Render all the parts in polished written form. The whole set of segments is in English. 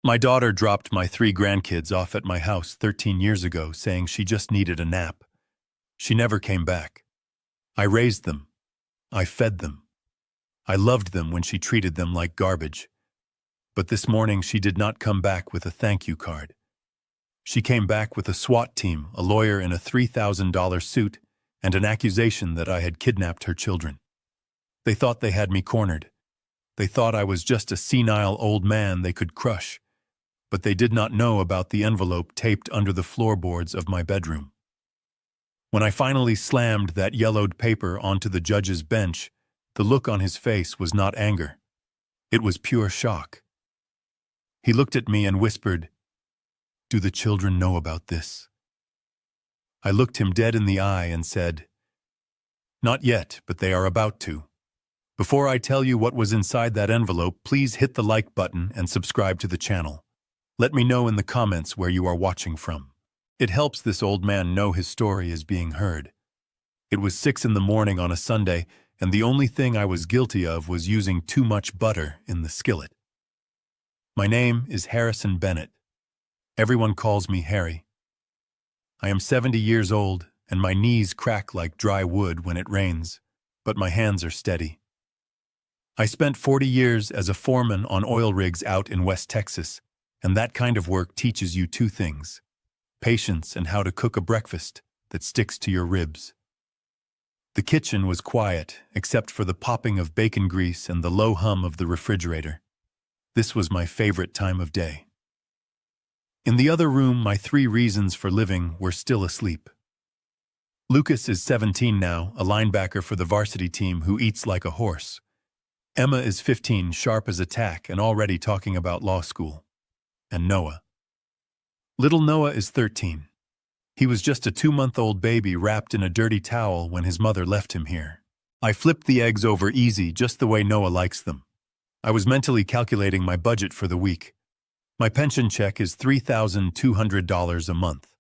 My daughter dropped my 3 grandkids off at my house 13 years ago, saying she just needed a nap. She never came back. I raised them. I fed them. I loved them when she treated them like garbage. But this morning she did not come back with a thank you card. She came back with a SWAT team, a lawyer in a $3,000 suit, and an accusation that I had kidnapped her children. They thought they had me cornered. They thought I was just a senile old man they could crush. But they did not know about the envelope taped under the floorboards of my bedroom. When I finally slammed that yellowed paper onto the judge's bench, the look on his face was not anger. It was pure shock. He looked at me and whispered, "Do the children know about this?" I looked him dead in the eye and said, "Not yet, but they are about to. Before I tell you what was inside that envelope, please hit the like button and subscribe to the channel. Let me know in the comments where you are watching from. It helps this old man know his story is being heard." It was 6 in the morning on a Sunday, and the only thing I was guilty of was using too much butter in the skillet. My name is Harrison Bennett. Everyone calls me Harry. I am 70 years old, and my knees crack like dry wood when it rains, but my hands are steady. I spent 40 years as a foreman on oil rigs out in West Texas, and that kind of work teaches you 2 things: patience and how to cook a breakfast that sticks to your ribs. The kitchen was quiet, except for the popping of bacon grease and the low hum of the refrigerator. This was my favorite time of day. In the other room, my 3 reasons for living were still asleep. Lucas is 17 now, a linebacker for the varsity team who eats like a horse. Emma is 15, sharp as a tack and already talking about law school. And Noah. Little Noah is 13. He was just a 2-month-old baby wrapped in a dirty towel when his mother left him here. I flipped the eggs over easy, just the way Noah likes them. I was mentally calculating my budget for the week. My pension check is $3,200 a month.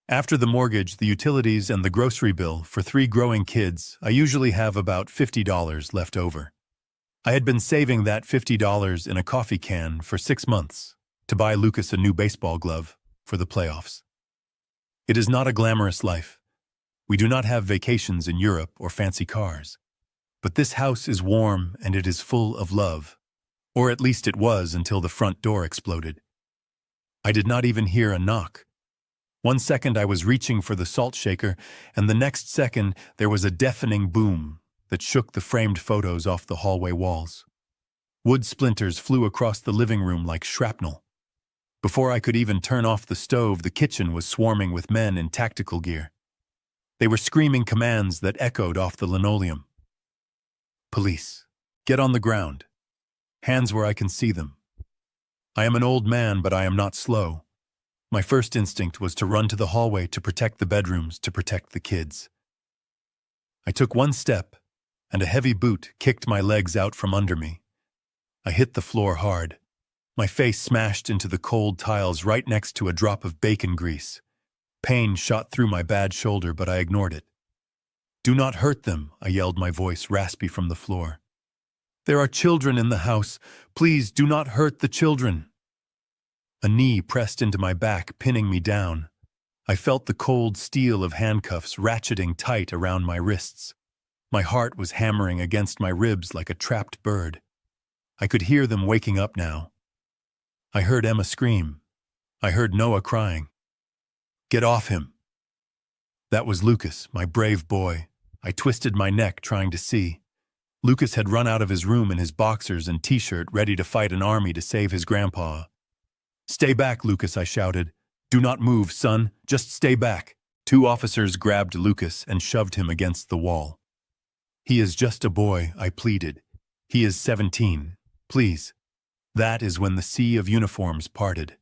After the mortgage, the utilities, and the grocery bill for 3 growing kids, I usually have about $50 left over. I had been saving that $50 in a coffee can for 6 months to buy Lucas a new baseball glove for the playoffs. It is not a glamorous life. We do not have vacations in Europe or fancy cars. But this house is warm and it is full of love. Or at least it was until the front door exploded. I did not even hear a knock. 1 second I was reaching for the salt shaker, and the next second there was a deafening boom that shook the framed photos off the hallway walls. Wood splinters flew across the living room like shrapnel. Before I could even turn off the stove, the kitchen was swarming with men in tactical gear. They were screaming commands that echoed off the linoleum. Police. Get on the ground. Hands where I can see them. I am an old man, but I am not slow. My first instinct was to run to the hallway to protect the bedrooms, to protect the kids. I took 1 step, and a heavy boot kicked my legs out from under me. I hit the floor hard. My face smashed into the cold tiles right next to a drop of bacon grease. Pain shot through my bad shoulder, but I ignored it. "Do not hurt them," I yelled, my voice raspy from the floor. "There are children in the house. Please do not hurt the children." A knee pressed into my back, pinning me down. I felt the cold steel of handcuffs ratcheting tight around my wrists. My heart was hammering against my ribs like a trapped bird. I could hear them waking up now. I heard Emma scream. I heard Noah crying. "Get off him." That was Lucas, my brave boy. I twisted my neck trying to see. Lucas had run out of his room in his boxers and t-shirt, ready to fight an army to save his grandpa. "Stay back, Lucas," I shouted. "Do not move, son. Just stay back." 2 officers grabbed Lucas and shoved him against the wall. "He is just a boy," I pleaded. "He is 17. Please." That is when the sea of uniforms parted.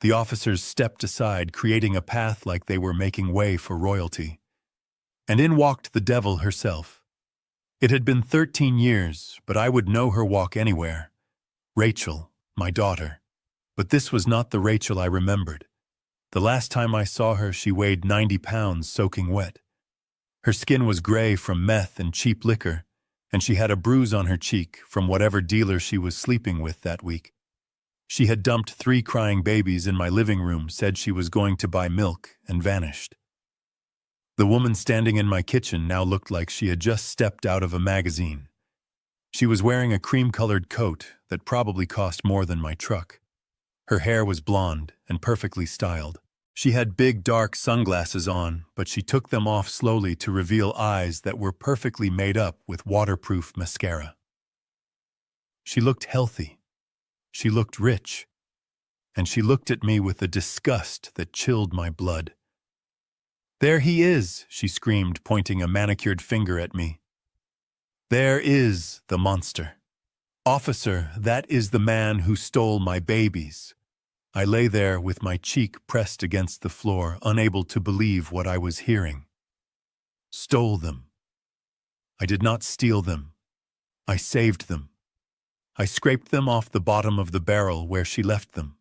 The officers stepped aside, creating a path like they were making way for royalty. And in walked the devil herself. It had been 13 years, but I would know her walk anywhere. Rachel, my daughter. But this was not the Rachel I remembered. The last time I saw her, she weighed 90 pounds soaking wet. Her skin was gray from meth and cheap liquor, and she had a bruise on her cheek from whatever dealer she was sleeping with that week. She had dumped 3 crying babies in my living room, said she was going to buy milk, and vanished. The woman standing in my kitchen now looked like she had just stepped out of a magazine. She was wearing a cream-colored coat that probably cost more than my truck. Her hair was blonde and perfectly styled. She had big dark sunglasses on, but she took them off slowly to reveal eyes that were perfectly made up with waterproof mascara. She looked healthy. She looked rich. And she looked at me with a disgust that chilled my blood. "There he is," she screamed, pointing a manicured finger at me. "There is the monster. Officer, that is the man who stole my babies." I lay there with my cheek pressed against the floor, unable to believe what I was hearing. Stole them. I did not steal them. I saved them. I scraped them off the bottom of the barrel where she left them.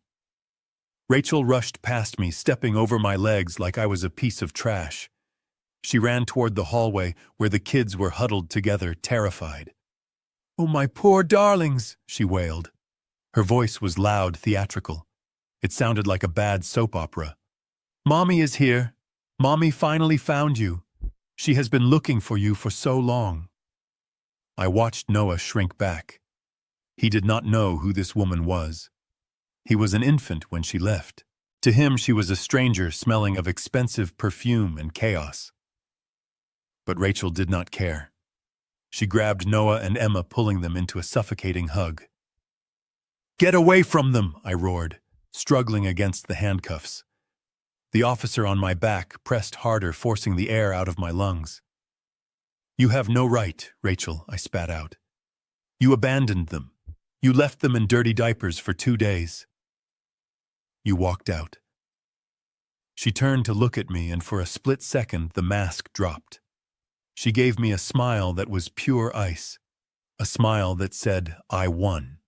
Rachel rushed past me, stepping over my legs like I was a piece of trash. She ran toward the hallway where the kids were huddled together, terrified. "Oh, my poor darlings," she wailed. Her voice was loud, theatrical. It sounded like a bad soap opera. "Mommy is here. Mommy finally found you. She has been looking for you for so long." I watched Noah shrink back. He did not know who this woman was. He was an infant when she left. To him, she was a stranger smelling of expensive perfume and chaos. But Rachel did not care. She grabbed Noah and Emma, pulling them into a suffocating hug. "Get away from them!" I roared, struggling against the handcuffs. The officer on my back pressed harder, forcing the air out of my lungs. "You have no right, Rachel," I spat out. "You abandoned them. You left them in dirty diapers for 2 days. You walked out." She turned to look at me, and for a split second the mask dropped. She gave me a smile that was pure ice, a smile that said, "I won."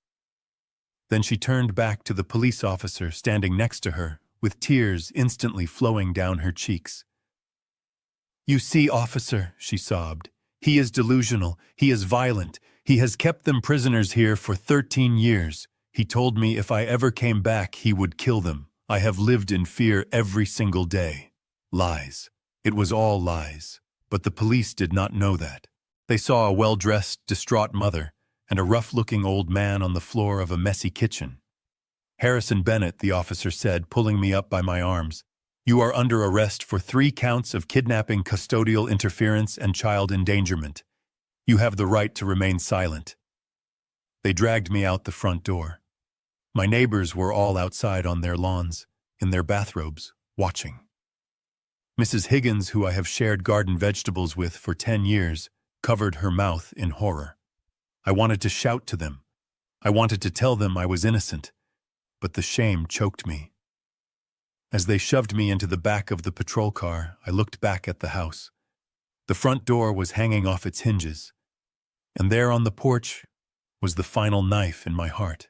Then she turned back to the police officer standing next to her, with tears instantly flowing down her cheeks. "You see, officer," she sobbed, "he is delusional, he is violent, he has kept them prisoners here for 13 years. He told me if I ever came back, he would kill them. I have lived in fear every single day." Lies. It was all lies. But the police did not know that. They saw a well-dressed, distraught mother and a rough-looking old man on the floor of a messy kitchen. "Harrison Bennett," the officer said, pulling me up by my arms. "You are under arrest for 3 counts of kidnapping, custodial interference, and child endangerment. You have the right to remain silent." They dragged me out the front door. My neighbors were all outside on their lawns, in their bathrobes, watching. Mrs. Higgins, who I have shared garden vegetables with for 10 years, covered her mouth in horror. I wanted to shout to them. I wanted to tell them I was innocent, but the shame choked me. As they shoved me into the back of the patrol car, I looked back at the house. The front door was hanging off its hinges, and there on the porch was the final knife in my heart.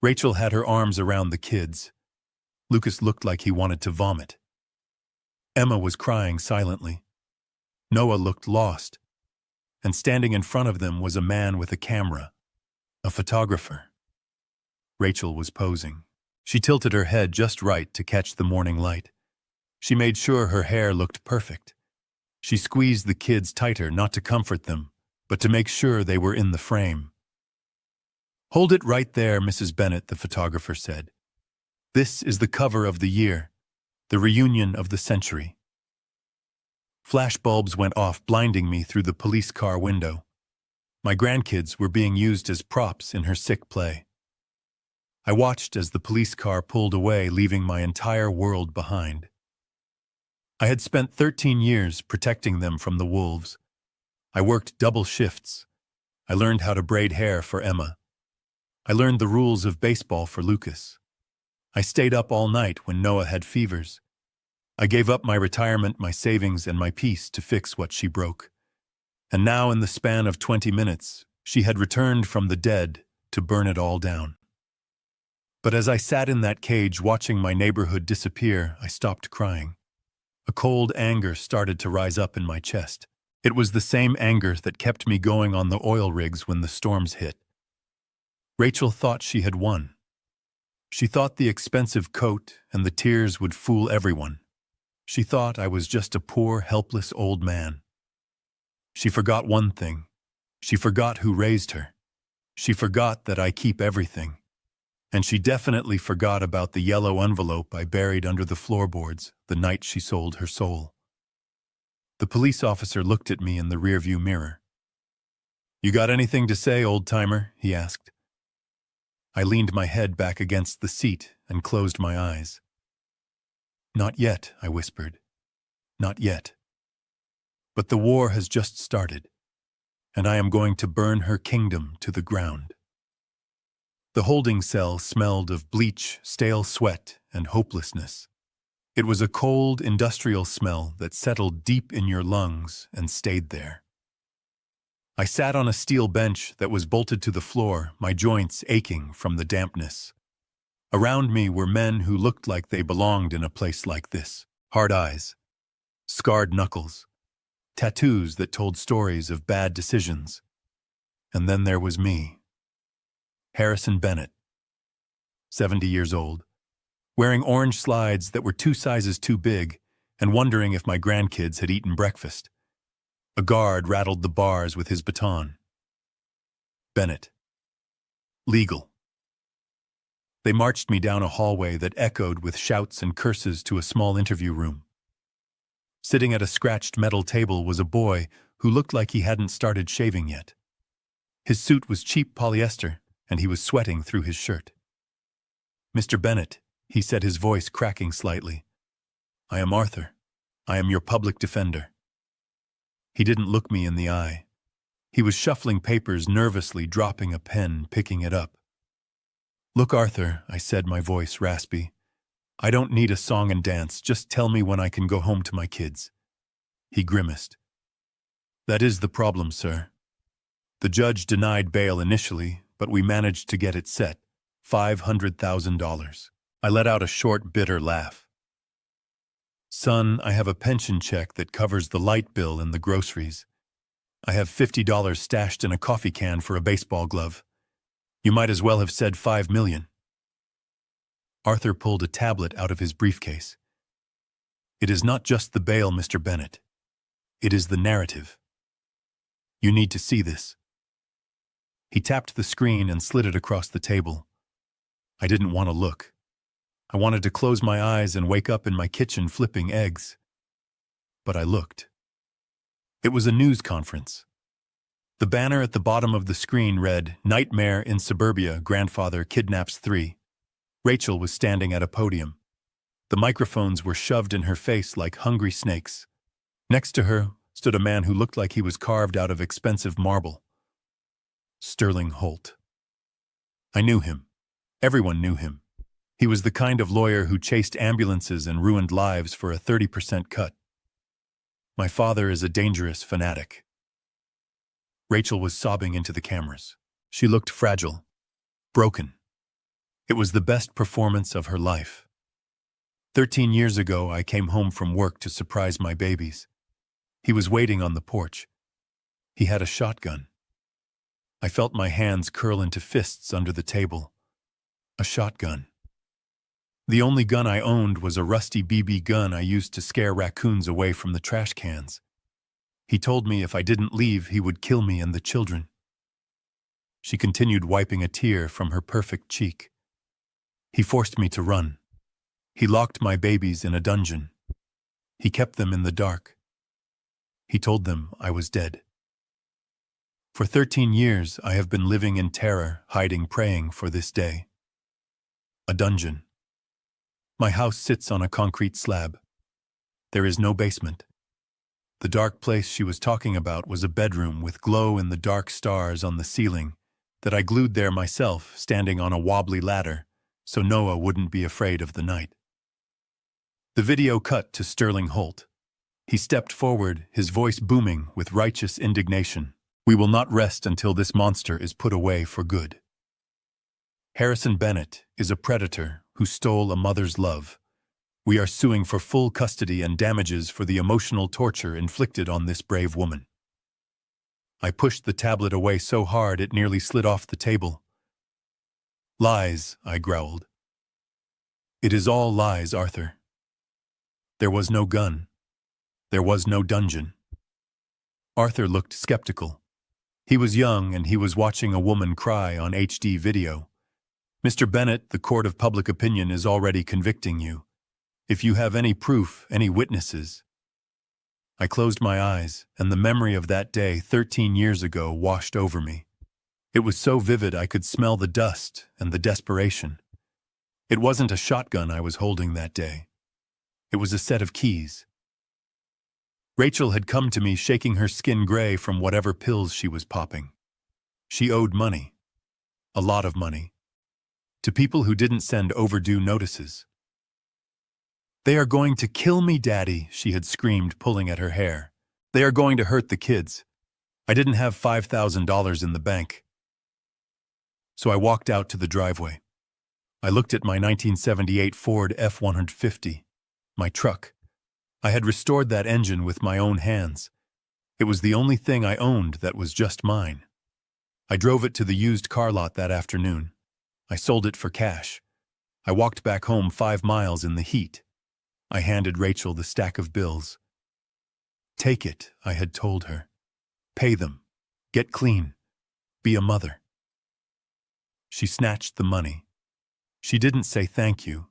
Rachel had her arms around the kids. Lucas looked like he wanted to vomit. Emma was crying silently. Noah looked lost, and standing in front of them was a man with a camera, a photographer. Rachel was posing. She tilted her head just right to catch the morning light. She made sure her hair looked perfect. She squeezed the kids tighter, not to comfort them, but to make sure they were in the frame. "Hold it right there, Mrs. Bennett," the photographer said. "This is the cover of the year. The reunion of the century." Flashbulbs went off, blinding me through the police car window. My grandkids were being used as props in her sick play. I watched as the police car pulled away, leaving my entire world behind. I had spent 13 years protecting them from the wolves. I worked double shifts. I learned how to braid hair for Emma. I learned the rules of baseball for Lucas. I stayed up all night when Noah had fevers. I gave up my retirement, my savings, and my peace to fix what she broke. And now, in the span of 20 minutes, she had returned from the dead to burn it all down. But as I sat in that cage watching my neighborhood disappear, I stopped crying. A cold anger started to rise up in my chest. It was the same anger that kept me going on the oil rigs when the storms hit. Rachel thought she had won. She thought the expensive coat and the tears would fool everyone. She thought I was just a poor, helpless old man. She forgot one thing. She forgot who raised her. She forgot that I keep everything. And she definitely forgot about the yellow envelope I buried under the floorboards the night she sold her soul. The police officer looked at me in the rearview mirror. "You got anything to say, old-timer?" he asked. I leaned my head back against the seat and closed my eyes. "Not yet," I whispered. "Not yet. But the war has just started, and I am going to burn her kingdom to the ground." The holding cell smelled of bleach, stale sweat, and hopelessness. It was a cold, industrial smell that settled deep in your lungs and stayed there. I sat on a steel bench that was bolted to the floor, my joints aching from the dampness. Around me were men who looked like they belonged in a place like this. Hard eyes, scarred knuckles, tattoos that told stories of bad decisions. And then there was me, Harrison Bennett, 70 years old, wearing orange slides that were 2 sizes too big and wondering if my grandkids had eaten breakfast. A guard rattled the bars with his baton. Bennett. Legal. They marched me down a hallway that echoed with shouts and curses to a small interview room. Sitting at a scratched metal table was a boy who looked like he hadn't started shaving yet. His suit was cheap polyester, and he was sweating through his shirt. "Mr. Bennett," he said, his voice cracking slightly. "I am Arthur. I am your public defender." He didn't look me in the eye. He was shuffling papers nervously, dropping a pen, picking it up. "Look, Arthur," I said, my voice raspy. "I don't need a song and dance. Just tell me when I can go home to my kids." He grimaced. "That is the problem, sir. The judge denied bail initially, but we managed to get it set. $500,000. I let out a short, bitter laugh. "Son, I have a pension check that covers the light bill and the groceries. I have $50 stashed in a coffee can for a baseball glove. You might as well have said $5 million. Arthur pulled a tablet out of his briefcase. "It is not just the bail, Mr. Bennett. It is the narrative. You need to see this." He tapped the screen and slid it across the table. I didn't want to look. I wanted to close my eyes and wake up in my kitchen flipping eggs. But I looked. It was a news conference. The banner at the bottom of the screen read, "Nightmare in Suburbia, Grandfather Kidnaps 3. Rachel was standing at a podium. The microphones were shoved in her face like hungry snakes. Next to her stood a man who looked like he was carved out of expensive marble. Sterling Holt. I knew him. Everyone knew him. He was the kind of lawyer who chased ambulances and ruined lives for a 30% cut. My father is a dangerous fanatic. Rachel was sobbing into the cameras. She looked fragile, broken. It was the best performance of her life. 13 years ago, I came home from work to surprise my babies. He was waiting on the porch. He had a shotgun. I felt my hands curl into fists under the table. A shotgun. The only gun I owned was a rusty BB gun I used to scare raccoons away from the trash cans. He told me if I didn't leave, he would kill me and the children. She continued wiping a tear from her perfect cheek. He forced me to run. He locked my babies in a dungeon. He kept them in the dark. He told them I was dead. For 13 years, I have been living in terror, hiding, praying for this day. A dungeon. My house sits on a concrete slab. There is no basement. The dark place she was talking about was a bedroom with glow-in-the-dark stars on the ceiling that I glued there myself, standing on a wobbly ladder, so Noah wouldn't be afraid of the night. The video cut to Sterling Holt. He stepped forward, his voice booming with righteous indignation. "We will not rest until this monster is put away for good. Harrison Bennett is a predator who stole a mother's love. We are suing for full custody and damages for the emotional torture inflicted on this brave woman." I pushed the tablet away so hard it nearly slid off the table. "Lies," I growled. It is all lies, Arthur. There was no gun. There was no dungeon. Arthur looked skeptical. He was young and he was watching a woman cry on HD video. Mr. Bennett, the court of public opinion is already convicting you. If you have any proof, any witnesses. I closed my eyes, and the memory of that day 13 years ago washed over me. It was so vivid I could smell the dust and the desperation. It wasn't a shotgun I was holding that day. It was a set of keys. Rachel had come to me shaking her skin gray from whatever pills she was popping. She owed money. A lot of money. To people who didn't send overdue notices. "They are going to kill me, Daddy," she had screamed, pulling at her hair. "They are going to hurt the kids. I didn't have $5,000 in the bank." So I walked out to the driveway. I looked at my 1978 Ford F-150, my truck. I had restored that engine with my own hands. It was the only thing I owned that was just mine. I drove it to the used car lot that afternoon. I sold it for cash. I walked back home 5 miles in the heat. I handed Rachel the stack of bills. "Take it," I had told her. "Pay them. Get clean. Be a mother." She snatched the money. She didn't say thank you.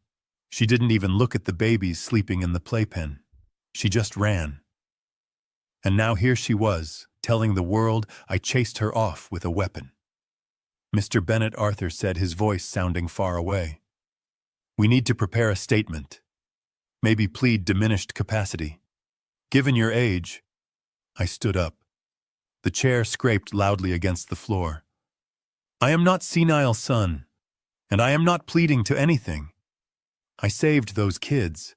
She didn't even look at the babies sleeping in the playpen. She just ran. And now here she was, telling the world I chased her off with a weapon. Mr. Bennett, Arthur said, his voice sounding far away. "We need to prepare a statement. Maybe plead diminished capacity. Given your age..." I stood up. The chair scraped loudly against the floor. "I am not senile, son, and I am not pleading to anything. I saved those kids.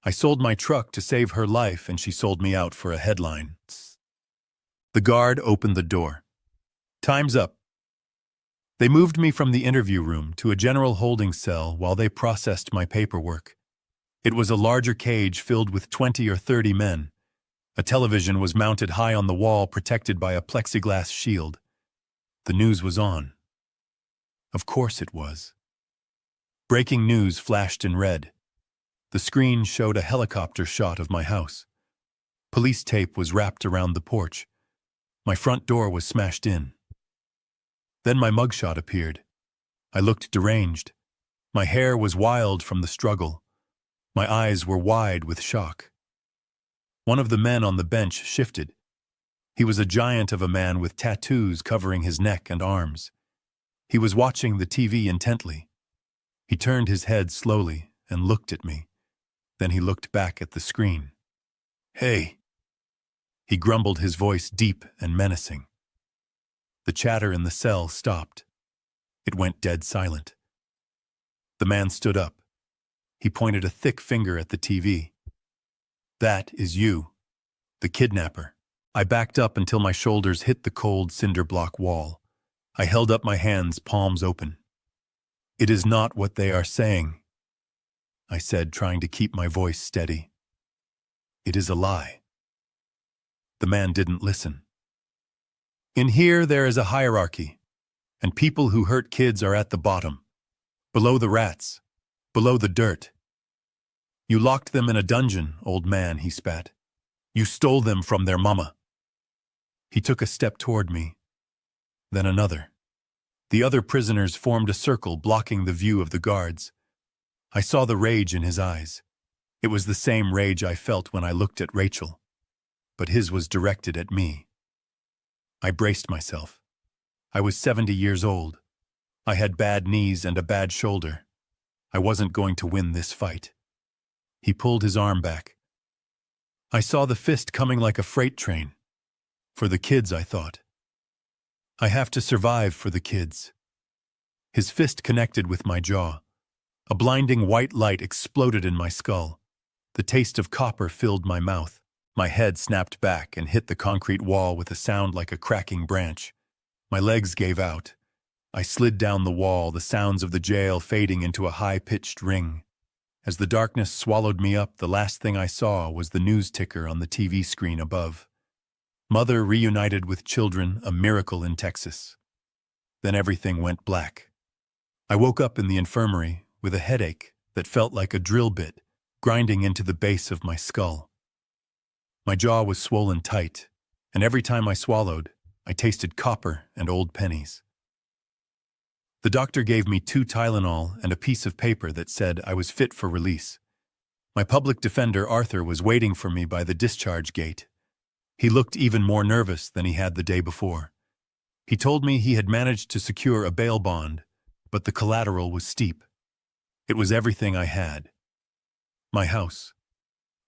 I sold my truck to save her life, and she sold me out for a headline." The guard opened the door. "Time's up." They moved me from the interview room to a general holding cell while they processed my paperwork. It was a larger cage filled with 20 or 30 men. A television was mounted high on the wall, protected by a plexiglass shield. The news was on. Of course it was. Breaking news flashed in red. The screen showed a helicopter shot of my house. Police tape was wrapped around the porch. My front door was smashed in. Then my mugshot appeared. I looked deranged. My hair was wild from the struggle. My eyes were wide with shock. One of the men on the bench shifted. He was a giant of a man with tattoos covering his neck and arms. He was watching the TV intently. He turned his head slowly and looked at me. Then he looked back at the screen. "Hey!" He grumbled, his voice deep and menacing. The chatter in the cell stopped. It went dead silent. The man stood up. He pointed a thick finger at the TV. "That is you, the kidnapper." I backed up until my shoulders hit the cold cinder block wall. I held up my hands, palms open. "It is not what they are saying," I said, trying to keep my voice steady. "It is a lie." The man didn't listen. "In here there is a hierarchy, and people who hurt kids are at the bottom, below the rats, below the dirt. You locked them in a dungeon, old man," he spat. "You stole them from their mama." He took a step toward me, then another. The other prisoners formed a circle, blocking the view of the guards. I saw the rage in his eyes. It was the same rage I felt when I looked at Rachel, but his was directed at me. I braced myself. I was 70 years old. I had bad knees and a bad shoulder. I wasn't going to win this fight. He pulled his arm back. I saw the fist coming like a freight train. For the kids, I thought. I have to survive for the kids. His fist connected with my jaw. A blinding white light exploded in my skull. The taste of copper filled my mouth. My head snapped back and hit the concrete wall with a sound like a cracking branch. My legs gave out. I slid down the wall, the sounds of the jail fading into a high-pitched ring. As the darkness swallowed me up, the last thing I saw was the news ticker on the TV screen above. Mother reunited with children, a miracle in Texas. Then everything went black. I woke up in the infirmary with a headache that felt like a drill bit, grinding into the base of my skull. My jaw was swollen tight, and every time I swallowed, I tasted copper and old pennies. The doctor gave me 2 Tylenol and a piece of paper that said I was fit for release. My public defender, Arthur, was waiting for me by the discharge gate. He looked even more nervous than he had the day before. He told me he had managed to secure a bail bond, but the collateral was steep. It was everything I had. My house.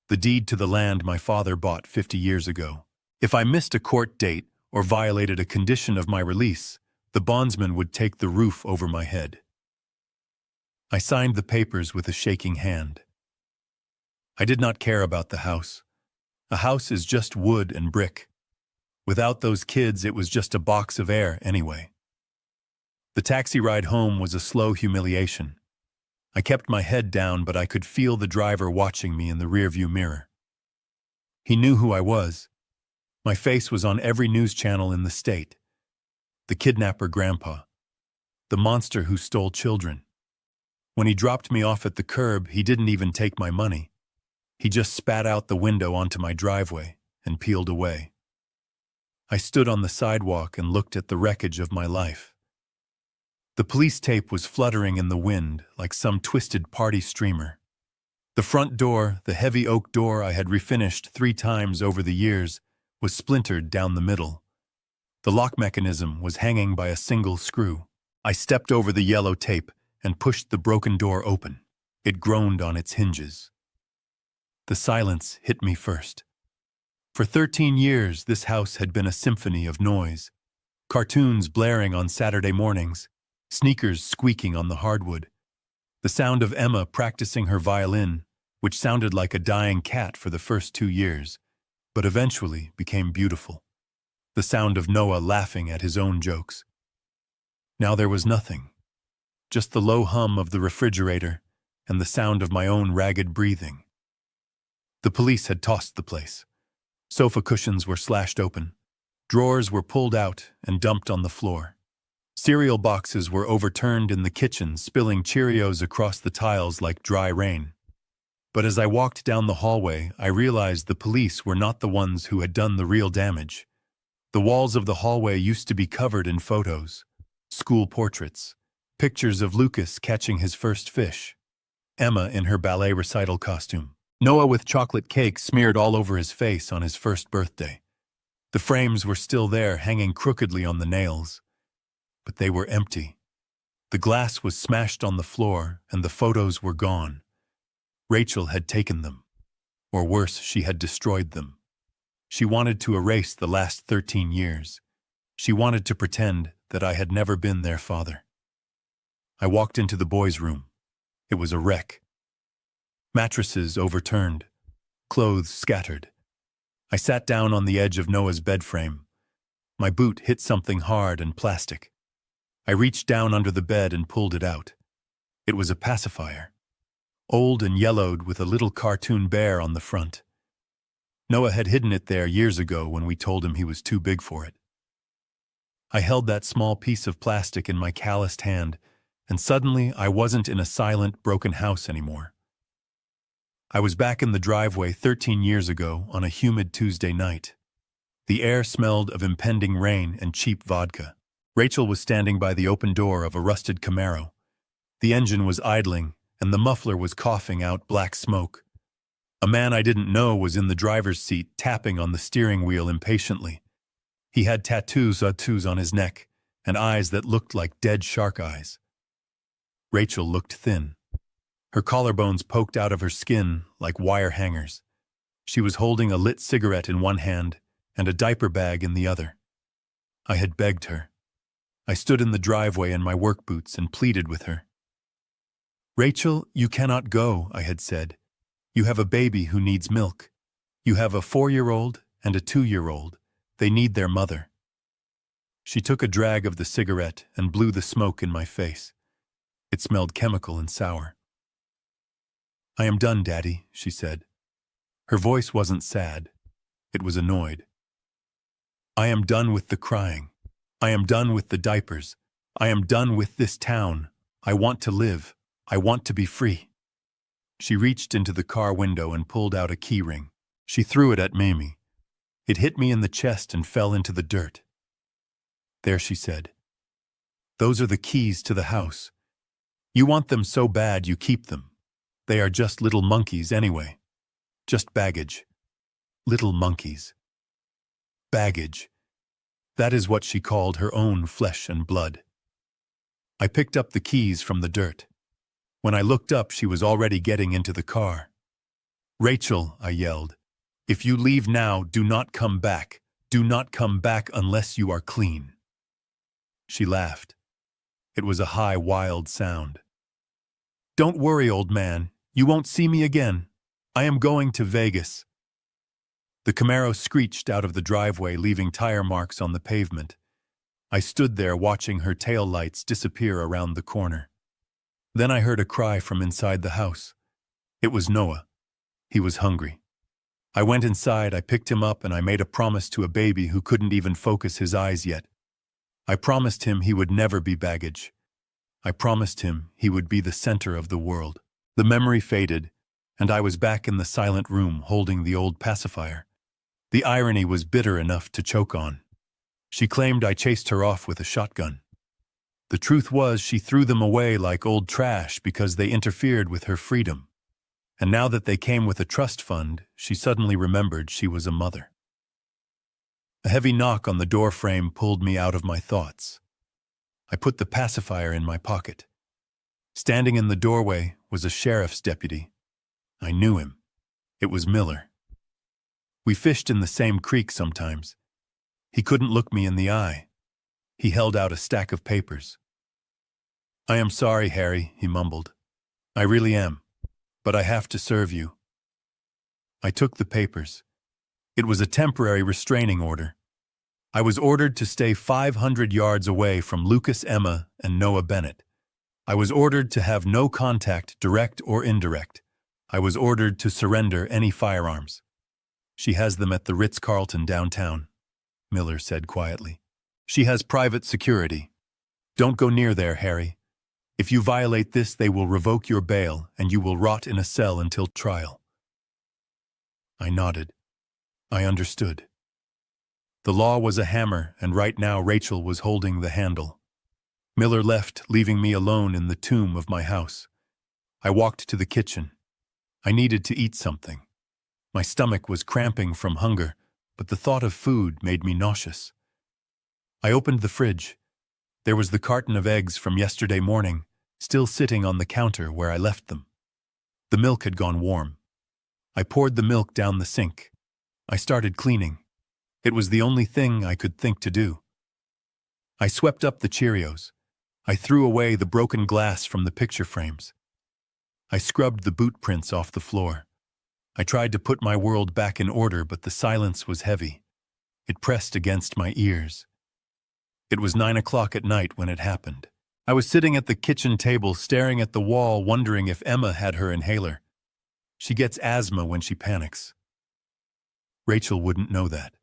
The deed to the land my father bought 50 years ago. If I missed a court date or violated a condition of my release, the bondsman would take the roof over my head. I signed the papers with a shaking hand. I did not care about the house. A house is just wood and brick. Without those kids, it was just a box of air anyway. The taxi ride home was a slow humiliation. I kept my head down, but I could feel the driver watching me in the rearview mirror. He knew who I was. My face was on every news channel in the state. The kidnapper grandpa. The monster who stole children. When he dropped me off at the curb, he didn't even take my money. He just spat out the window onto my driveway and peeled away. I stood on the sidewalk and looked at the wreckage of my life. The police tape was fluttering in the wind like some twisted party streamer. The front door, the heavy oak door I had refinished 3 times over the years, was splintered down the middle. The lock mechanism was hanging by a single screw. I stepped over the yellow tape and pushed the broken door open. It groaned on its hinges. The silence hit me first. For 13 years, this house had been a symphony of noise. Cartoons blaring on Saturday mornings, sneakers squeaking on the hardwood, the sound of Emma practicing her violin, which sounded like a dying cat for the first 2 years, but eventually became beautiful. The sound of Noah laughing at his own jokes. Now there was nothing, just the low hum of the refrigerator and the sound of my own ragged breathing. The police had tossed the place. Sofa cushions were slashed open. Drawers were pulled out and dumped on the floor. Cereal boxes were overturned in the kitchen, spilling Cheerios across the tiles like dry rain. But as I walked down the hallway, I realized the police were not the ones who had done the real damage. The walls of the hallway used to be covered in photos, school portraits, pictures of Lucas catching his first fish, Emma in her ballet recital costume, Noah with chocolate cake smeared all over his face on his first birthday. The frames were still there, hanging crookedly on the nails, but they were empty. The glass was smashed on the floor, and the photos were gone. Rachel had taken them, or worse, she had destroyed them. She wanted to erase the last 13 years. She wanted to pretend that I had never been their father. I walked into the boys' room. It was a wreck. Mattresses overturned, clothes scattered. I sat down on the edge of Noah's bed frame. My boot hit something hard and plastic. I reached down under the bed and pulled it out. It was a pacifier, old and yellowed with a little cartoon bear on the front. Noah had hidden it there years ago when we told him he was too big for it. I held that small piece of plastic in my calloused hand, and suddenly I wasn't in a silent, broken house anymore. I was back in the driveway 13 years ago on a humid Tuesday night. The air smelled of impending rain and cheap vodka. Rachel was standing by the open door of a rusted Camaro. The engine was idling, and the muffler was coughing out black smoke. A man I didn't know was in the driver's seat, tapping on the steering wheel impatiently. He had tattoos on his neck, and eyes that looked like dead shark eyes. Rachel looked thin. Her collarbones poked out of her skin like wire hangers. She was holding a lit cigarette in one hand and a diaper bag in the other. I had begged her. I stood in the driveway in my work boots and pleaded with her. "Rachel, you cannot go," I had said. "You have a baby who needs milk. You have a 4-year-old and a 2-year-old. They need their mother." She took a drag of the cigarette and blew the smoke in my face. It smelled chemical and sour. "I am done, Daddy," she said. Her voice wasn't sad. It was annoyed. "I am done with the crying. I am done with the diapers. I am done with this town. I want to live. I want to be free." She reached into the car window and pulled out a key ring. She threw it at Mamie. It hit me in the chest and fell into the dirt. There, she said. Those are the keys to the house. You want them so bad you keep them. They are just little monkeys anyway. Just baggage. Little monkeys. Baggage. That is what she called her own flesh and blood. I picked up the keys from the dirt. When I looked up, she was already getting into the car. Rachel, I yelled, if you leave now, do not come back. Do not come back unless you are clean. She laughed. It was a high, wild sound. Don't worry, old man. You won't see me again. I am going to Vegas. The Camaro screeched out of the driveway, leaving tire marks on the pavement. I stood there watching her tail lights disappear around the corner. Then I heard a cry from inside the house. It was Noah. He was hungry. I went inside, I picked him up, and I made a promise to a baby who couldn't even focus his eyes yet. I promised him he would never be baggage. I promised him he would be the center of the world. The memory faded, and I was back in the silent room holding the old pacifier. The irony was bitter enough to choke on. She claimed I chased her off with a shotgun. The truth was she threw them away like old trash because they interfered with her freedom. And now that they came with a trust fund, she suddenly remembered she was a mother. A heavy knock on the door frame pulled me out of my thoughts. I put the pacifier in my pocket. Standing in the doorway was a sheriff's deputy. I knew him. It was Miller. We fished in the same creek sometimes. He couldn't look me in the eye. He held out a stack of papers. I am sorry, Harry, he mumbled. I really am. But I have to serve you. I took the papers. It was a temporary restraining order. I was ordered to stay 500 yards away from Lucas, Emma, and Noah Bennett. I was ordered to have no contact, direct or indirect. I was ordered to surrender any firearms. She has them at the Ritz-Carlton downtown, Miller said quietly. She has private security. Don't go near there, Harry. If you violate this, they will revoke your bail and you will rot in a cell until trial. I nodded. I understood. The law was a hammer, and right now Rachel was holding the handle. Miller left, leaving me alone in the tomb of my house. I walked to the kitchen. I needed to eat something. My stomach was cramping from hunger, but the thought of food made me nauseous. I opened the fridge. There was the carton of eggs from yesterday morning, still sitting on the counter where I left them. The milk had gone warm. I poured the milk down the sink. I started cleaning. It was the only thing I could think to do. I swept up the Cheerios. I threw away the broken glass from the picture frames. I scrubbed the boot prints off the floor. I tried to put my world back in order, but the silence was heavy. It pressed against my ears. It was 9 o'clock at night when it happened. I was sitting at the kitchen table staring at the wall, wondering if Emma had her inhaler. She gets asthma when she panics. Rachel wouldn't know that.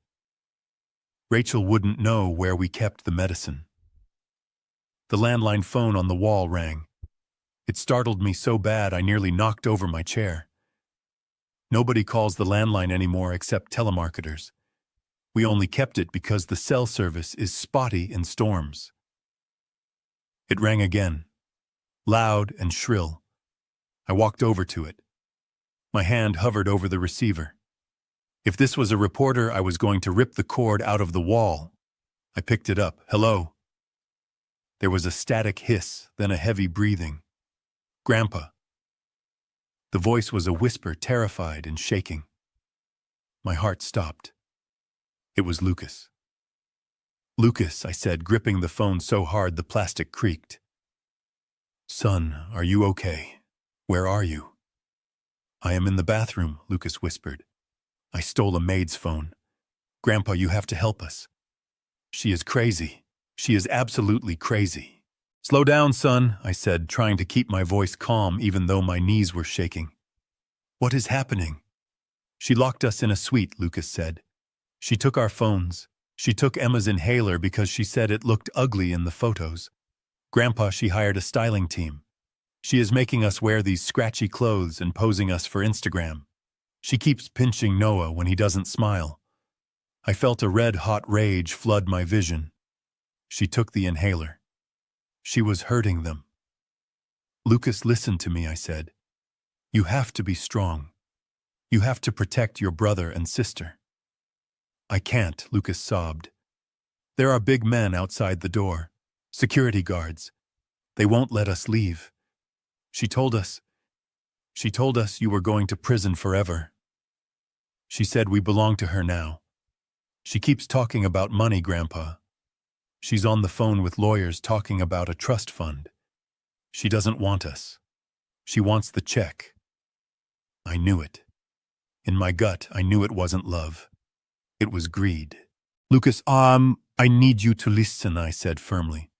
Rachel wouldn't know where we kept the medicine. The landline phone on the wall rang. It startled me so bad I nearly knocked over my chair. Nobody calls the landline anymore except telemarketers. We only kept it because the cell service is spotty in storms. It rang again, loud and shrill. I walked over to it. My hand hovered over the receiver. If this was a reporter, I was going to rip the cord out of the wall. I picked it up. Hello. There was a static hiss, then a heavy breathing. Grandpa. The voice was a whisper, terrified and shaking. My heart stopped. It was Lucas. Lucas, I said, gripping the phone so hard the plastic creaked. Son, are you okay? Where are you? I am in the bathroom, Lucas whispered. I stole a maid's phone. Grandpa, you have to help us. She is crazy. She is absolutely crazy. Slow down, son, I said, trying to keep my voice calm even though my knees were shaking. What is happening? She locked us in a suite, Lucas said. She took our phones. She took Emma's inhaler because she said it looked ugly in the photos. Grandpa, she hired a styling team. She is making us wear these scratchy clothes and posing us for Instagram. She keeps pinching Noah when he doesn't smile. I felt a red-hot rage flood my vision. She took the inhaler. She was hurting them. Lucas, listen to me, I said. You have to be strong. You have to protect your brother and sister. I can't, Lucas sobbed. There are big men outside the door, security guards. They won't let us leave. She told us you were going to prison forever. She said we belong to her now. She keeps talking about money, Grandpa. She's on the phone with lawyers talking about a trust fund. She doesn't want us. She wants the check. I knew it. In my gut, I knew it wasn't love. It was greed. Lucas, I need you to listen, I said firmly.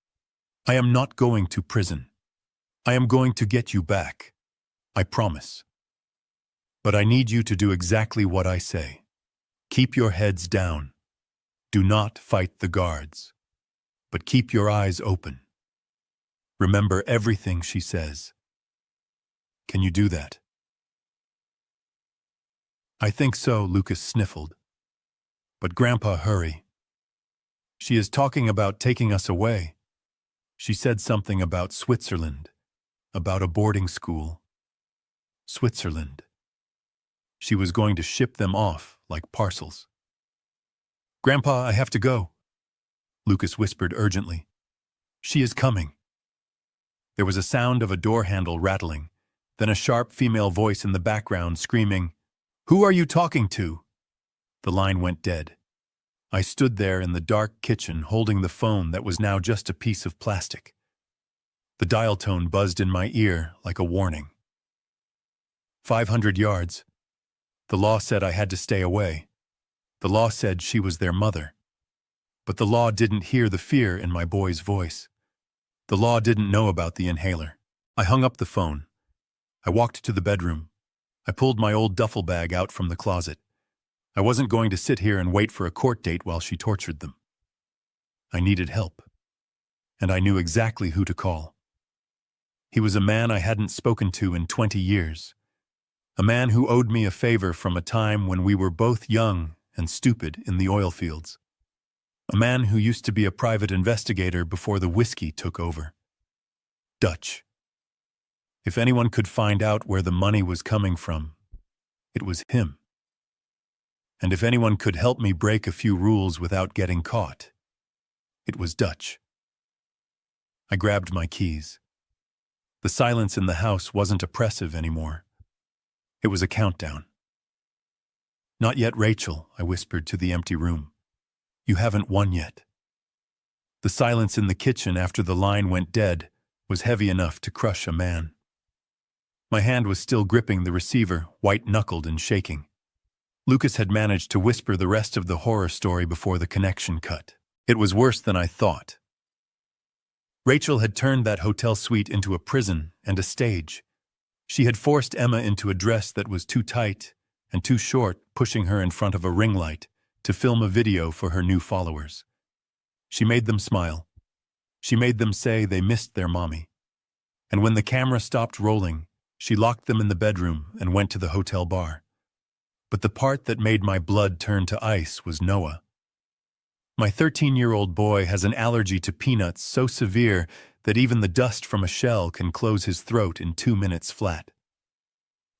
I am not going to prison. I am going to get you back. I promise. But I need you to do exactly what I say. Keep your heads down. Do not fight the guards. But keep your eyes open. Remember everything she says. Can you do that? I think so, Lucas sniffled. But Grandpa, hurry. She is talking about taking us away. She said something about Switzerland, about a boarding school. Switzerland. She was going to ship them off like parcels. Grandpa, I have to go, Lucas whispered urgently. She is coming. There was a sound of a door handle rattling, then a sharp female voice in the background screaming, "Who are you talking to?" The line went dead. I stood there in the dark kitchen holding the phone that was now just a piece of plastic. The dial tone buzzed in my ear like a warning. 500 yards. The law said I had to stay away. The law said she was their mother. But the law didn't hear the fear in my boy's voice. The law didn't know about the inhaler. I hung up the phone. I walked to the bedroom. I pulled my old duffel bag out from the closet. I wasn't going to sit here and wait for a court date while she tortured them. I needed help. And I knew exactly who to call. He was a man I hadn't spoken to in 20 years. A man who owed me a favor from a time when we were both young and stupid in the oil fields. A man who used to be a private investigator before the whiskey took over. Dutch. If anyone could find out where the money was coming from, it was him. And if anyone could help me break a few rules without getting caught, it was Dutch. I grabbed my keys. The silence in the house wasn't oppressive anymore. It was a countdown. Not yet, Rachel, I whispered to the empty room. You haven't won yet. The silence in the kitchen after the line went dead was heavy enough to crush a man. My hand was still gripping the receiver, white-knuckled and shaking. Lucas had managed to whisper the rest of the horror story before the connection cut. It was worse than I thought. Rachel had turned that hotel suite into a prison and a stage. She had forced Emma into a dress that was too tight and too short, pushing her in front of a ring light to film a video for her new followers. She made them smile. She made them say they missed their mommy. And when the camera stopped rolling, she locked them in the bedroom and went to the hotel bar. But the part that made my blood turn to ice was Noah. My 13-year-old boy has an allergy to peanuts so severe that even the dust from a shell can close his throat in 2 minutes flat.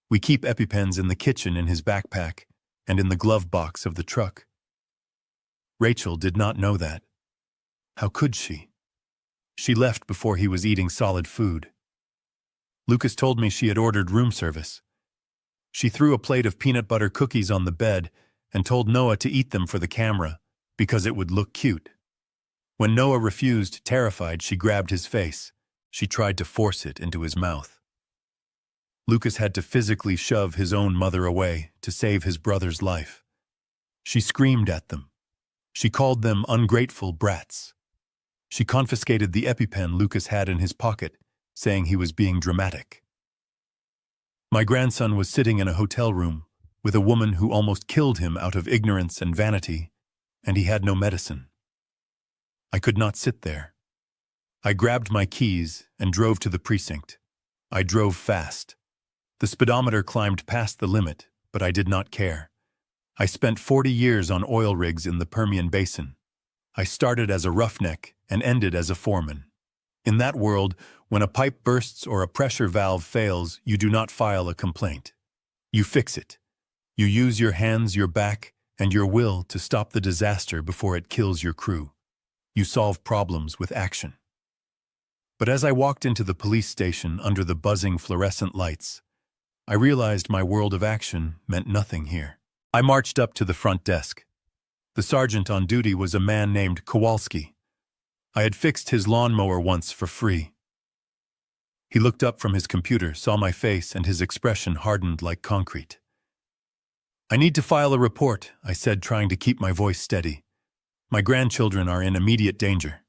We keep EpiPens in the kitchen in his backpack and in the glove box of the truck. Rachel did not know that. How could she? She left before he was eating solid food. Lucas told me she had ordered room service. She threw a plate of peanut butter cookies on the bed and told Noah to eat them for the camera because it would look cute. When Noah refused, terrified, she grabbed his face. She tried to force it into his mouth. Lucas had to physically shove his own mother away to save his brother's life. She screamed at them. She called them ungrateful brats. She confiscated the EpiPen Lucas had in his pocket, saying he was being dramatic. My grandson was sitting in a hotel room with a woman who almost killed him out of ignorance and vanity, and he had no medicine. I could not sit there. I grabbed my keys and drove to the precinct. I drove fast. The speedometer climbed past the limit, but I did not care. I spent 40 years on oil rigs in the Permian Basin. I started as a roughneck and ended as a foreman. In that world, when a pipe bursts or a pressure valve fails, you do not file a complaint. You fix it. You use your hands, your back, and your will to stop the disaster before it kills your crew. You solve problems with action. But as I walked into the police station under the buzzing fluorescent lights, I realized my world of action meant nothing here. I marched up to the front desk. The sergeant on duty was a man named Kowalski. I had fixed his lawnmower once for free. He looked up from his computer, saw my face, and his expression hardened like concrete. "I need to file a report," I said, trying to keep my voice steady. "My grandchildren are in immediate danger."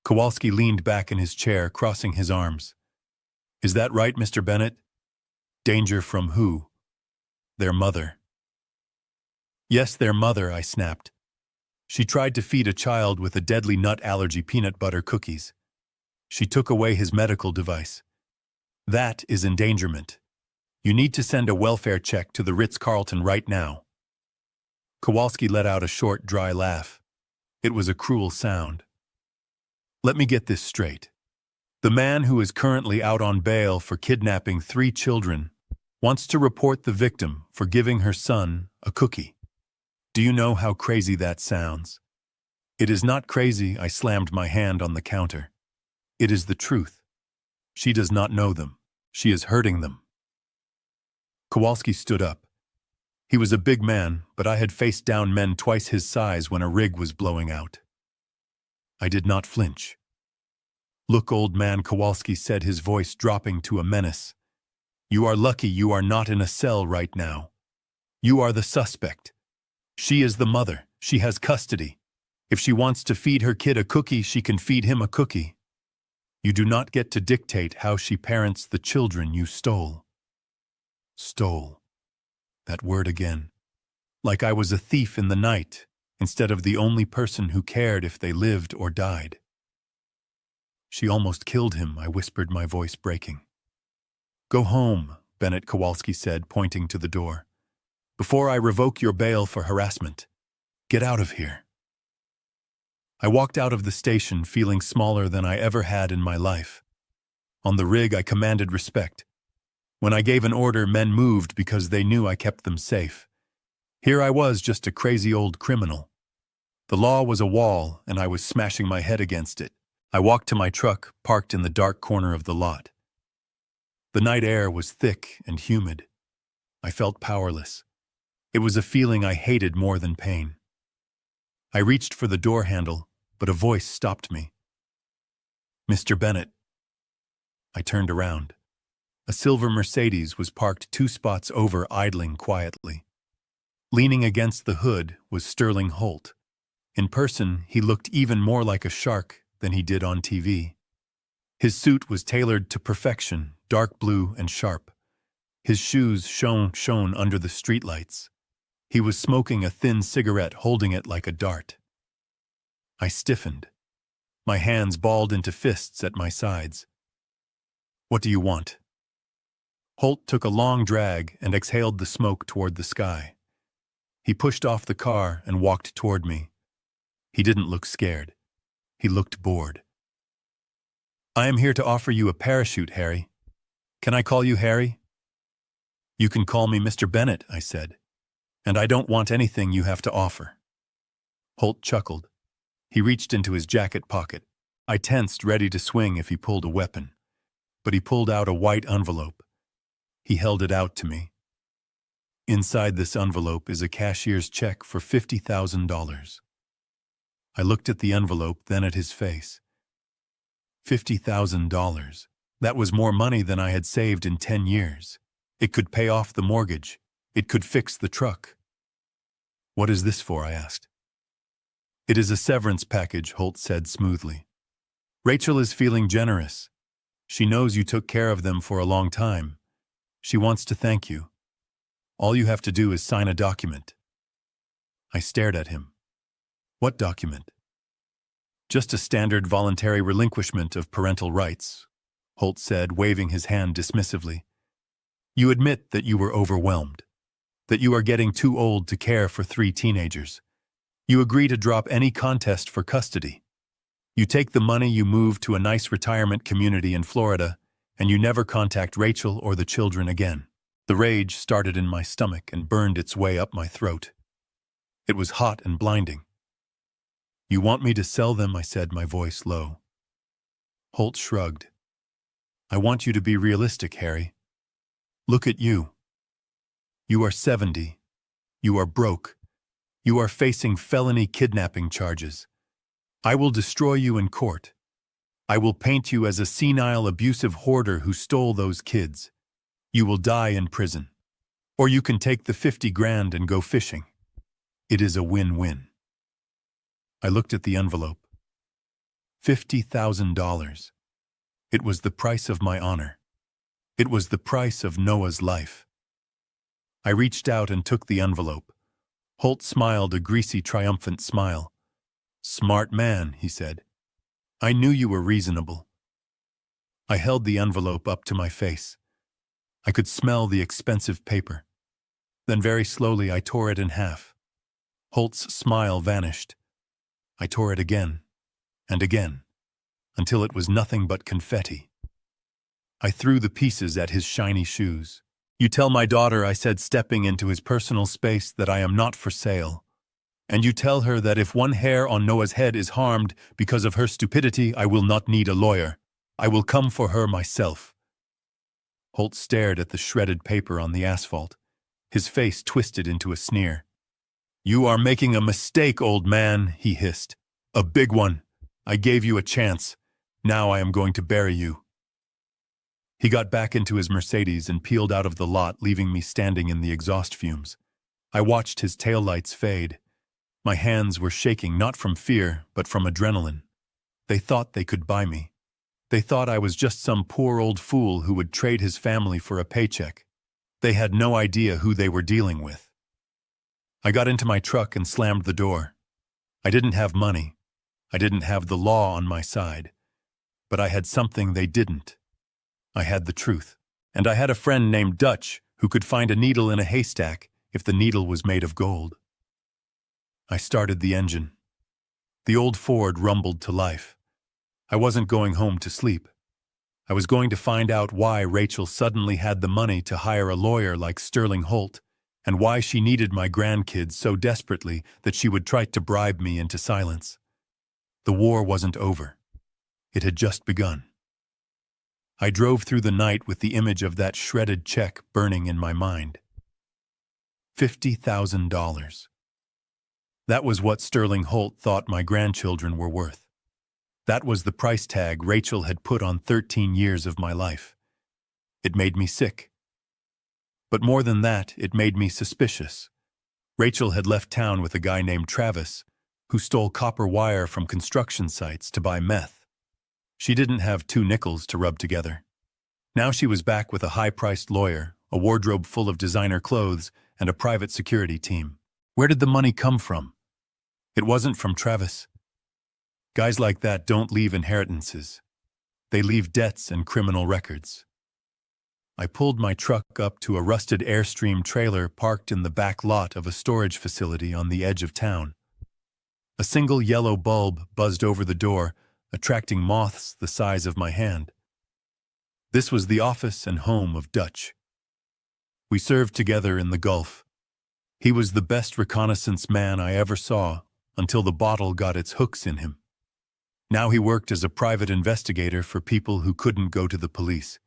Kowalski leaned back in his chair, crossing his arms. "Is that right, Mr. Bennett? Danger from who?" "Their mother." "Yes, their mother," I snapped. "She tried to feed a child with a deadly nut allergy peanut butter cookies. She took away his medical device. That is endangerment. You need to send a welfare check to the Ritz-Carlton right now." Kowalski let out a short, dry laugh. It was a cruel sound. "Let me get this straight. The man who is currently out on bail for kidnapping 3 children wants to report the victim for giving her son a cookie. Do you know how crazy that sounds?" "It is not crazy," I slammed my hand on the counter. "It is the truth. She does not know them. She is hurting them." Kowalski stood up. He was a big man, but I had faced down men twice his size when a rig was blowing out. I did not flinch. "Look, old man," Kowalski said, his voice dropping to a menace. "You are lucky you are not in a cell right now. You are the suspect. She is the mother. She has custody. If she wants to feed her kid a cookie, she can feed him a cookie. You do not get to dictate how she parents the children you stole." Stole. That word again. Like I was a thief in the night, instead of the only person who cared if they lived or died. "She almost killed him," I whispered, my voice breaking. "Go home," Bennett, Kowalski said, pointing to the door. "Before I revoke your bail for harassment. Get out of here." I walked out of the station feeling smaller than I ever had in my life. On the rig, I commanded respect. When I gave an order, men moved because they knew I kept them safe. Here I was, just a crazy old criminal. The law was a wall, and I was smashing my head against it. I walked to my truck, parked in the dark corner of the lot. The night air was thick and humid. I felt powerless. It was a feeling I hated more than pain. I reached for the door handle, but a voice stopped me. "Mr. Bennett." I turned around. A silver Mercedes was parked 2 spots over, idling quietly. Leaning against the hood was Sterling Holt. In person, he looked even more like a shark than he did on TV. His suit was tailored to perfection, dark blue and sharp. His shoes shone under the streetlights. He was smoking a thin cigarette, holding it like a dart. I stiffened. My hands balled into fists at my sides. "What do you want?" Holt took a long drag and exhaled the smoke toward the sky. He pushed off the car and walked toward me. He didn't look scared. He looked bored. "I am here to offer you a parachute, Harry. Can I call you Harry?" "You can call me Mr. Bennett," I said. "And I don't want anything you have to offer." Holt chuckled. He reached into his jacket pocket. I tensed, ready to swing if he pulled a weapon. But he pulled out a white envelope. He held it out to me. Inside this envelope is a cashier's check for $50,000. I looked at the envelope, then at his face. $50,000. That was more money than I had saved in 10 years. It could pay off the mortgage. It could fix the truck. "What is this for?" I asked. "It is a severance package," Holt said smoothly. "Rachel is feeling generous. She knows you took care of them for a long time. She wants to thank you. All you have to do is sign a document." I stared at him. "What document?" "Just a standard voluntary relinquishment of parental rights. Holt said, waving his hand dismissively. You admit that you were overwhelmed, that you are getting too old to care for 3 teenagers. You agree to drop any contest for custody. You take the money, you move to a nice retirement community in Florida, and you never contact Rachel or the children again. The rage started in my stomach and burned its way up my throat. It was hot and blinding. You want me to sell them, I said, my voice low. Holt shrugged. I want you to be realistic, Harry. Look at you. You are 70. You are broke. You are facing felony kidnapping charges. I will destroy you in court. I will paint you as a senile, abusive hoarder who stole those kids. You will die in prison. Or you can take the 50 grand and go fishing. It is a win-win. I looked at the envelope. $50,000. It was the price of my honor. It was the price of Noah's life. I reached out and took the envelope. Holt smiled a greasy, triumphant smile. Smart man, he said. I knew you were reasonable. I held the envelope up to my face. I could smell the expensive paper. Then very slowly I tore it in half. Holt's smile vanished. I tore it again, and again, until it was nothing but confetti. I threw the pieces at his shiny shoes. You tell my daughter, I said, stepping into his personal space, that I am not for sale. And you tell her that if one hair on Noah's head is harmed because of her stupidity, I will not need a lawyer. I will come for her myself. Holt stared at the shredded paper on the asphalt. His face twisted into a sneer. You are making a mistake, old man, he hissed. A big one. I gave you a chance. Now I am going to bury you. He got back into his Mercedes and peeled out of the lot, leaving me standing in the exhaust fumes. I watched his taillights fade. My hands were shaking, not from fear, but from adrenaline. They thought they could buy me. They thought I was just some poor old fool who would trade his family for a paycheck. They had no idea who they were dealing with. I got into my truck and slammed the door. I didn't have money. I didn't have the law on my side. But I had something they didn't. I had the truth. And I had a friend named Dutch who could find a needle in a haystack if the needle was made of gold. I started the engine. The old Ford rumbled to life. I wasn't going home to sleep. I was going to find out why Rachel suddenly had the money to hire a lawyer like Sterling Holt, and why she needed my grandkids so desperately that she would try to bribe me into silence. The war wasn't over. It had just begun. I drove through the night with the image of that shredded check burning in my mind. $50,000. That was what Sterling Holt thought my grandchildren were worth. That was the price tag Rachel had put on 13 years of my life. It made me sick. But more than that, it made me suspicious. Rachel had left town with a guy named Travis, who stole copper wire from construction sites to buy meth. She didn't have 2 nickels to rub together. Now she was back with a high-priced lawyer, a wardrobe full of designer clothes, and a private security team. Where did the money come from? It wasn't from Travis. Guys like that don't leave inheritances. They leave debts and criminal records. I pulled my truck up to a rusted Airstream trailer parked in the back lot of a storage facility on the edge of town. A single yellow bulb buzzed over the door, attracting moths the size of my hand. This was the office and home of Dutch. We served together in the Gulf. He was the best reconnaissance man I ever saw until the bottle got its hooks in him. Now he worked as a private investigator for people who couldn't go to the police.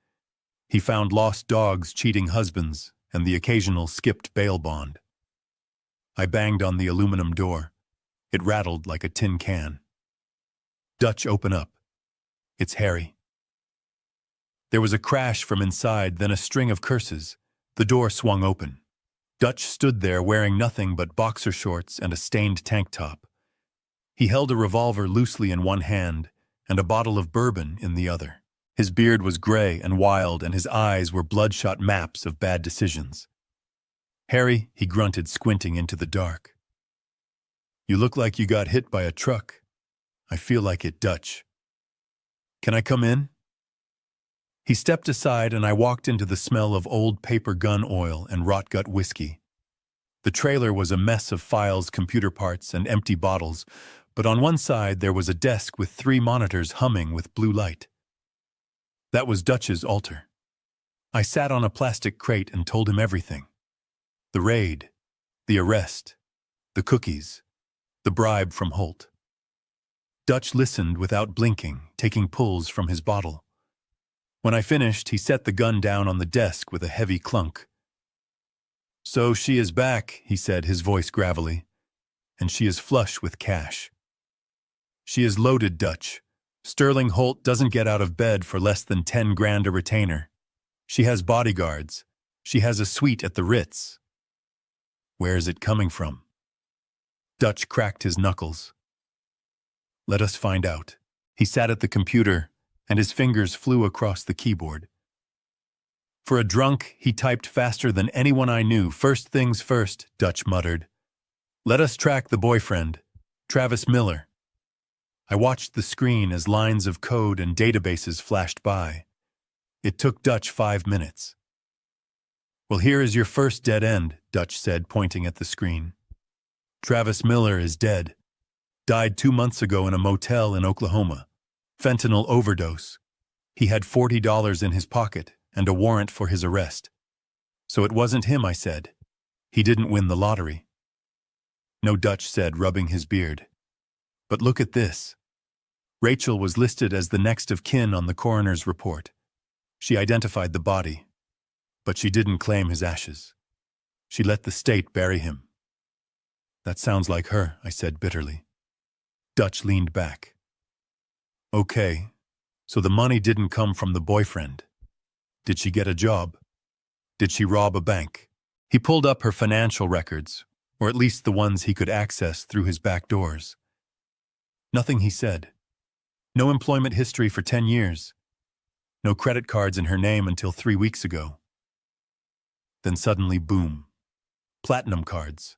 He found lost dogs cheating husbands and the occasional skipped bail bond. I banged on the aluminum door. It rattled like a tin can. Dutch, open up. It's Harry. There was a crash from inside, then a string of curses. The door swung open. Dutch stood there wearing nothing but boxer shorts and a stained tank top. He held a revolver loosely in one hand and a bottle of bourbon in the other. His beard was gray and wild, and his eyes were bloodshot maps of bad decisions. Harry, he grunted, squinting into the dark. You look like you got hit by a truck. I feel like it, Dutch. Can I come in? He stepped aside and I walked into the smell of old paper gun oil and rot-gut whiskey. The trailer was a mess of files, computer parts, and empty bottles, but on one side there was a desk with 3 monitors humming with blue light. That was Dutch's altar. I sat on a plastic crate and told him everything. The raid, the arrest, the cookies, the bribe from Holt. Dutch listened without blinking, taking pulls from his bottle. When I finished, he set the gun down on the desk with a heavy clunk. "So she is back," he said, his voice gravelly, "and she is flush with cash. She is loaded, Dutch. Sterling Holt doesn't get out of bed for less than 10 grand a retainer. She has bodyguards. She has a suite at the Ritz. Where is it coming from?" Dutch cracked his knuckles. "Let us find out." He sat at the computer, and his fingers flew across the keyboard. For a drunk, he typed faster than anyone I knew. "First things first," Dutch muttered. "Let us track the boyfriend, Travis Miller." I watched the screen as lines of code and databases flashed by. It took Dutch 5 minutes. "Well, here is your first dead end," Dutch said, pointing at the screen. "Travis Miller is dead. Died 2 months ago in a motel in Oklahoma. Fentanyl overdose. He had $40 in his pocket and a warrant for his arrest. So it wasn't him," I said. "He didn't win the lottery." "No," Dutch said, rubbing his beard. "But look at this." Rachel was listed as the next of kin on the coroner's report. She identified the body, but she didn't claim his ashes. She let the state bury him. "That sounds like her," I said bitterly. Dutch leaned back. "Okay, so the money didn't come from the boyfriend. Did she get a job? Did she rob a bank?" He pulled up her financial records, or at least the ones he could access through his back doors. "Nothing," he said. "No employment history for 10 years. No credit cards in her name until 3 weeks ago." Then suddenly, boom. Platinum cards.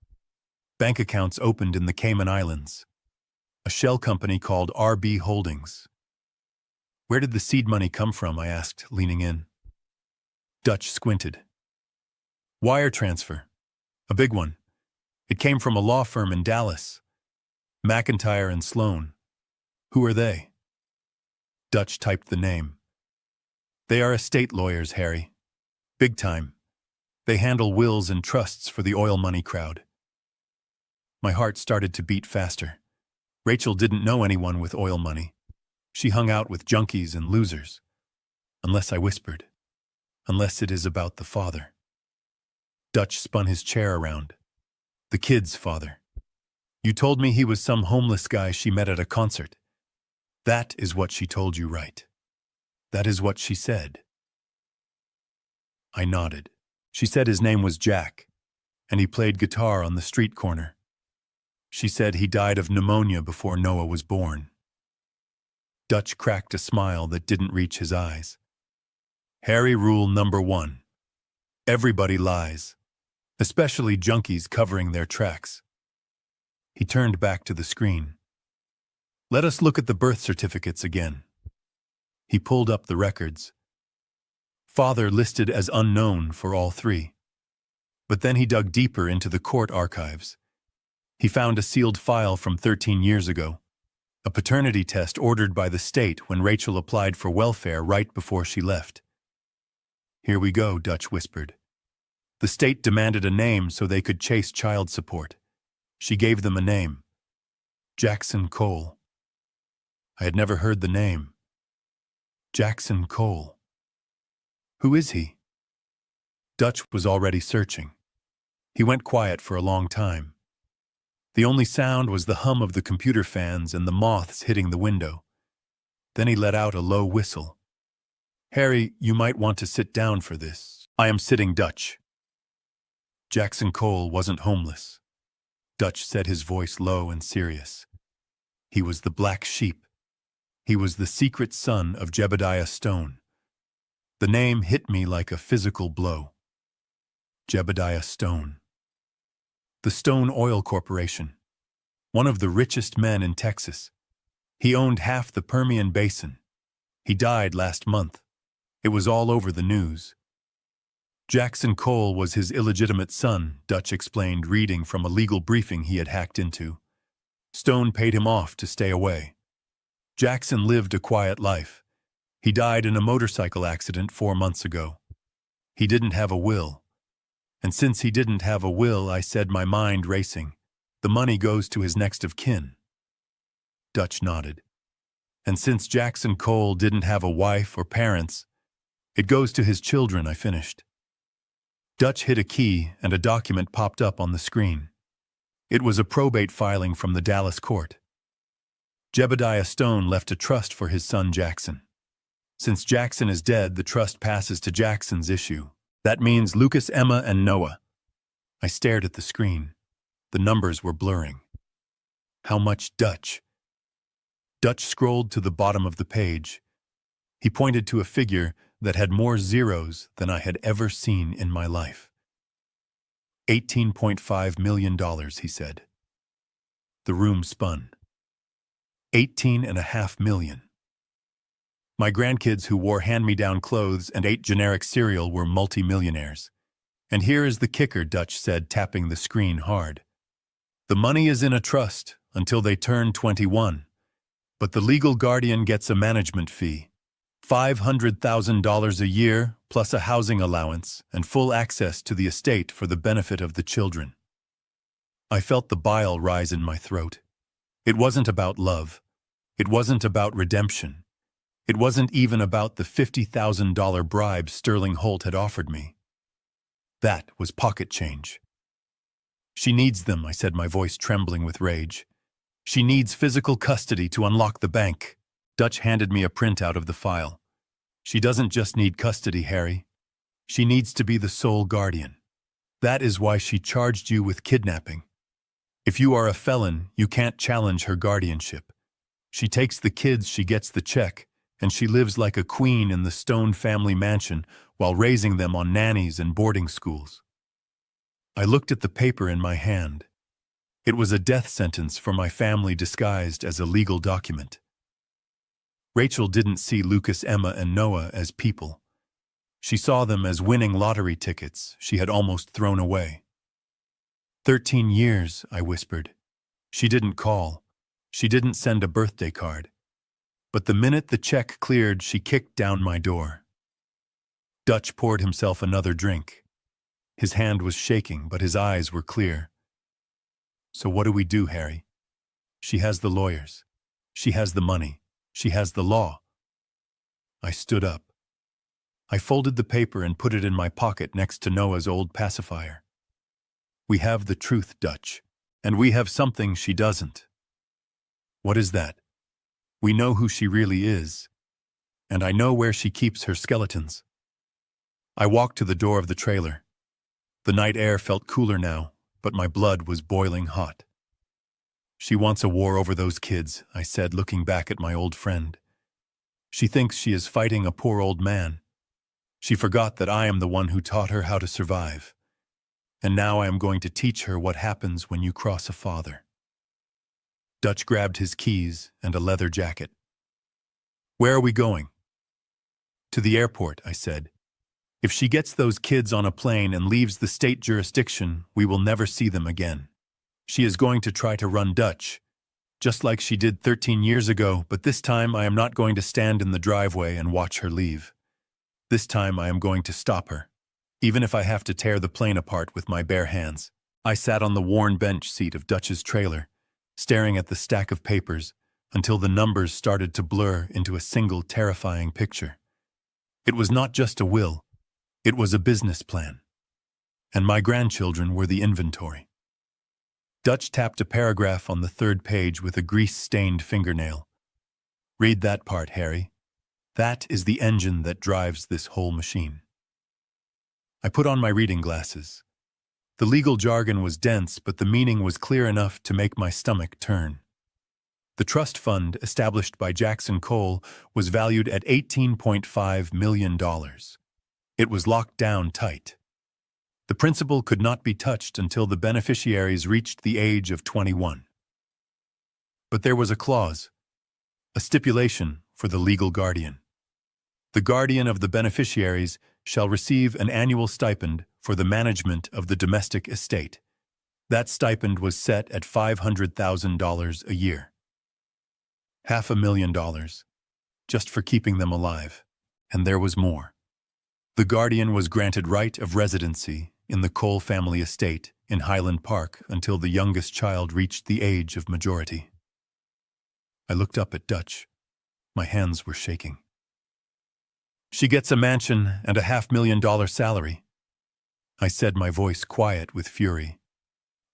Bank accounts opened in the Cayman Islands. A shell company called RB Holdings. "Where did the seed money come from?" I asked, leaning in. Dutch squinted. "Wire transfer. A big one. It came from a law firm in Dallas. McIntyre and Sloan. Who are they?" Dutch typed the name. "They are estate lawyers, Harry. Big time. They handle wills and trusts for the oil money crowd." My heart started to beat faster. Rachel didn't know anyone with oil money. She hung out with junkies and losers. Unless I whispered. Unless it is about the father. Dutch spun his chair around. "The kid's father. You told me he was some homeless guy she met at a concert. That is what she told you, right? That is what she said." I nodded. "She said his name was Jack, and he played guitar on the street corner. She said he died of pneumonia before Noah was born." Dutch cracked a smile that didn't reach his eyes. "Harry, rule number 1. Everybody lies, especially junkies covering their tracks." He turned back to the screen. "Let us look at the birth certificates again." He pulled up the records. Father listed as unknown for all 3. But then he dug deeper into the court archives. He found a sealed file from 13 years ago, a paternity test ordered by the state when Rachel applied for welfare right before she left. "Here we go," Dutch whispered. "The state demanded a name so they could chase child support. She gave them a name. Jackson Cole." I had never heard the name. Jackson Cole. Who is he? Dutch was already searching. He went quiet for a long time. The only sound was the hum of the computer fans and the moths hitting the window. Then he let out a low whistle. "Harry, you might want to sit down for this." "I am sitting, Dutch." Jackson Cole wasn't homeless. Dutch said, his voice low and serious. He was the black sheep. He was the secret son of Jebediah Stone. The name hit me like a physical blow. Jebediah Stone. The Stone Oil Corporation. One of the richest men in Texas. He owned half the Permian Basin. He died last month. It was all over the news. Jackson Cole was his illegitimate son, Dutch explained, reading from a legal briefing he had hacked into. Stone paid him off to stay away. Jackson lived a quiet life. He died in a motorcycle accident 4 months ago. He didn't have a will. And since he didn't have a will, I said, my mind racing, the money goes to his next of kin. Dutch nodded. And since Jackson Cole didn't have a wife or parents, it goes to his children, I finished. Dutch hit a key and a document popped up on the screen. It was a probate filing from the Dallas court. Jebediah Stone left a trust for his son Jackson. Since Jackson is dead, the trust passes to Jackson's issue. That means Lucas, Emma, and Noah. I stared at the screen. The numbers were blurring. How much, Dutch? Dutch scrolled to the bottom of the page. He pointed to a figure that had more zeros than I had ever seen in my life. $18.5 million, he said. The room spun. 18.5 million. My grandkids who wore hand-me-down clothes and ate generic cereal were multimillionaires. And here is the kicker, Dutch said, tapping the screen hard. The money is in a trust until they turn 21, but the legal guardian gets a management fee. $500,000 a year, plus a housing allowance and full access to the estate for the benefit of the children. I felt the bile rise in my throat. It wasn't about love. It wasn't about redemption. It wasn't even about the $50,000 bribe Sterling Holt had offered me. That was pocket change. She needs them, I said, my voice trembling with rage. She needs physical custody to unlock the bank. Dutch handed me a printout of the file. She doesn't just need custody, Harry. She needs to be the sole guardian. That is why she charged you with kidnapping. If you are a felon, you can't challenge her guardianship. She takes the kids, she gets the check, and she lives like a queen in the Stone family mansion while raising them on nannies and boarding schools. I looked at the paper in my hand. It was a death sentence for my family disguised as a legal document. Rachel didn't see Lucas, Emma, and Noah as people. She saw them as winning lottery tickets she had almost thrown away. 13 years, I whispered. She didn't call. She didn't send a birthday card. But the minute the check cleared, she kicked down my door. Dutch poured himself another drink. His hand was shaking, but his eyes were clear. So what do we do, Harry? She has the lawyers. She has the money. She has the law. I stood up. I folded the paper and put it in my pocket next to Noah's old pacifier. We have the truth, Dutch, and we have something she doesn't. What is that? We know who she really is, and I know where she keeps her skeletons. I walked to the door of the trailer. The night air felt cooler now, but my blood was boiling hot. She wants a war over those kids, I said, looking back at my old friend. She thinks she is fighting a poor old man. She forgot that I am the one who taught her how to survive. And now I am going to teach her what happens when you cross a father. Dutch grabbed his keys and a leather jacket. Where are we going? To the airport, I said. If she gets those kids on a plane and leaves the state jurisdiction, we will never see them again. She is going to try to run Dutch, just like she did 13 years ago, but this time I am not going to stand in the driveway and watch her leave. This time I am going to stop her, even if I have to tear the plane apart with my bare hands. I sat on the worn bench seat of Dutch's trailer, staring at the stack of papers until the numbers started to blur into a single terrifying picture. It was not just a will, it was a business plan. And my grandchildren were the inventory. Dutch tapped a paragraph on the 3rd page with a grease-stained fingernail. Read that part, Harry. That is the engine that drives this whole machine. I put on my reading glasses. The legal jargon was dense, but the meaning was clear enough to make my stomach turn. The trust fund established by Jackson Cole was valued at $18.5 million. It was locked down tight. The principal could not be touched until the beneficiaries reached the age of 21. But there was a clause, a stipulation for the legal guardian. The guardian of the beneficiaries shall receive an annual stipend for the management of the domestic estate. That stipend was set at $500,000 a year. $500,000, just for keeping them alive. And there was more. The guardian was granted right of residency in the Cole family estate in Highland Park until the youngest child reached the age of majority. I looked up at Dutch. My hands were shaking. She gets a mansion and a $500,000 salary. I said, my voice quiet with fury.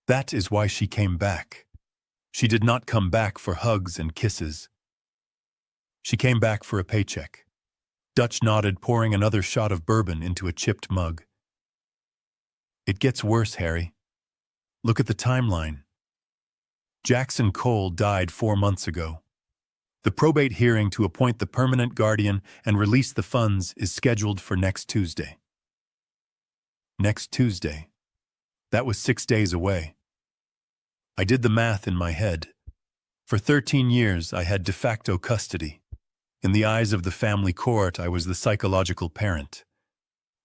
That is why she came back. She did not come back for hugs and kisses. She came back for a paycheck. Dutch nodded, pouring another shot of bourbon into a chipped mug. It gets worse, Harry. Look at the timeline. Jackson Cole died 4 months ago. The probate hearing to appoint the permanent guardian and release the funds is scheduled for next Tuesday. Next Tuesday. That was 6 days away. I did the math in my head. For 13 years, I had de facto custody. In the eyes of the family court, I was the psychological parent.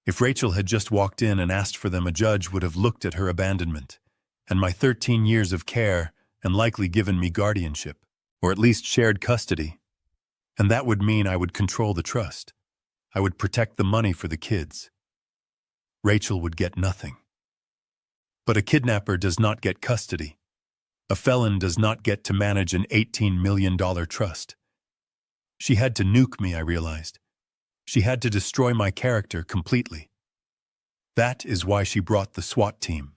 If Rachel had just walked in and asked for them, a judge would have looked at her abandonment and my 13 years of care and likely given me guardianship, or at least shared custody. And that would mean I would control the trust. I would protect the money for the kids. Rachel would get nothing. But a kidnapper does not get custody. A felon does not get to manage an $18 million trust. She had to nuke me, I realized. She had to destroy my character completely. That is why she brought the SWAT team.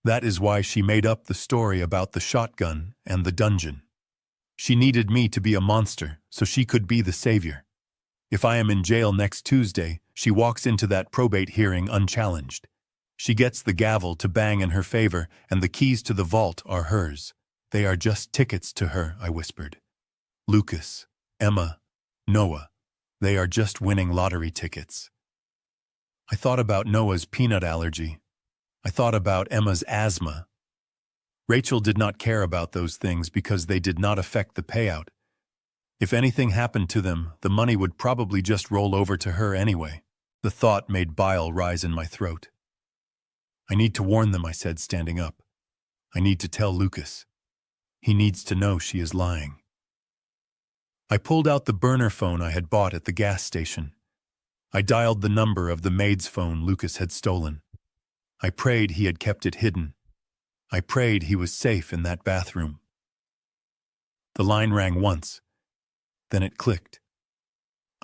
That is why she made up the story about the shotgun and the dungeon. She needed me to be a monster so she could be the savior. If I am in jail next Tuesday, she walks into that probate hearing unchallenged. She gets the gavel to bang in her favor, and the keys to the vault are hers. They are just tickets to her, I whispered. Lucas, Emma, Noah, they are just winning lottery tickets. I thought about Noah's peanut allergy. I thought about Emma's asthma. Rachel did not care about those things because they did not affect the payout. If anything happened to them, the money would probably just roll over to her anyway. The thought made bile rise in my throat. I need to warn them, I said, standing up. I need to tell Lucas. He needs to know she is lying. I pulled out the burner phone I had bought at the gas station. I dialed the number of the maid's phone Lucas had stolen. I prayed he had kept it hidden. I prayed he was safe in that bathroom. The line rang once. Then it clicked.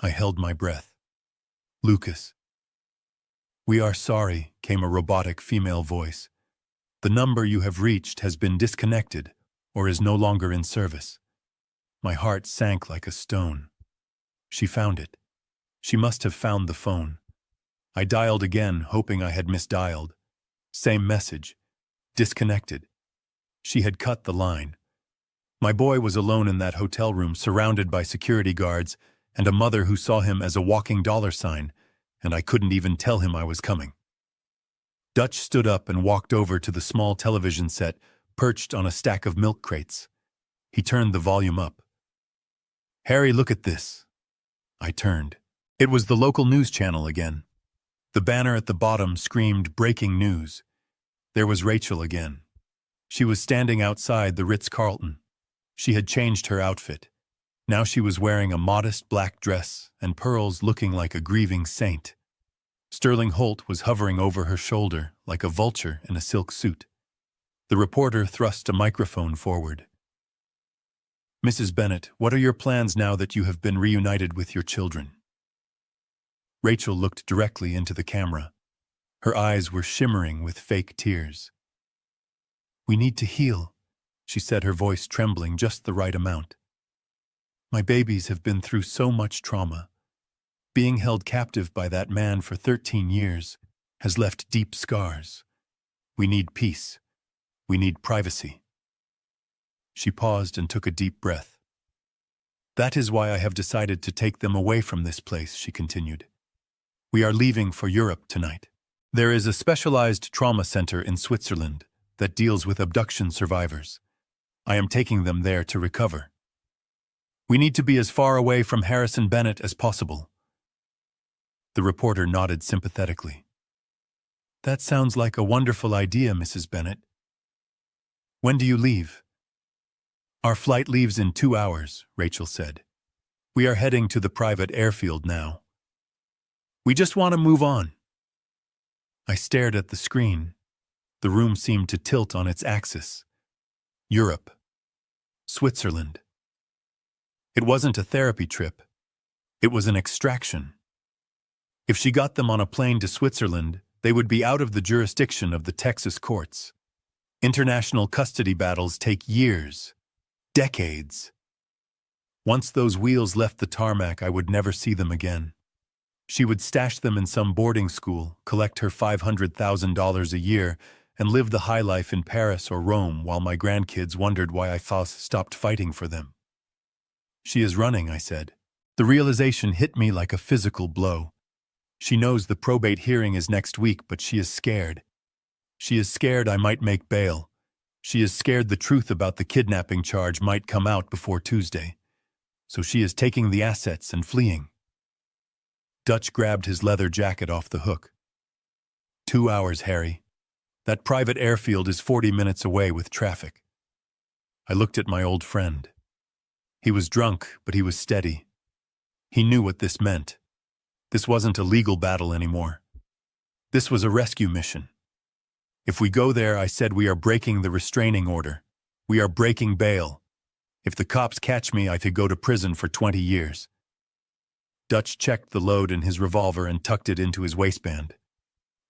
I held my breath. Lucas. We are sorry, came a robotic female voice. The number you have reached has been disconnected or is no longer in service. My heart sank like a stone. She found it. She must have found the phone. I dialed again, hoping I had misdialed. Same message. Disconnected. She had cut the line. My boy was alone in that hotel room, surrounded by security guards and a mother who saw him as a walking dollar sign, and I couldn't even tell him I was coming. Dutch stood up and walked over to the small television set perched on a stack of milk crates. He turned the volume up. Harry, look at this. I turned. It was the local news channel again. The banner at the bottom screamed breaking news. There was Rachel again. She was standing outside the Ritz-Carlton. She had changed her outfit. Now she was wearing a modest black dress and pearls, looking like a grieving saint. Sterling Holt was hovering over her shoulder like a vulture in a silk suit. The reporter thrust a microphone forward. Mrs. Bennett, what are your plans now that you have been reunited with your children? Rachel looked directly into the camera. Her eyes were shimmering with fake tears. We need to heal, she said, her voice trembling just the right amount. My babies have been through so much trauma. Being held captive by that man for 13 years has left deep scars. We need peace. We need privacy. She paused and took a deep breath. That is why I have decided to take them away from this place, she continued. We are leaving for Europe tonight. There is a specialized trauma center in Switzerland that deals with abduction survivors. I am taking them there to recover. We need to be as far away from Harrison Bennett as possible. The reporter nodded sympathetically. That sounds like a wonderful idea, Mrs. Bennett. When do you leave? Our flight leaves in 2 hours, Rachel said. We are heading to the private airfield now. We just want to move on. I stared at the screen. The room seemed to tilt on its axis. Europe. Switzerland. It wasn't a therapy trip. It was an extraction. If she got them on a plane to Switzerland, they would be out of the jurisdiction of the Texas courts. International custody battles take years, decades. Once those wheels left the tarmac, I would never see them again. She would stash them in some boarding school, collect her $500,000 a year, and live the high life in Paris or Rome while my grandkids wondered why I stopped fighting for them. She is running, I said. The realization hit me like a physical blow. She knows the probate hearing is next week, but she is scared. She is scared I might make bail. She is scared the truth about the kidnapping charge might come out before Tuesday. So she is taking the assets and fleeing. Dutch grabbed his leather jacket off the hook. 2 hours, Harry. That private airfield is 40 minutes away with traffic. I looked at my old friend. He was drunk, but he was steady. He knew what this meant. This wasn't a legal battle anymore. This was a rescue mission. If we go there, I said, we are breaking the restraining order. We are breaking bail. If the cops catch me, I could go to prison for 20 years. Dutch checked the load in his revolver and tucked it into his waistband.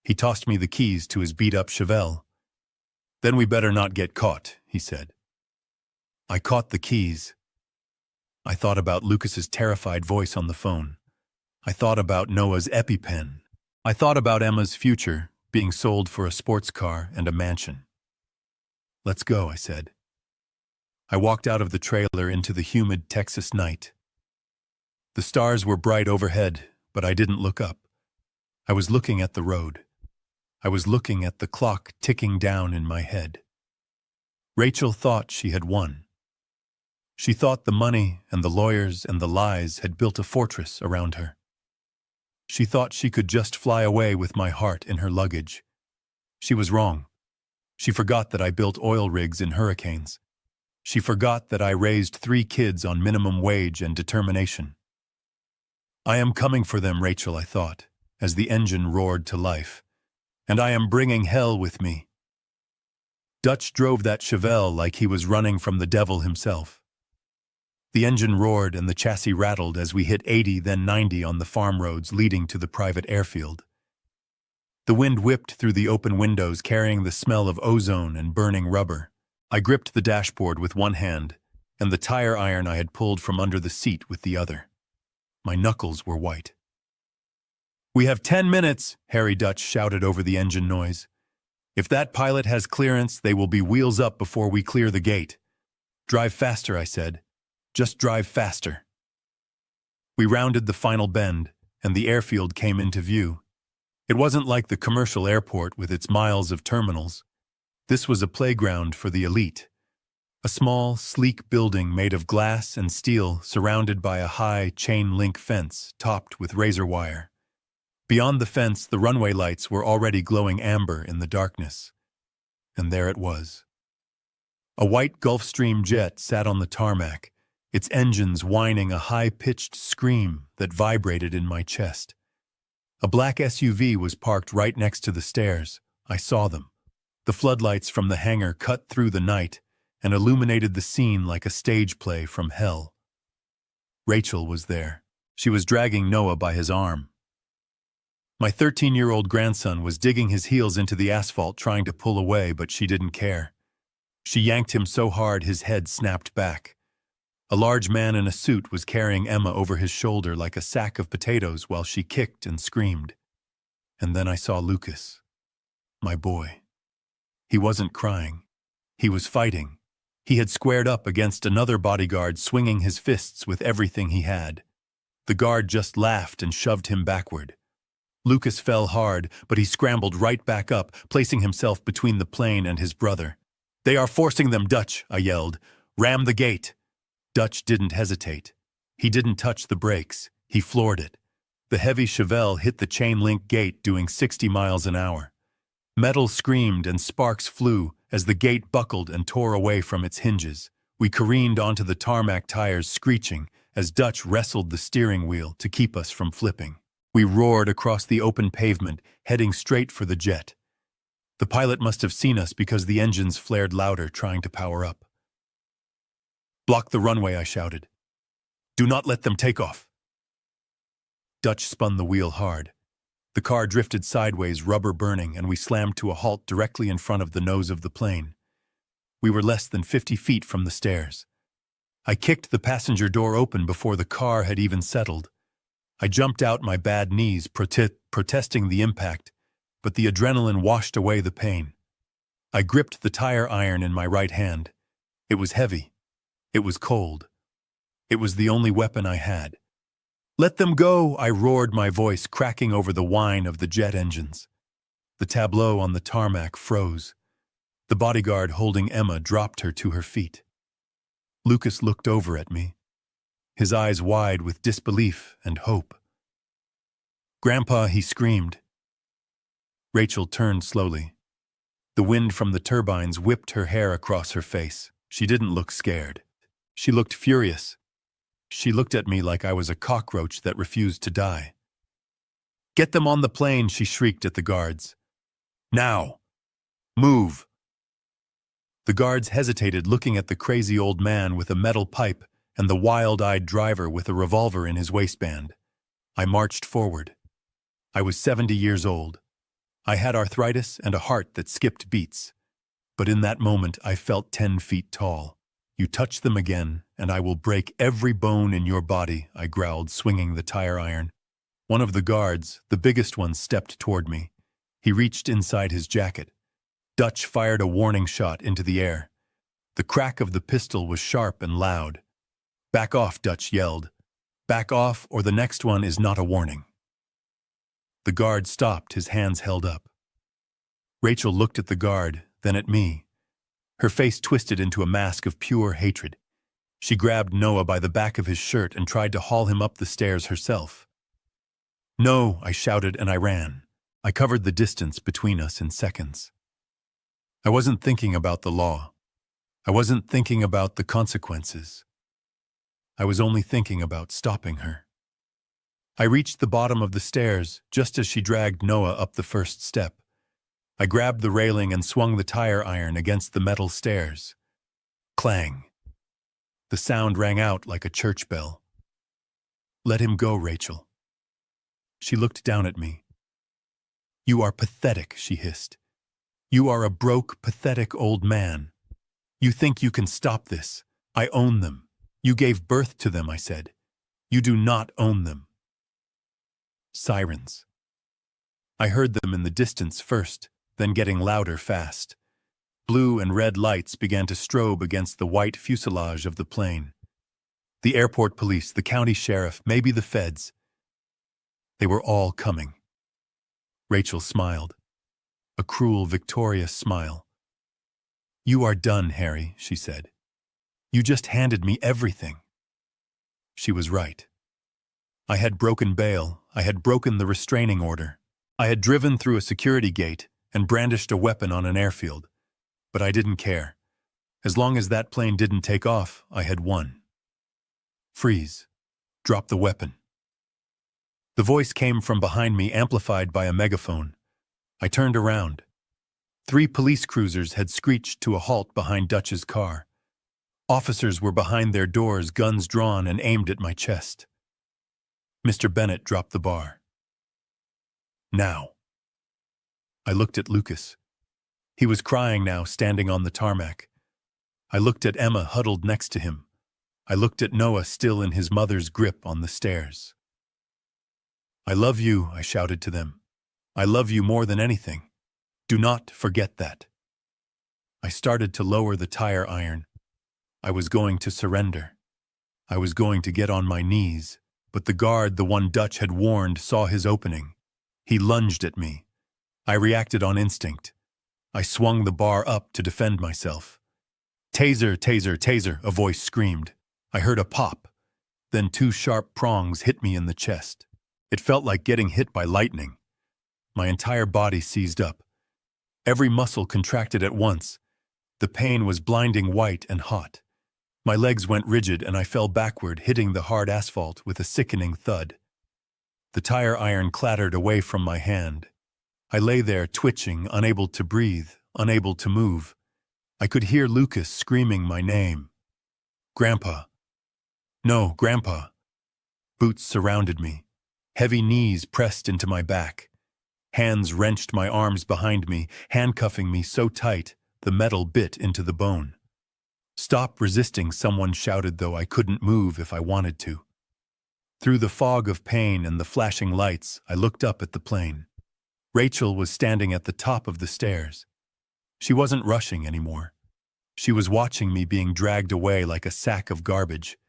He tossed me the keys to his beat-up Chevelle. Then we better not get caught, he said. I caught the keys. I thought about Lucas's terrified voice on the phone. I thought about Noah's EpiPen. I thought about Emma's future, being sold for a sports car and a mansion. Let's go, I said. I walked out of the trailer into the humid Texas night. The stars were bright overhead, but I didn't look up. I was looking at the road. I was looking at the clock ticking down in my head. Rachel thought she had won. She thought the money and the lawyers and the lies had built a fortress around her. She thought she could just fly away with my heart in her luggage. She was wrong. She forgot that I built oil rigs in hurricanes. She forgot that I raised 3 kids on minimum wage and determination. I am coming for them, Rachel, I thought, as the engine roared to life. And I am bringing hell with me. Dutch drove that Chevelle like he was running from the devil himself. The engine roared and the chassis rattled as we hit 80, then 90 on the farm roads leading to the private airfield. The wind whipped through the open windows, carrying the smell of ozone and burning rubber. I gripped the dashboard with one hand, and the tire iron I had pulled from under the seat with the other. My knuckles were white. We have 10 minutes, Harry Dutch shouted over the engine noise. If that pilot has clearance, they will be wheels up before we clear the gate. Drive faster, I said. Just drive faster. We rounded the final bend, and the airfield came into view. It wasn't like the commercial airport with its miles of terminals. This was a playground for the elite. A small, sleek building made of glass and steel surrounded by a high chain-link fence topped with razor wire. Beyond the fence, the runway lights were already glowing amber in the darkness. And there it was. A white Gulfstream jet sat on the tarmac, its engines whining a high-pitched scream that vibrated in my chest. A black SUV was parked right next to the stairs. I saw them. The floodlights from the hangar cut through the night and illuminated the scene like a stage play from hell. Rachel was there. She was dragging Noah by his arm. My 13-year-old grandson was digging his heels into the asphalt trying to pull away, but she didn't care. She yanked him so hard his head snapped back. A large man in a suit was carrying Emma over his shoulder like a sack of potatoes while she kicked and screamed. And then I saw Lucas, my boy. He wasn't crying. He was fighting. He had squared up against another bodyguard, swinging his fists with everything he had. The guard just laughed and shoved him backward. Lucas fell hard, but he scrambled right back up, placing himself between the plane and his brother. "They are forcing them, Dutch," I yelled. "Ram the gate." Dutch didn't hesitate. He didn't touch the brakes. He floored it. The heavy Chevelle hit the chain-link gate doing 60 miles an hour. Metal screamed and sparks flew as the gate buckled and tore away from its hinges. We careened onto the tarmac tires screeching as Dutch wrestled the steering wheel to keep us from flipping. We roared across the open pavement, heading straight for the jet. The pilot must have seen us because the engines flared louder, trying to power up. "Block the runway," I shouted. "Do not let them take off." Dutch spun the wheel hard. The car drifted sideways, rubber burning, and we slammed to a halt directly in front of the nose of the plane. We were less than 50 feet from the stairs. I kicked the passenger door open before the car had even settled. I jumped out, my bad knees protesting the impact, but the adrenaline washed away the pain. I gripped the tire iron in my right hand. It was heavy. It was cold. It was the only weapon I had. "Let them go!" I roared, my voice cracking over the whine of the jet engines. The tableau on the tarmac froze. The bodyguard holding Emma dropped her to her feet. Lucas looked over at me, his eyes wide with disbelief and hope. "Grandpa," he screamed. Rachel turned slowly. The wind from the turbines whipped her hair across her face. She didn't look scared. She looked furious. She looked at me like I was a cockroach that refused to die. "Get them on the plane," she shrieked at the guards. "Now! Move!" The guards hesitated, looking at the crazy old man with a metal pipe and the wild-eyed driver with a revolver in his waistband. I marched forward. I was 70 years old. I had arthritis and a heart that skipped beats. But in that moment, I felt 10 feet tall. "You touch them again, and I will break every bone in your body," I growled, swinging the tire iron. One of the guards, the biggest one, stepped toward me. He reached inside his jacket. Dutch fired a warning shot into the air. The crack of the pistol was sharp and loud. "Back off," Dutch yelled. "Back off, or the next one is not a warning." The guard stopped, his hands held up. Rachel looked at the guard, then at me. Her face twisted into a mask of pure hatred. She grabbed Noah by the back of his shirt and tried to haul him up the stairs herself. "No," I shouted, and I ran. I covered the distance between us in seconds. I wasn't thinking about the law. I wasn't thinking about the consequences. I was only thinking about stopping her. I reached the bottom of the stairs just as she dragged Noah up the first step. I grabbed the railing and swung the tire iron against the metal stairs. Clang. The sound rang out like a church bell. "Let him go, Rachel." She looked down at me. "You are pathetic," she hissed. "You are a broke, pathetic old man. You think you can stop this. I own them. You gave birth to them," I said. "You do not own them." Sirens. I heard them in the distance first, then getting louder fast. Blue and red lights began to strobe against the white fuselage of the plane. The airport police, the county sheriff, maybe the feds. They were all coming. Rachel smiled. A cruel, victorious smile. "You are done, Harry," she said. "You just handed me everything." She was right. I had broken bail. I had broken the restraining order. I had driven through a security gate and brandished a weapon on an airfield. But I didn't care. As long as that plane didn't take off, I had won. "Freeze. Drop the weapon." The voice came from behind me, amplified by a megaphone. I turned around. 3 police cruisers had screeched to a halt behind Dutch's car. Officers were behind their doors, guns drawn and aimed at my chest. Mr. Bennett dropped the bar. "Now." I looked at Lucas. He was crying now, standing on the tarmac. I looked at Emma huddled next to him. I looked at Noah still in his mother's grip on the stairs. "I love you," I shouted to them. "I love you more than anything. Do not forget that." I started to lower the tire iron. I was going to surrender. I was going to get on my knees, but the guard, the one Dutch had warned, saw his opening. He lunged at me. I reacted on instinct. I swung the bar up to defend myself. "Taser, taser, taser," a voice screamed. I heard a pop. Then 2 sharp prongs hit me in the chest. It felt like getting hit by lightning. My entire body seized up. Every muscle contracted at once. The pain was blinding white and hot. My legs went rigid and I fell backward, hitting the hard asphalt with a sickening thud. The tire iron clattered away from my hand. I lay there twitching, unable to breathe, unable to move. I could hear Lucas screaming my name. Grandpa. No, Grandpa. Boots surrounded me. Heavy knees pressed into my back. Hands wrenched my arms behind me, handcuffing me so tight the metal bit into the bone. Stop resisting, someone shouted, though I couldn't move if I wanted to. Through the fog of pain and the flashing lights, I looked up at the plane. Rachel was standing at the top of the stairs. She wasn't rushing anymore. She was watching me being dragged away like a sack of garbage.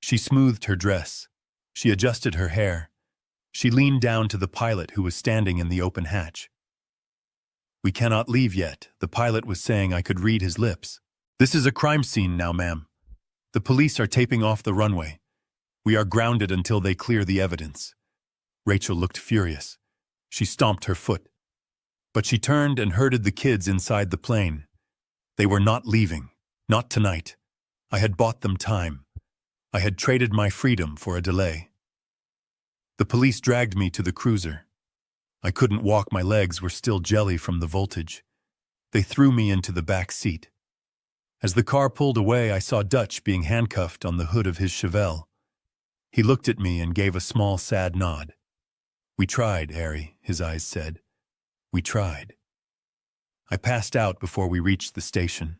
She smoothed her dress. She adjusted her hair. She leaned down to the pilot who was standing in the open hatch. "We cannot leave yet," the pilot was saying. I could read his lips. "This is a crime scene now, ma'am. The police are taping off the runway. We are grounded until they clear the evidence." Rachel looked furious. She stomped her foot. But she turned and herded the kids inside the plane. They were not leaving. Not tonight. I had bought them time. I had traded my freedom for a delay. The police dragged me to the cruiser. I couldn't walk, my legs were still jelly from the voltage. They threw me into the back seat. As the car pulled away, I saw Dutch being handcuffed on the hood of his Chevelle. He looked at me and gave a small, sad nod. "We tried, Harry," his eyes said. "We tried." I passed out before we reached the station.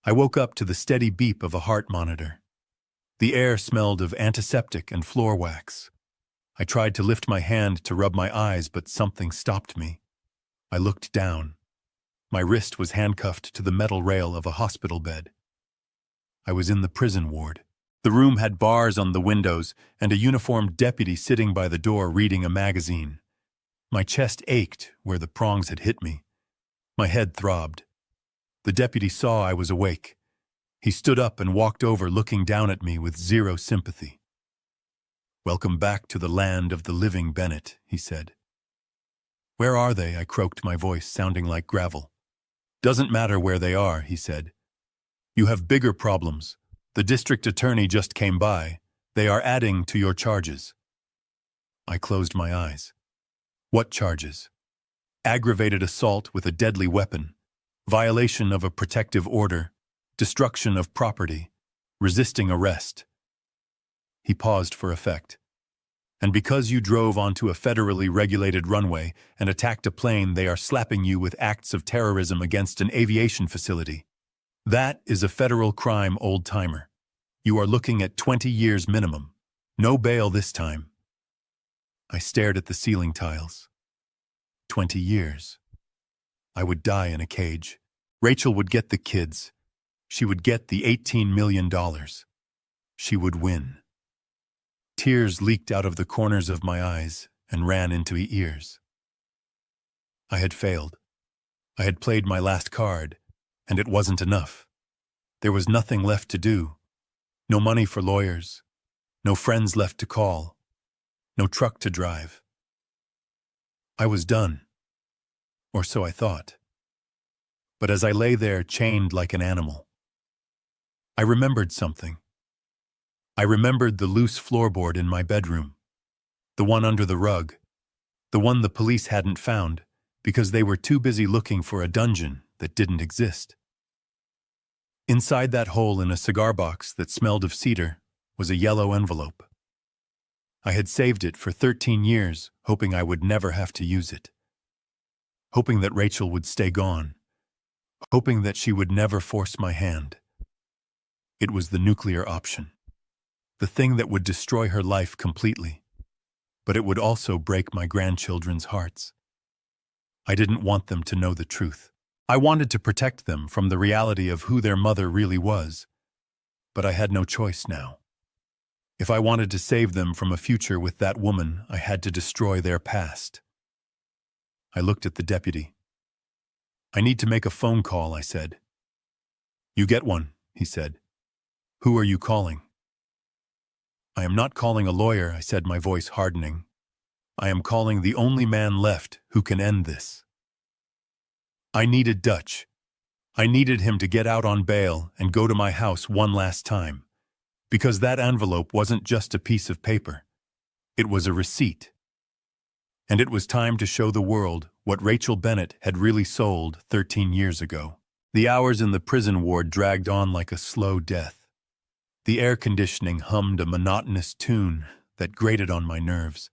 I woke up to the steady beep of a heart monitor. The air smelled of antiseptic and floor wax. I tried to lift my hand to rub my eyes, but something stopped me. I looked down. My wrist was handcuffed to the metal rail of a hospital bed. I was in the prison ward. The room had bars on the windows and a uniformed deputy sitting by the door reading a magazine. My chest ached where the prongs had hit me. My head throbbed. The deputy saw I was awake. He stood up and walked over, looking down at me with zero sympathy. "Welcome back to the land of the living, Bennett," he said. "Where are they?" I croaked, my voice sounding like gravel. "Doesn't matter where they are," he said. "You have bigger problems. The district attorney just came by. They are adding to your charges." I closed my eyes. "What charges?" "Aggravated assault with a deadly weapon, violation of a protective order, destruction of property, resisting arrest." He paused for effect. "And because you drove onto a federally regulated runway and attacked a plane, they are slapping you with acts of terrorism against an aviation facility. That is a federal crime, old-timer. You are looking at 20 years minimum. No bail this time." I stared at the ceiling tiles. 20 years. I would die in a cage. Rachel would get the kids. She would get the $18 million. She would win. Tears leaked out of the corners of my eyes and ran into my ears. I had failed. I had played my last card, and it wasn't enough. There was nothing left to do. No money for lawyers. No friends left to call. No truck to drive. I was done. Or so I thought. But as I lay there, chained like an animal, I remembered something. I remembered the loose floorboard in my bedroom, the one under the rug, the one the police hadn't found because they were too busy looking for a dungeon that didn't exist. Inside that hole in a cigar box that smelled of cedar was a yellow envelope. I had saved it for 13 years, hoping I would never have to use it. Hoping that Rachel would stay gone. Hoping that she would never force my hand. It was the nuclear option. The thing that would destroy her life completely. But it would also break my grandchildren's hearts. I didn't want them to know the truth. I wanted to protect them from the reality of who their mother really was. But I had no choice now. If I wanted to save them from a future with that woman, I had to destroy their past. I looked at the deputy. "I need to make a phone call," I said. "You get one," he said. "Who are you calling?" "I am not calling a lawyer," I said, my voice hardening. I am calling the only man left who can end this. I needed Dutch. I needed him to get out on bail and go to my house one last time. Because that envelope wasn't just a piece of paper. It was a receipt. And it was time to show the world what Rachel Bennett had really sold 13 years ago. The hours in the prison ward dragged on like a slow death. The air conditioning hummed a monotonous tune that grated on my nerves.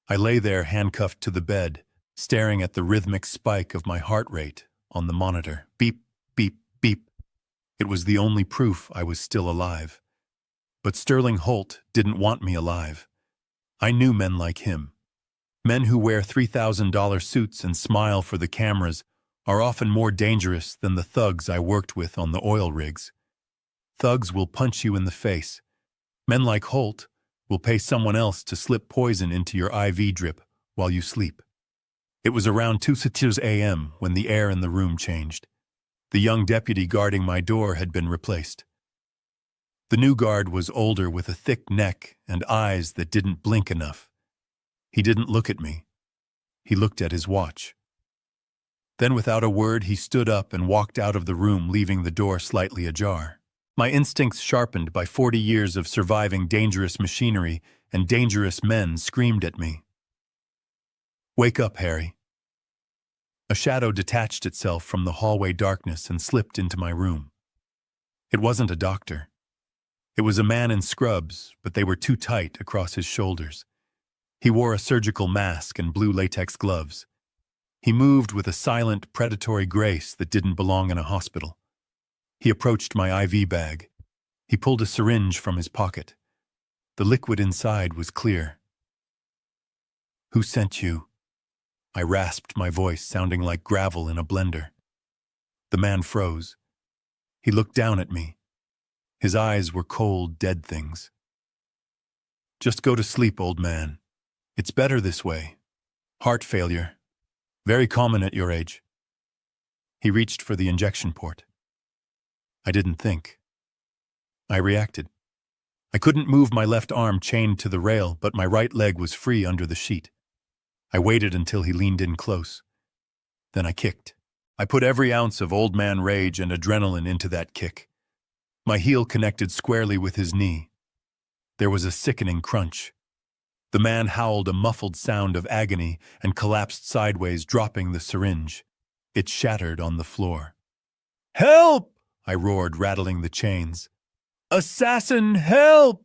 I lay there handcuffed to the bed, staring at the rhythmic spike of my heart rate on the monitor. Beep, beep, beep. It was the only proof I was still alive. But Sterling Holt didn't want me alive. I knew men like him. Men who wear $3,000 suits and smile for the cameras are often more dangerous than the thugs I worked with on the oil rigs. Thugs will punch you in the face. Men like Holt will pay someone else to slip poison into your IV drip while you sleep. It was around 2:00 a.m. when the air in the room changed. The young deputy guarding my door had been replaced. The new guard was older with a thick neck and eyes that didn't blink enough. He didn't look at me. He looked at his watch. Then without a word he stood up and walked out of the room, leaving the door slightly ajar. My instincts sharpened by 40 years of surviving dangerous machinery and dangerous men screamed at me. "Wake up, Harry." A shadow detached itself from the hallway darkness and slipped into my room. It wasn't a doctor. It was a man in scrubs, but they were too tight across his shoulders. He wore a surgical mask and blue latex gloves. He moved with a silent, predatory grace that didn't belong in a hospital. He approached my IV bag. He pulled a syringe from his pocket. The liquid inside was clear. "Who sent you?" I rasped, my voice sounding like gravel in a blender. The man froze. He looked down at me. His eyes were cold, dead things. "Just go to sleep, old man. It's better this way. Heart failure. Very common at your age." He reached for the injection port. I didn't think. I reacted. I couldn't move my left arm chained to the rail, but my right leg was free under the sheet. I waited until he leaned in close. Then I kicked. I put every ounce of old man rage and adrenaline into that kick. My heel connected squarely with his knee. There was a sickening crunch. The man howled a muffled sound of agony and collapsed sideways, dropping the syringe. It shattered on the floor. "Help!" I roared, rattling the chains. "Assassin, help!"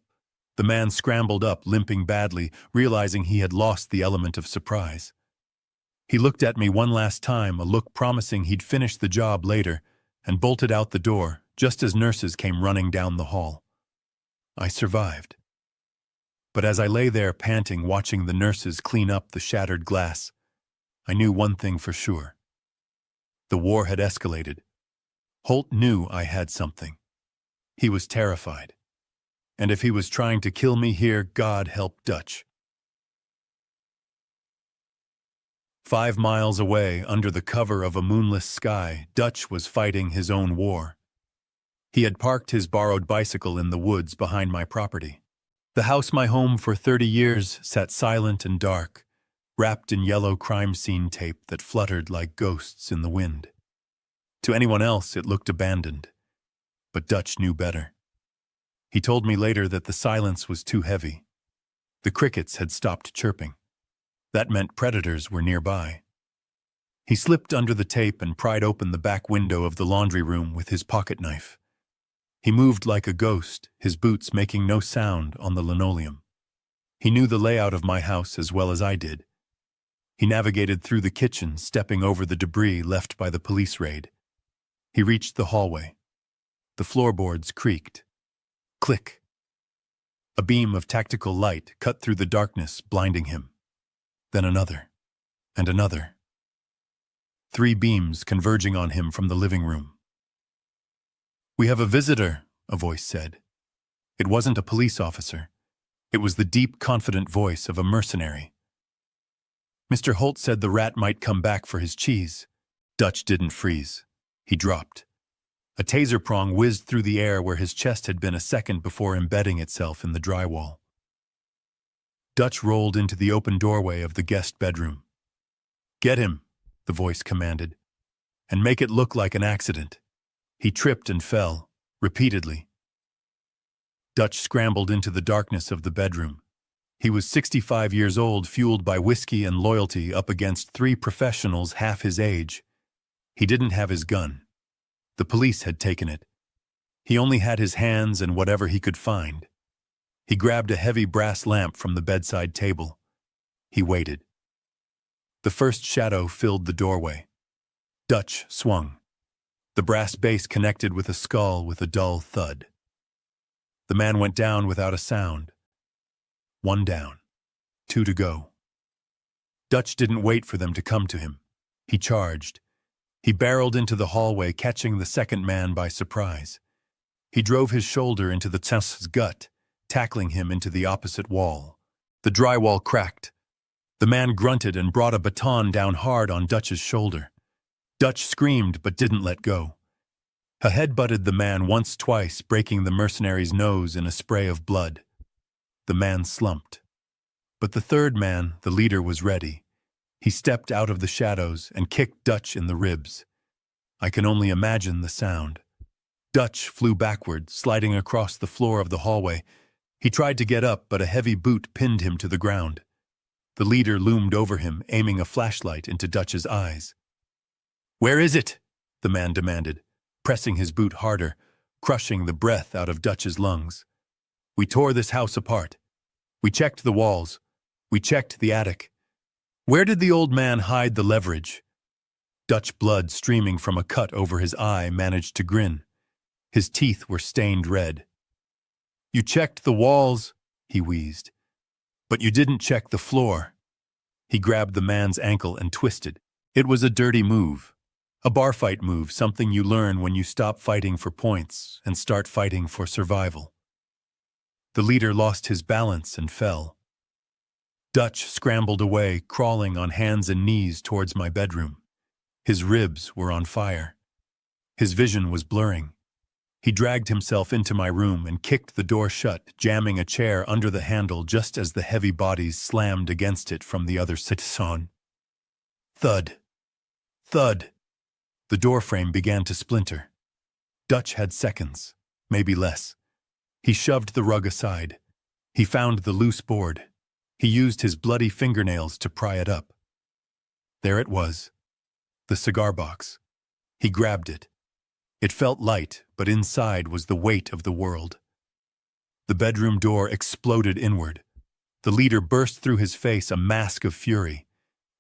The man scrambled up, limping badly, realizing he had lost the element of surprise. He looked at me one last time, a look promising he'd finish the job later, and bolted out the door, just as nurses came running down the hall. I survived. But as I lay there panting, watching the nurses clean up the shattered glass, I knew one thing for sure. The war had escalated. Holt knew I had something. He was terrified. And if he was trying to kill me here, God help Dutch. 5 miles away, under the cover of a moonless sky, Dutch was fighting his own war. He had parked his borrowed bicycle in the woods behind my property. The house, my home for 30 years, sat silent and dark, wrapped in yellow crime scene tape that fluttered like ghosts in the wind. To anyone else, it looked abandoned. But Dutch knew better. He told me later that the silence was too heavy. The crickets had stopped chirping. That meant predators were nearby. He slipped under the tape and pried open the back window of the laundry room with his pocket knife. He moved like a ghost, his boots making no sound on the linoleum. He knew the layout of my house as well as I did. He navigated through the kitchen, stepping over the debris left by the police raid. He reached the hallway. The floorboards creaked. Click. A beam of tactical light cut through the darkness, blinding him. Then another, and another. 3 beams converging on him from the living room. "We have a visitor," a voice said. It wasn't a police officer. It was the deep, confident voice of a mercenary. "Mr. Holt said the rat might come back for his cheese." Dutch didn't freeze. He dropped. A taser prong whizzed through the air where his chest had been a second before embedding itself in the drywall. Dutch rolled into the open doorway of the guest bedroom. "Get him," the voice commanded, "and make it look like an accident." He tripped and fell, repeatedly. Dutch scrambled into the darkness of the bedroom. He was 65 years old, fueled by whiskey and loyalty, up against 3 professionals half his age. He didn't have his gun. The police had taken it. He only had his hands and whatever he could find. He grabbed a heavy brass lamp from the bedside table. He waited. The first shadow filled the doorway. Dutch swung. The brass base connected with a skull with a dull thud. The man went down without a sound. 1 down. 2 to go. Dutch didn't wait for them to come to him. He charged. He barreled into the hallway, catching the second man by surprise. He drove his shoulder into the test's gut, tackling him into the opposite wall. The drywall cracked. The man grunted and brought a baton down hard on Dutch's shoulder. Dutch screamed but didn't let go. A head butted the man twice, breaking the mercenary's nose in a spray of blood. The man slumped. But the third man, the leader, was ready. He stepped out of the shadows and kicked Dutch in the ribs. I can only imagine the sound. Dutch flew backward, sliding across the floor of the hallway. He tried to get up, but a heavy boot pinned him to the ground. The leader loomed over him, aiming a flashlight into Dutch's eyes. "Where is it?" the man demanded, pressing his boot harder, crushing the breath out of Dutch's lungs. "We tore this house apart. We checked the walls. We checked the attic. Where did the old man hide the leverage?" Dutch, blood streaming from a cut over his eye, managed to grin. His teeth were stained red. "You checked the walls," he wheezed. "But you didn't check the floor." He grabbed the man's ankle and twisted. It was a dirty move. A bar fight move, something you learn when you stop fighting for points and start fighting for survival. The leader lost his balance and fell. Dutch scrambled away, crawling on hands and knees towards my bedroom. His ribs were on fire. His vision was blurring. He dragged himself into my room and kicked the door shut, jamming a chair under the handle just as the heavy bodies slammed against it from the other side. Thud. Thud. The doorframe began to splinter. Dutch had seconds, maybe less. He shoved the rug aside. He found the loose board. He used his bloody fingernails to pry it up. There it was, the cigar box. He grabbed it. It felt light, but inside was the weight of the world. The bedroom door exploded inward. The leader burst through his face, a mask of fury.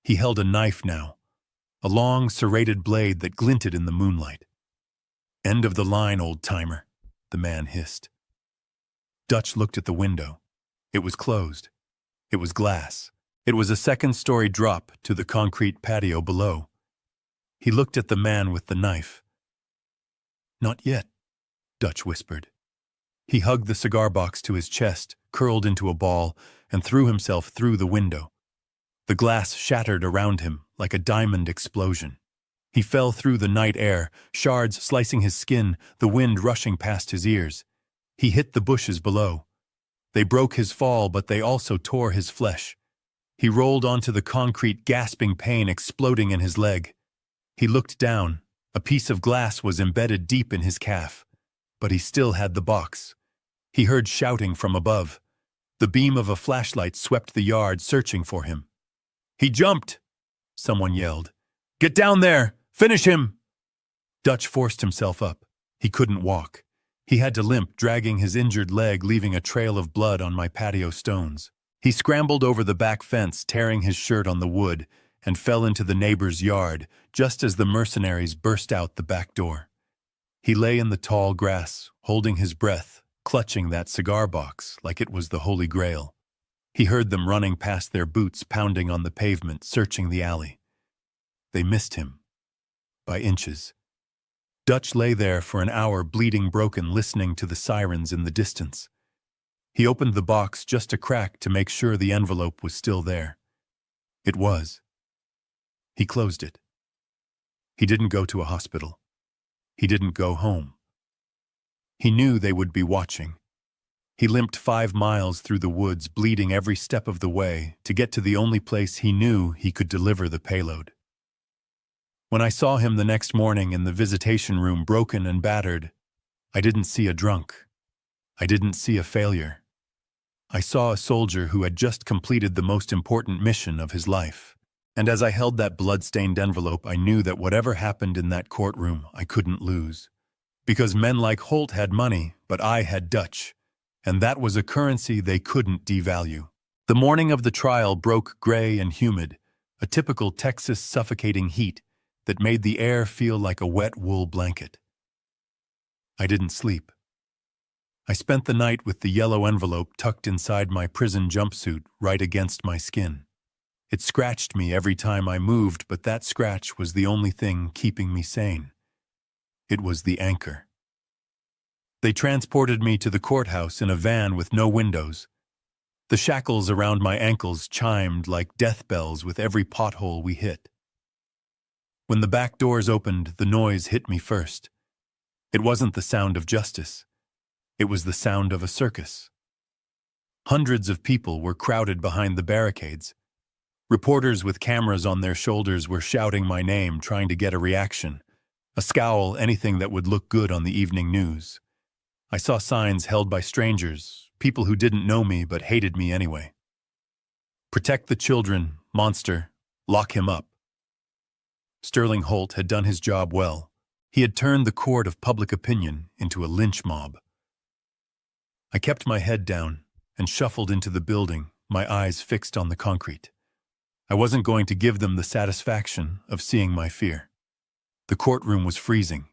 He held a knife now, a long, serrated blade that glinted in the moonlight. "End of the line, old-timer," the man hissed. Dutch looked at the window. It was closed. It was glass. It was a second-story drop to the concrete patio below. He looked at the man with the knife. "Not yet," Dutch whispered. He hugged the cigar box to his chest, curled into a ball, and threw himself through the window. The glass shattered around him like a diamond explosion. He fell through the night air, shards slicing his skin, the wind rushing past his ears. He hit the bushes below. They broke his fall, but they also tore his flesh. He rolled onto the concrete, gasping, pain exploding in his leg. He looked down. A piece of glass was embedded deep in his calf, but he still had the box. He heard shouting from above. The beam of a flashlight swept the yard, searching for him. "He jumped!" someone yelled. "Get down there! Finish him!" Dutch forced himself up. He couldn't walk. He had to limp, dragging his injured leg, leaving a trail of blood on my patio stones. He scrambled over the back fence, tearing his shirt on the wood, and fell into the neighbor's yard, just as the mercenaries burst out the back door. He lay in the tall grass, holding his breath, clutching that cigar box like it was the Holy Grail. He heard them running past, their boots pounding on the pavement, searching the alley. They missed him. By inches. Dutch lay there for an hour, bleeding broken, listening to the sirens in the distance. He opened the box just a crack to make sure the envelope was still there. It was. He closed it. He didn't go to a hospital. He didn't go home. He knew they would be watching. He limped 5 miles through the woods, bleeding every step of the way, to get to the only place he knew he could deliver the payload. When I saw him the next morning in the visitation room, broken and battered, I didn't see a drunk. I didn't see a failure. I saw a soldier who had just completed the most important mission of his life. And as I held that blood-stained envelope, I knew that whatever happened in that courtroom, I couldn't lose. Because men like Holt had money, but I had Dutch. And that was a currency they couldn't devalue. The morning of the trial broke gray and humid, a typical Texas suffocating heat that made the air feel like a wet wool blanket. I didn't sleep. I spent the night with the yellow envelope tucked inside my prison jumpsuit right against my skin. It scratched me every time I moved, but that scratch was the only thing keeping me sane. It was the anchor. They transported me to the courthouse in a van with no windows. The shackles around my ankles chimed like death bells with every pothole we hit. When the back doors opened, the noise hit me first. It wasn't the sound of justice. It was the sound of a circus. Hundreds of people were crowded behind the barricades. Reporters with cameras on their shoulders were shouting my name, trying to get a reaction, a scowl, anything that would look good on the evening news. I saw signs held by strangers, people who didn't know me but hated me anyway. Protect the children, monster, lock him up. Sterling Holt had done his job well. He had turned the court of public opinion into a lynch mob. I kept my head down and shuffled into the building, my eyes fixed on the concrete. I wasn't going to give them the satisfaction of seeing my fear. The courtroom was freezing.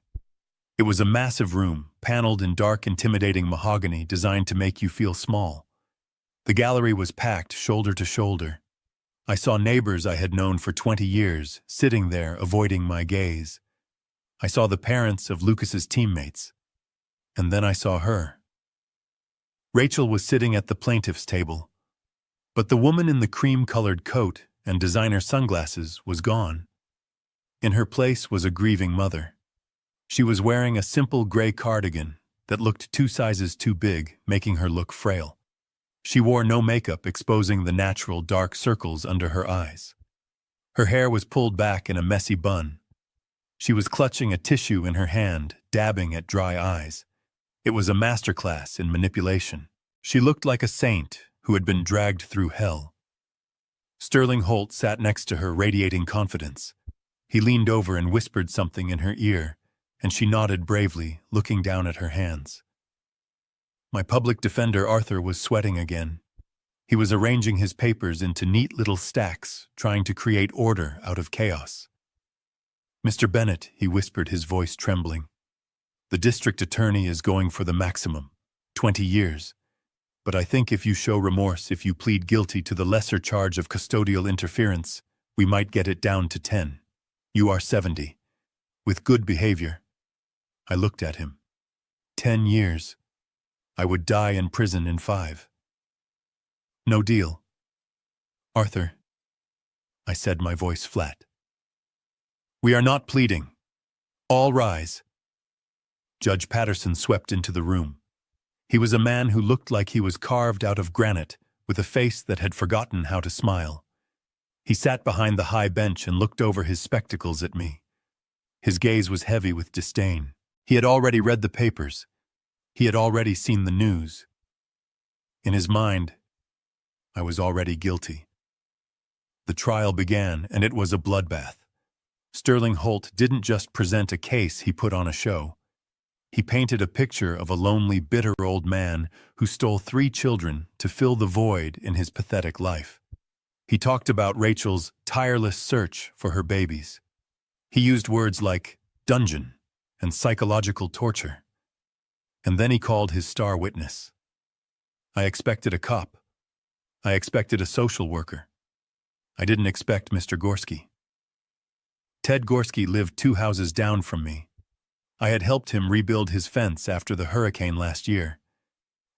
It was a massive room, paneled in dark, intimidating mahogany designed to make you feel small. The gallery was packed shoulder to shoulder. I saw neighbors I had known for 20 years, sitting there, avoiding my gaze. I saw the parents of Lucas's teammates. And then I saw her. Rachel was sitting at the plaintiff's table. But the woman in the cream-colored coat and designer sunglasses was gone. In her place was a grieving mother. She was wearing a simple gray cardigan that looked 2 sizes too big, making her look frail. She wore no makeup, exposing the natural dark circles under her eyes. Her hair was pulled back in a messy bun. She was clutching a tissue in her hand, dabbing at dry eyes. It was a masterclass in manipulation. She looked like a saint who had been dragged through hell. Sterling Holt sat next to her, radiating confidence. He leaned over and whispered something in her ear, and she nodded bravely, looking down at her hands. My public defender, Arthur, was sweating again. He was arranging his papers into neat little stacks, trying to create order out of chaos. "Mr. Bennett," he whispered, his voice trembling, "the district attorney is going for the maximum, 20 years. But I think if you show remorse, if you plead guilty to the lesser charge of custodial interference, we might get it down to 10. You are 70. With good behavior." I looked at him. 10 years. I would die in prison in 5. "No deal." "Arthur," I said, my voice flat. "We are not pleading. All rise." Judge Patterson swept into the room. He was a man who looked like he was carved out of granite, with a face that had forgotten how to smile. He sat behind the high bench and looked over his spectacles at me. His gaze was heavy with disdain. He had already read the papers. He had already seen the news. In his mind, I was already guilty. The trial began, and it was a bloodbath. Sterling Holt didn't just present a case, he put on a show. He painted a picture of a lonely, bitter old man who stole 3 children to fill the void in his pathetic life. He talked about Rachel's tireless search for her babies. He used words like dungeon and psychological torture. And then he called his star witness. I expected a cop. I expected a social worker. I didn't expect Mr. Gorski. Ted Gorski lived 2 houses down from me. I had helped him rebuild his fence after the hurricane last year.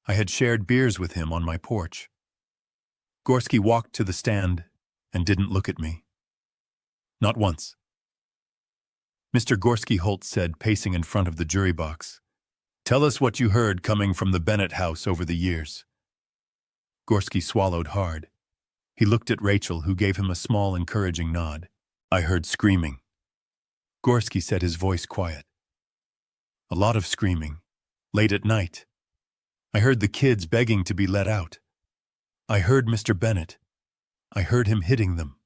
I had shared beers with him on my porch. Gorski walked to the stand and didn't look at me. Not once. "Mr. Gorski," Holt said, pacing in front of the jury box, Tell us what you heard coming from the Bennett house over the years. Gorski swallowed hard. He looked at Rachel, who gave him a small, encouraging nod. I heard screaming. Gorski said, his voice quiet. A lot of screaming. Late at night. I heard the kids begging to be let out. I heard Mr. Bennett. I heard him hitting them.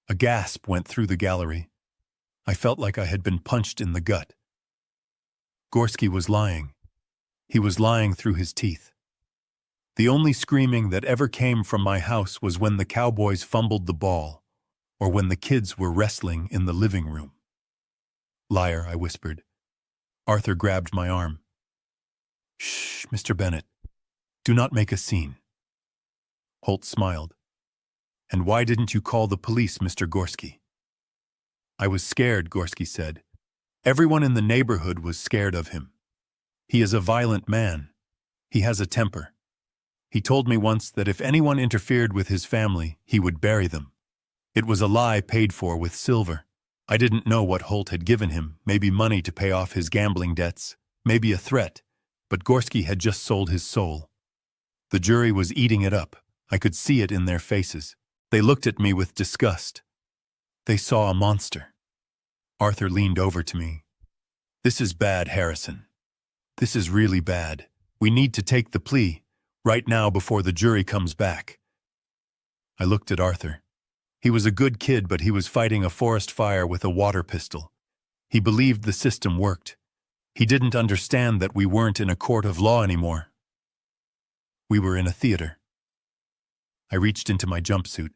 A gasp went through the gallery. I felt like I had been punched in the gut. Gorski was lying. He was lying through his teeth. The only screaming that ever came from my house was when the Cowboys fumbled the ball, or when the kids were wrestling in the living room. Liar, I whispered. Arthur grabbed my arm. Shh, Mr. Bennett. Do not make a scene. Holt smiled. And why didn't you call the police, Mr. Gorski? I was scared, Gorski said. Everyone in the neighborhood was scared of him. He is a violent man. He has a temper. He told me once that if anyone interfered with his family, he would bury them. It was a lie paid for with silver. I didn't know what Holt had given him, maybe money to pay off his gambling debts, maybe a threat, but Gorski had just sold his soul. The jury was eating it up. I could see it in their faces. They looked at me with disgust. They saw a monster. Arthur leaned over to me. This is bad, Harrison. This is really bad. We need to take the plea, right now before the jury comes back. I looked at Arthur. He was a good kid, but he was fighting a forest fire with a water pistol. He believed the system worked. He didn't understand that we weren't in a court of law anymore. We were in a theater. I reached into my jumpsuit.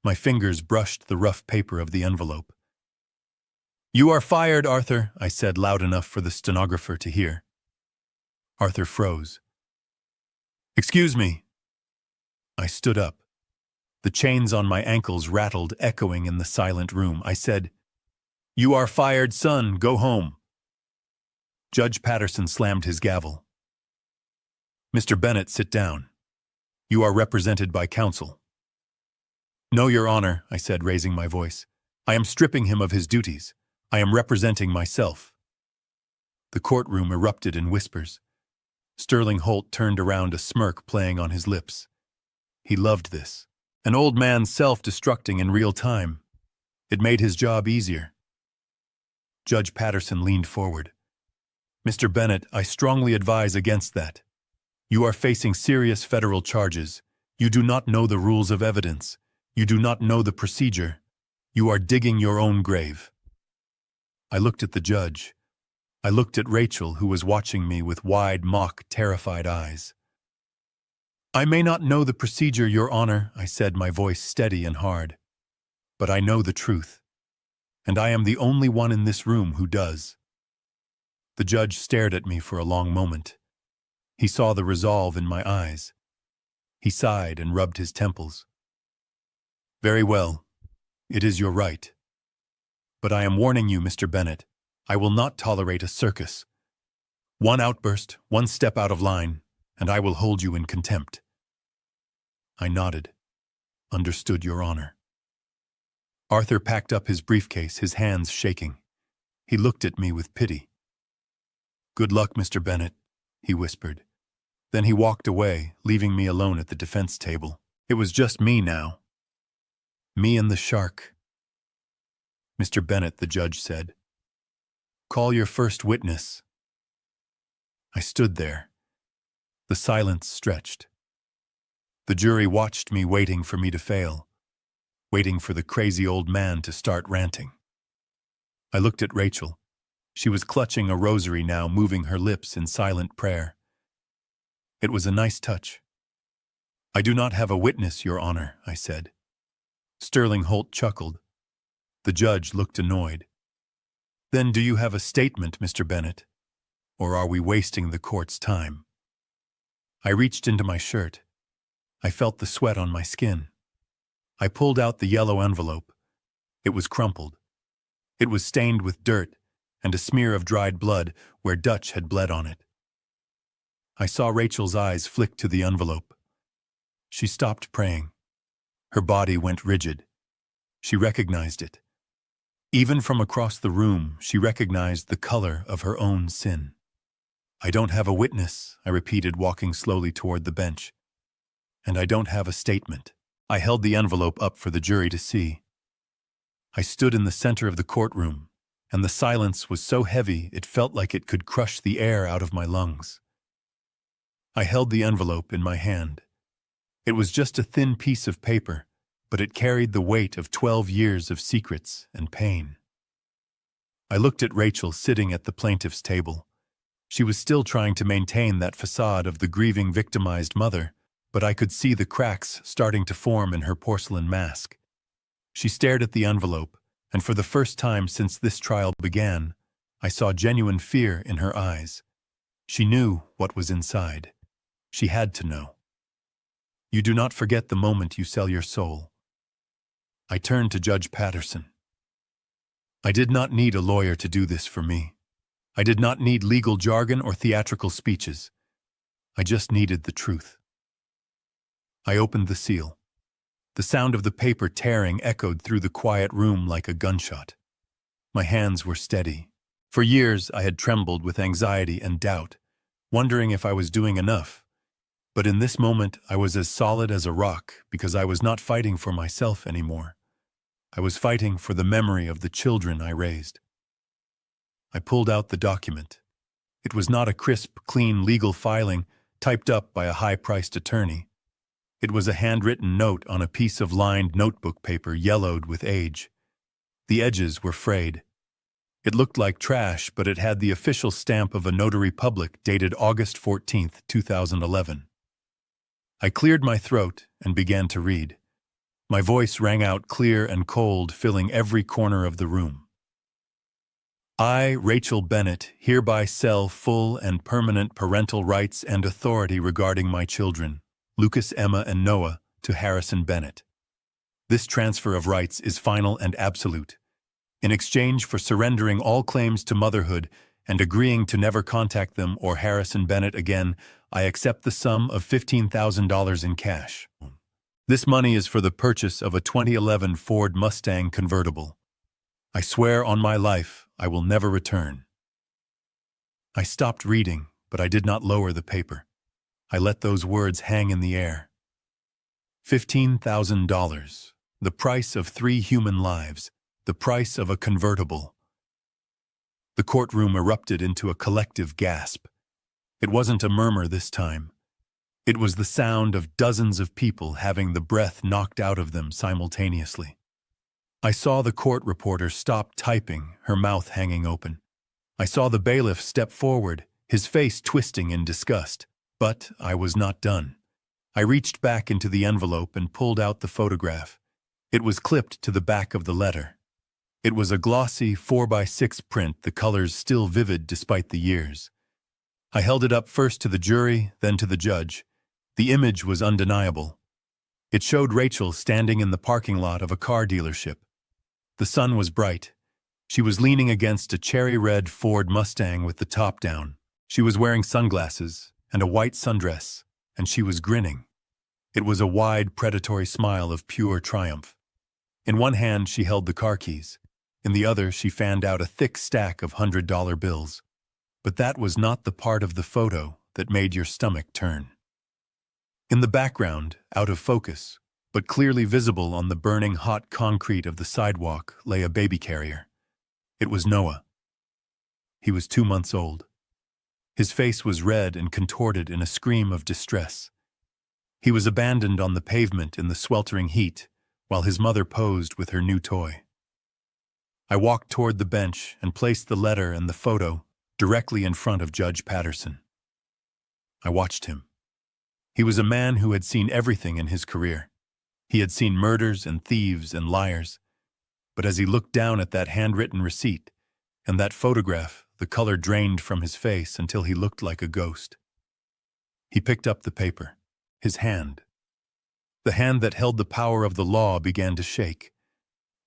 My fingers brushed the rough paper of the envelope. You are fired, Arthur, I said loud enough for the stenographer to hear. Arthur froze. Excuse me. I stood up. The chains on my ankles rattled, echoing in the silent room. I said, You are fired, son. Go home. Judge Patterson slammed his gavel. Mr. Bennett, sit down. You are represented by counsel. No, Your Honor, I said, raising my voice. I am stripping him of his duties. I am representing myself. The courtroom erupted in whispers. Sterling Holt turned around, a smirk playing on his lips. He loved this. An old man self-destructing in real time. It made his job easier. Judge Patterson leaned forward. Mr. Bennett, I strongly advise against that. You are facing serious federal charges. You do not know the rules of evidence. You do not know the procedure. You are digging your own grave. I looked at the judge. I looked at Rachel, who was watching me with wide, terrified eyes. I may not know the procedure, Your Honor, I said, my voice steady and hard. But I know the truth. And I am the only one in this room who does. The judge stared at me for a long moment. He saw the resolve in my eyes. He sighed and rubbed his temples. Very well. It is your right. But I am warning you, Mr. Bennett, I will not tolerate a circus. One outburst, one step out of line, and I will hold you in contempt. I nodded. Understood, Your Honor. Arthur packed up his briefcase, his hands shaking. He looked at me with pity. Good luck, Mr. Bennett, he whispered. Then he walked away, leaving me alone at the defense table. It was just me now. Me and the shark. Mr. Bennett, the judge said. Call your first witness. I stood there. The silence stretched. The jury watched me, waiting for me to fail, waiting for the crazy old man to start ranting. I looked at Rachel. She was clutching a rosary now, moving her lips in silent prayer. It was a nice touch. I do not have a witness, Your Honor, I said. Sterling Holt chuckled. The judge looked annoyed. Then do you have a statement, Mr. Bennett? Or are we wasting the court's time? I reached into my shirt. I felt the sweat on my skin. I pulled out the yellow envelope. It was crumpled. It was stained with dirt and a smear of dried blood where Dutch had bled on it. I saw Rachel's eyes flick to the envelope. She stopped praying. Her body went rigid. She recognized it. Even from across the room, she recognized the color of her own sin. I don't have a witness, I repeated, walking slowly toward the bench. And I don't have a statement. I held the envelope up for the jury to see. I stood in the center of the courtroom, and the silence was so heavy it felt like it could crush the air out of my lungs. I held the envelope in my hand. It was just a thin piece of paper, but it carried the weight of 12 years of secrets and pain. I looked at Rachel sitting at the plaintiff's table. She was still trying to maintain that facade of the grieving, victimized mother, but I could see the cracks starting to form in her porcelain mask. She stared at the envelope, and for the first time since this trial began, I saw genuine fear in her eyes. She knew what was inside. She had to know. You do not forget the moment you sell your soul. I turned to Judge Patterson. I did not need a lawyer to do this for me. I did not need legal jargon or theatrical speeches. I just needed the truth. I opened the seal. The sound of the paper tearing echoed through the quiet room like a gunshot. My hands were steady. For years I had trembled with anxiety and doubt, wondering if I was doing enough. But in this moment I was as solid as a rock because I was not fighting for myself anymore. I was fighting for the memory of the children I raised. I pulled out the document. It was not a crisp, clean legal filing typed up by a high-priced attorney. It was a handwritten note on a piece of lined notebook paper yellowed with age. The edges were frayed. It looked like trash, but it had the official stamp of a notary public dated August 14, 2011. I cleared my throat and began to read. My voice rang out clear and cold, filling every corner of the room. I, Rachel Bennett, hereby sell full and permanent parental rights and authority regarding my children, Lucas, Emma, and Noah, to Harrison Bennett. This transfer of rights is final and absolute. In exchange for surrendering all claims to motherhood and agreeing to never contact them or Harrison Bennett again, I accept the sum of $15,000 in cash. This money is for the purchase of a 2011 Ford Mustang convertible. I swear on my life I will never return. I stopped reading, but I did not lower the paper. I let those words hang in the air. $15,000, the price of 3 human lives, the price of a convertible. The courtroom erupted into a collective gasp. It wasn't a murmur this time. It was the sound of dozens of people having the breath knocked out of them simultaneously. I saw the court reporter stop typing, her mouth hanging open. I saw the bailiff step forward, his face twisting in disgust. But I was not done. I reached back into the envelope and pulled out the photograph. It was clipped to the back of the letter. It was a glossy 4x6 print, the colors still vivid despite the years. I held it up first to the jury, then to the judge. The image was undeniable. It showed Rachel standing in the parking lot of a car dealership. The sun was bright. She was leaning against a cherry-red Ford Mustang with the top down. She was wearing sunglasses and a white sundress, and she was grinning. It was a wide, predatory smile of pure triumph. In one hand she held the car keys. In the other she fanned out a thick stack of $100 bills. But that was not the part of the photo that made your stomach turn. In the background, out of focus, but clearly visible on the burning hot concrete of the sidewalk, lay a baby carrier. It was Noah. He was 2 months old. His face was red and contorted in a scream of distress. He was abandoned on the pavement in the sweltering heat, while his mother posed with her new toy. I walked toward the bench and placed the letter and the photo directly in front of Judge Patterson. I watched him. He was a man who had seen everything in his career. He had seen murders and thieves and liars. But as he looked down at that handwritten receipt and that photograph, the color drained from his face until he looked like a ghost. He picked up the paper. His hand. The hand that held the power of the law began to shake.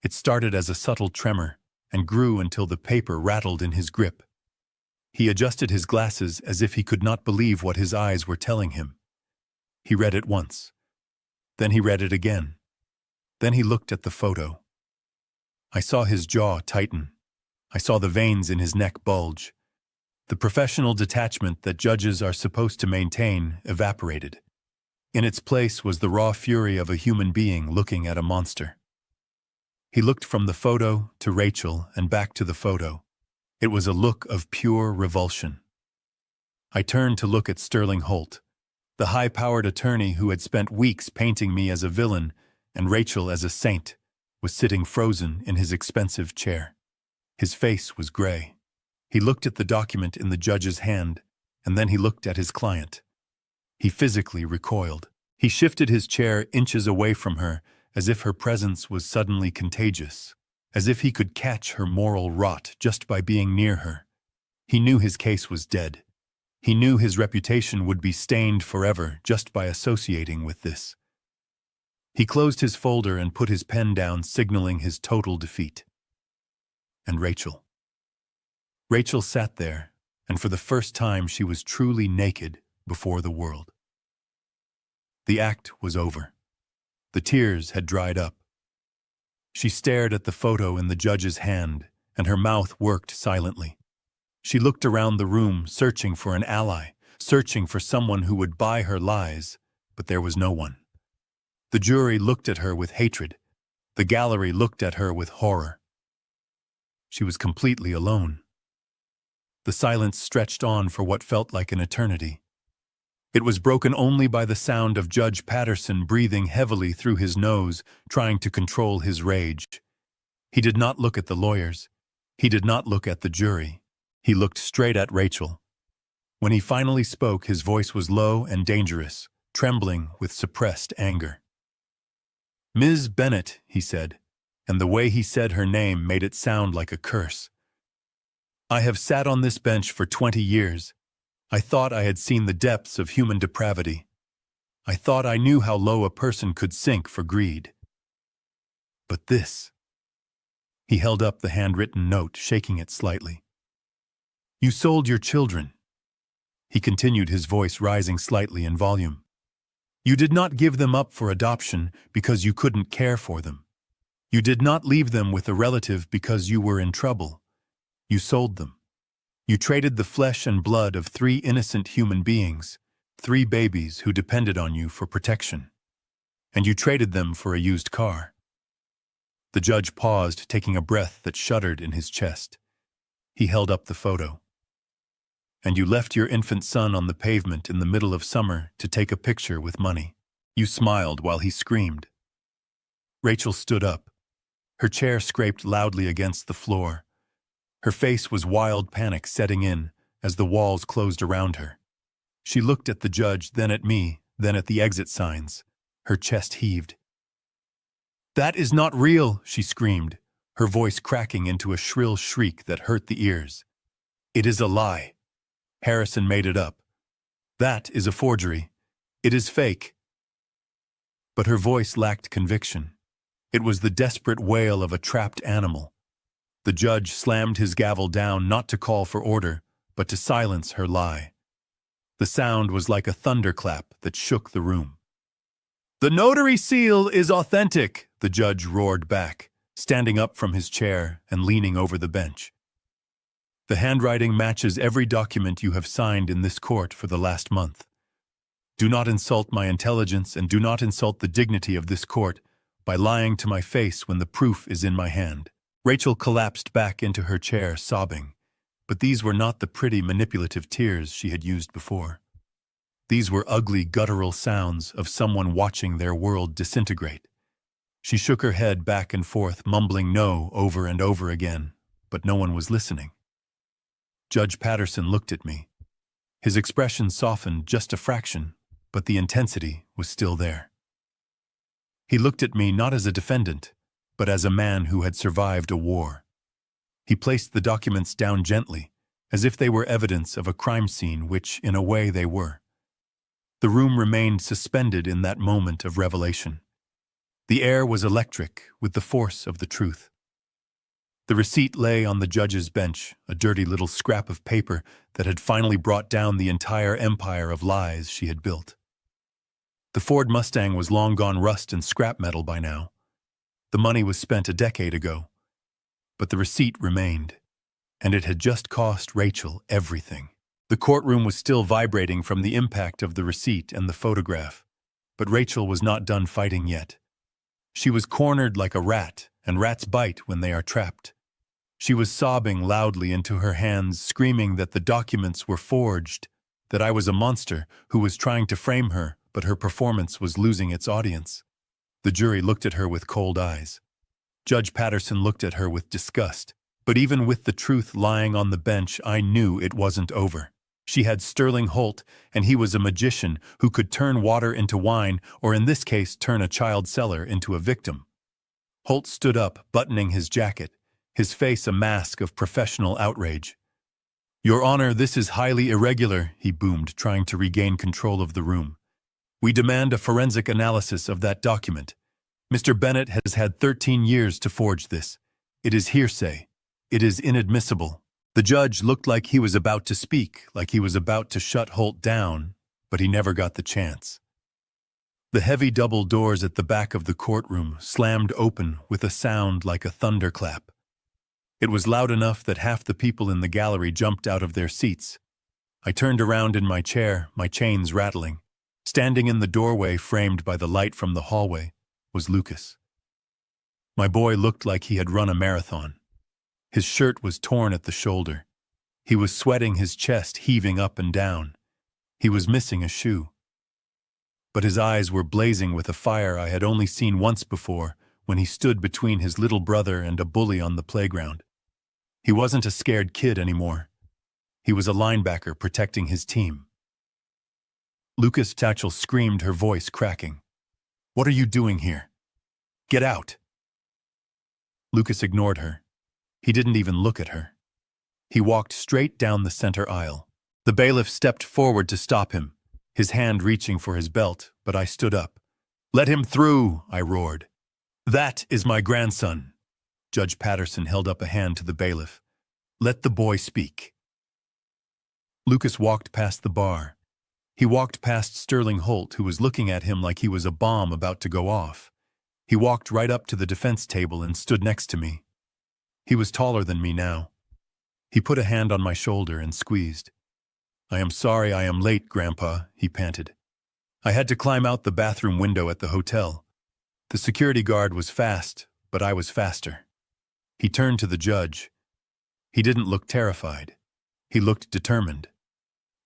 It started as a subtle tremor and grew until the paper rattled in his grip. He adjusted his glasses as if he could not believe what his eyes were telling him. He read it once. Then he read it again. Then he looked at the photo. I saw his jaw tighten. I saw the veins in his neck bulge. The professional detachment that judges are supposed to maintain evaporated. In its place was the raw fury of a human being looking at a monster. He looked from the photo to Rachel and back to the photo. It was a look of pure revulsion. I turned to look at Sterling Holt, the high-powered attorney who had spent weeks painting me as a villain and Rachel as a saint, was sitting frozen in his expensive chair. His face was gray. He looked at the document in the judge's hand, and then he looked at his client. He physically recoiled. He shifted his chair inches away from her, as if her presence was suddenly contagious, as if he could catch her moral rot just by being near her. He knew his case was dead. He knew his reputation would be stained forever just by associating with this. He closed his folder and put his pen down, signaling his total defeat. And Rachel. Rachel sat there, and for the first time she was truly naked before the world. The act was over. The tears had dried up. She stared at the photo in the judge's hand, and her mouth worked silently. She looked around the room, searching for an ally, searching for someone who would buy her lies, but there was no one. The jury looked at her with hatred. The gallery looked at her with horror. She was completely alone. The silence stretched on for what felt like an eternity. It was broken only by the sound of Judge Patterson breathing heavily through his nose, trying to control his rage. He did not look at the lawyers. He did not look at the jury. He looked straight at Rachel. When he finally spoke, his voice was low and dangerous, trembling with suppressed anger. "Ms. Bennett," he said, and the way he said her name made it sound like a curse. "I have sat on this bench for 20 years. I thought I had seen the depths of human depravity. I thought I knew how low a person could sink for greed. But this..." He held up the handwritten note, shaking it slightly. "You sold your children." He continued, his voice rising slightly in volume. "You did not give them up for adoption because you couldn't care for them. You did not leave them with a relative because you were in trouble. You sold them. You traded the flesh and blood of 3 innocent human beings, 3 babies who depended on you for protection. And you traded them for a used car." The judge paused, taking a breath that shuddered in his chest. He held up the photo. "And you left your infant son on the pavement in the middle of summer to take a picture with money. You smiled while he screamed." Rachel stood up. Her chair scraped loudly against the floor. Her face was wild panic setting in as the walls closed around her. She looked at the judge, then at me, then at the exit signs. Her chest heaved. "That is not real," she screamed, her voice cracking into a shrill shriek that hurt the ears. "It is a lie. Harrison made it up. That is a forgery. It is fake." But her voice lacked conviction. It was the desperate wail of a trapped animal. The judge slammed his gavel down, not to call for order, but to silence her lie. The sound was like a thunderclap that shook the room. "The notary seal is authentic," the judge roared back, standing up from his chair and leaning over the bench. "The handwriting matches every document you have signed in this court for the last month. Do not insult my intelligence and do not insult the dignity of this court by lying to my face when the proof is in my hand." Rachel collapsed back into her chair, sobbing. But these were not the pretty, manipulative tears she had used before. These were ugly, guttural sounds of someone watching their world disintegrate. She shook her head back and forth, mumbling no over and over again, but no one was listening. Judge Patterson looked at me. His expression softened just a fraction, but the intensity was still there. He looked at me not as a defendant, but as a man who had survived a war. He placed the documents down gently, as if they were evidence of a crime scene, which, in a way, they were. The room remained suspended in that moment of revelation. The air was electric with the force of the truth. The receipt lay on the judge's bench, a dirty little scrap of paper that had finally brought down the entire empire of lies she had built. The Ford Mustang was long gone rust and scrap metal by now. The money was spent a decade ago, but the receipt remained. And it had just cost Rachel everything. The courtroom was still vibrating from the impact of the receipt and the photograph. But Rachel was not done fighting yet. She was cornered like a rat, and rats bite when they are trapped. She was sobbing loudly into her hands, screaming that the documents were forged, that I was a monster who was trying to frame her, but her performance was losing its audience. The jury looked at her with cold eyes. Judge Patterson looked at her with disgust. But even with the truth lying on the bench, I knew it wasn't over. She had Sterling Holt, and he was a magician who could turn water into wine, or in this case, turn a child seller into a victim. Holt stood up, buttoning his jacket, his face a mask of professional outrage. "Your Honor, this is highly irregular," he boomed, trying to regain control of the room. "We demand a forensic analysis of that document. Mr. Bennett has had 13 years to forge this. It is hearsay. It is inadmissible." The judge looked like he was about to speak, like he was about to shut Holt down, but he never got the chance. The heavy double doors at the back of the courtroom slammed open with a sound like a thunderclap. It was loud enough that half the people in the gallery jumped out of their seats. I turned around in my chair, my chains rattling. Standing in the doorway framed by the light from the hallway was Lucas. My boy looked like he had run a marathon. His shirt was torn at the shoulder. He was sweating, his chest heaving up and down. He was missing a shoe. But his eyes were blazing with a fire I had only seen once before, when he stood between his little brother and a bully on the playground. He wasn't a scared kid anymore. He was a linebacker protecting his team. Lucas Tatchell screamed, her voice cracking. "What are you doing here? Get out!" Lucas ignored her. He didn't even look at her. He walked straight down the center aisle. The bailiff stepped forward to stop him, his hand reaching for his belt, but I stood up. "Let him through," I roared. "That is my grandson." Judge Patterson held up a hand to the bailiff. "Let the boy speak." Lucas walked past the bar. He walked past Sterling Holt, who was looking at him like he was a bomb about to go off. He walked right up to the defense table and stood next to me. He was taller than me now. He put a hand on my shoulder and squeezed. "I am sorry I am late, Grandpa," he panted. "I had to climb out the bathroom window at the hotel. The security guard was fast, but I was faster." He turned to the judge. He didn't look terrified. He looked determined.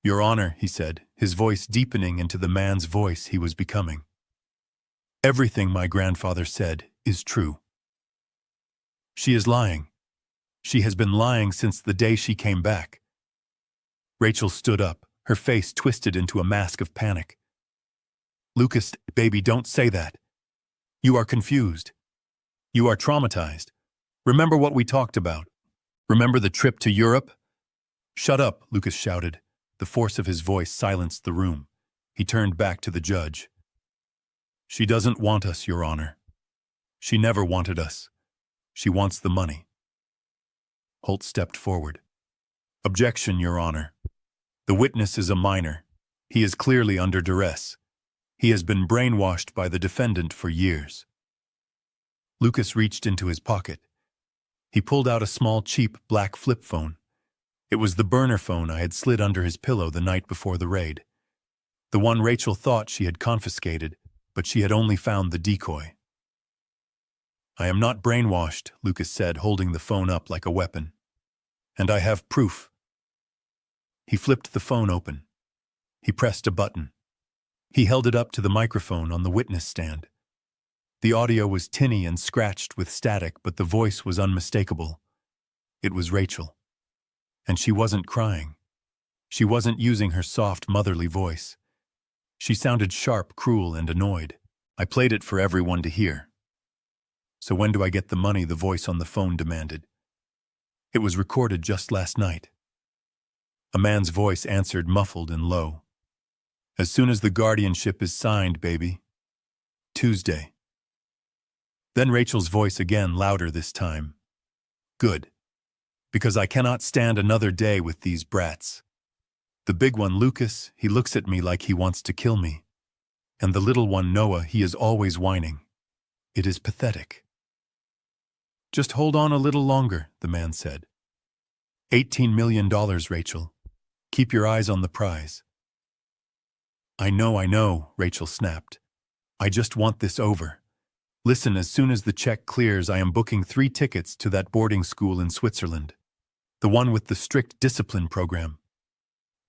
"Your Honor," he said, his voice deepening into the man's voice he was becoming. "Everything my grandfather said is true. She is lying. She has been lying since the day she came back." Rachel stood up, her face twisted into a mask of panic. "Lucas, baby, don't say that. You are confused. You are traumatized. Remember what we talked about. Remember the trip to Europe?" "Shut up," Lucas shouted. The force of his voice silenced the room. He turned back to the judge. "She doesn't want us, Your Honor. She never wanted us. She wants the money." Holt stepped forward. "Objection, Your Honor. The witness is a minor. He is clearly under duress. He has been brainwashed by the defendant for years." Lucas reached into his pocket. He pulled out a small, cheap, black flip phone. It was the burner phone I had slid under his pillow the night before the raid. The one Rachel thought she had confiscated, but she had only found the decoy. "I am not brainwashed," Lucas said, holding the phone up like a weapon. "And I have proof." He flipped the phone open. He pressed a button. He held it up to the microphone on the witness stand. The audio was tinny and scratched with static, but the voice was unmistakable. It was Rachel. And she wasn't crying. She wasn't using her soft, motherly voice. She sounded sharp, cruel, and annoyed. I played it for everyone to hear. "So when do I get the money?" the voice on the phone demanded. "It was recorded just last night." A man's voice answered, muffled and low. "As soon as the guardianship is signed, baby. Tuesday." Then Rachel's voice again, louder this time. "Good. Because I cannot stand another day with these brats. The big one, Lucas, he looks at me like he wants to kill me. And the little one, Noah, he is always whining. It is pathetic." "Just hold on a little longer," the man said. $18 million, Rachel. Keep your eyes on the prize. I know, Rachel snapped. I just want this over. Listen, as soon as the check clears, I am booking 3 tickets to that boarding school in Switzerland. The one with the strict discipline program.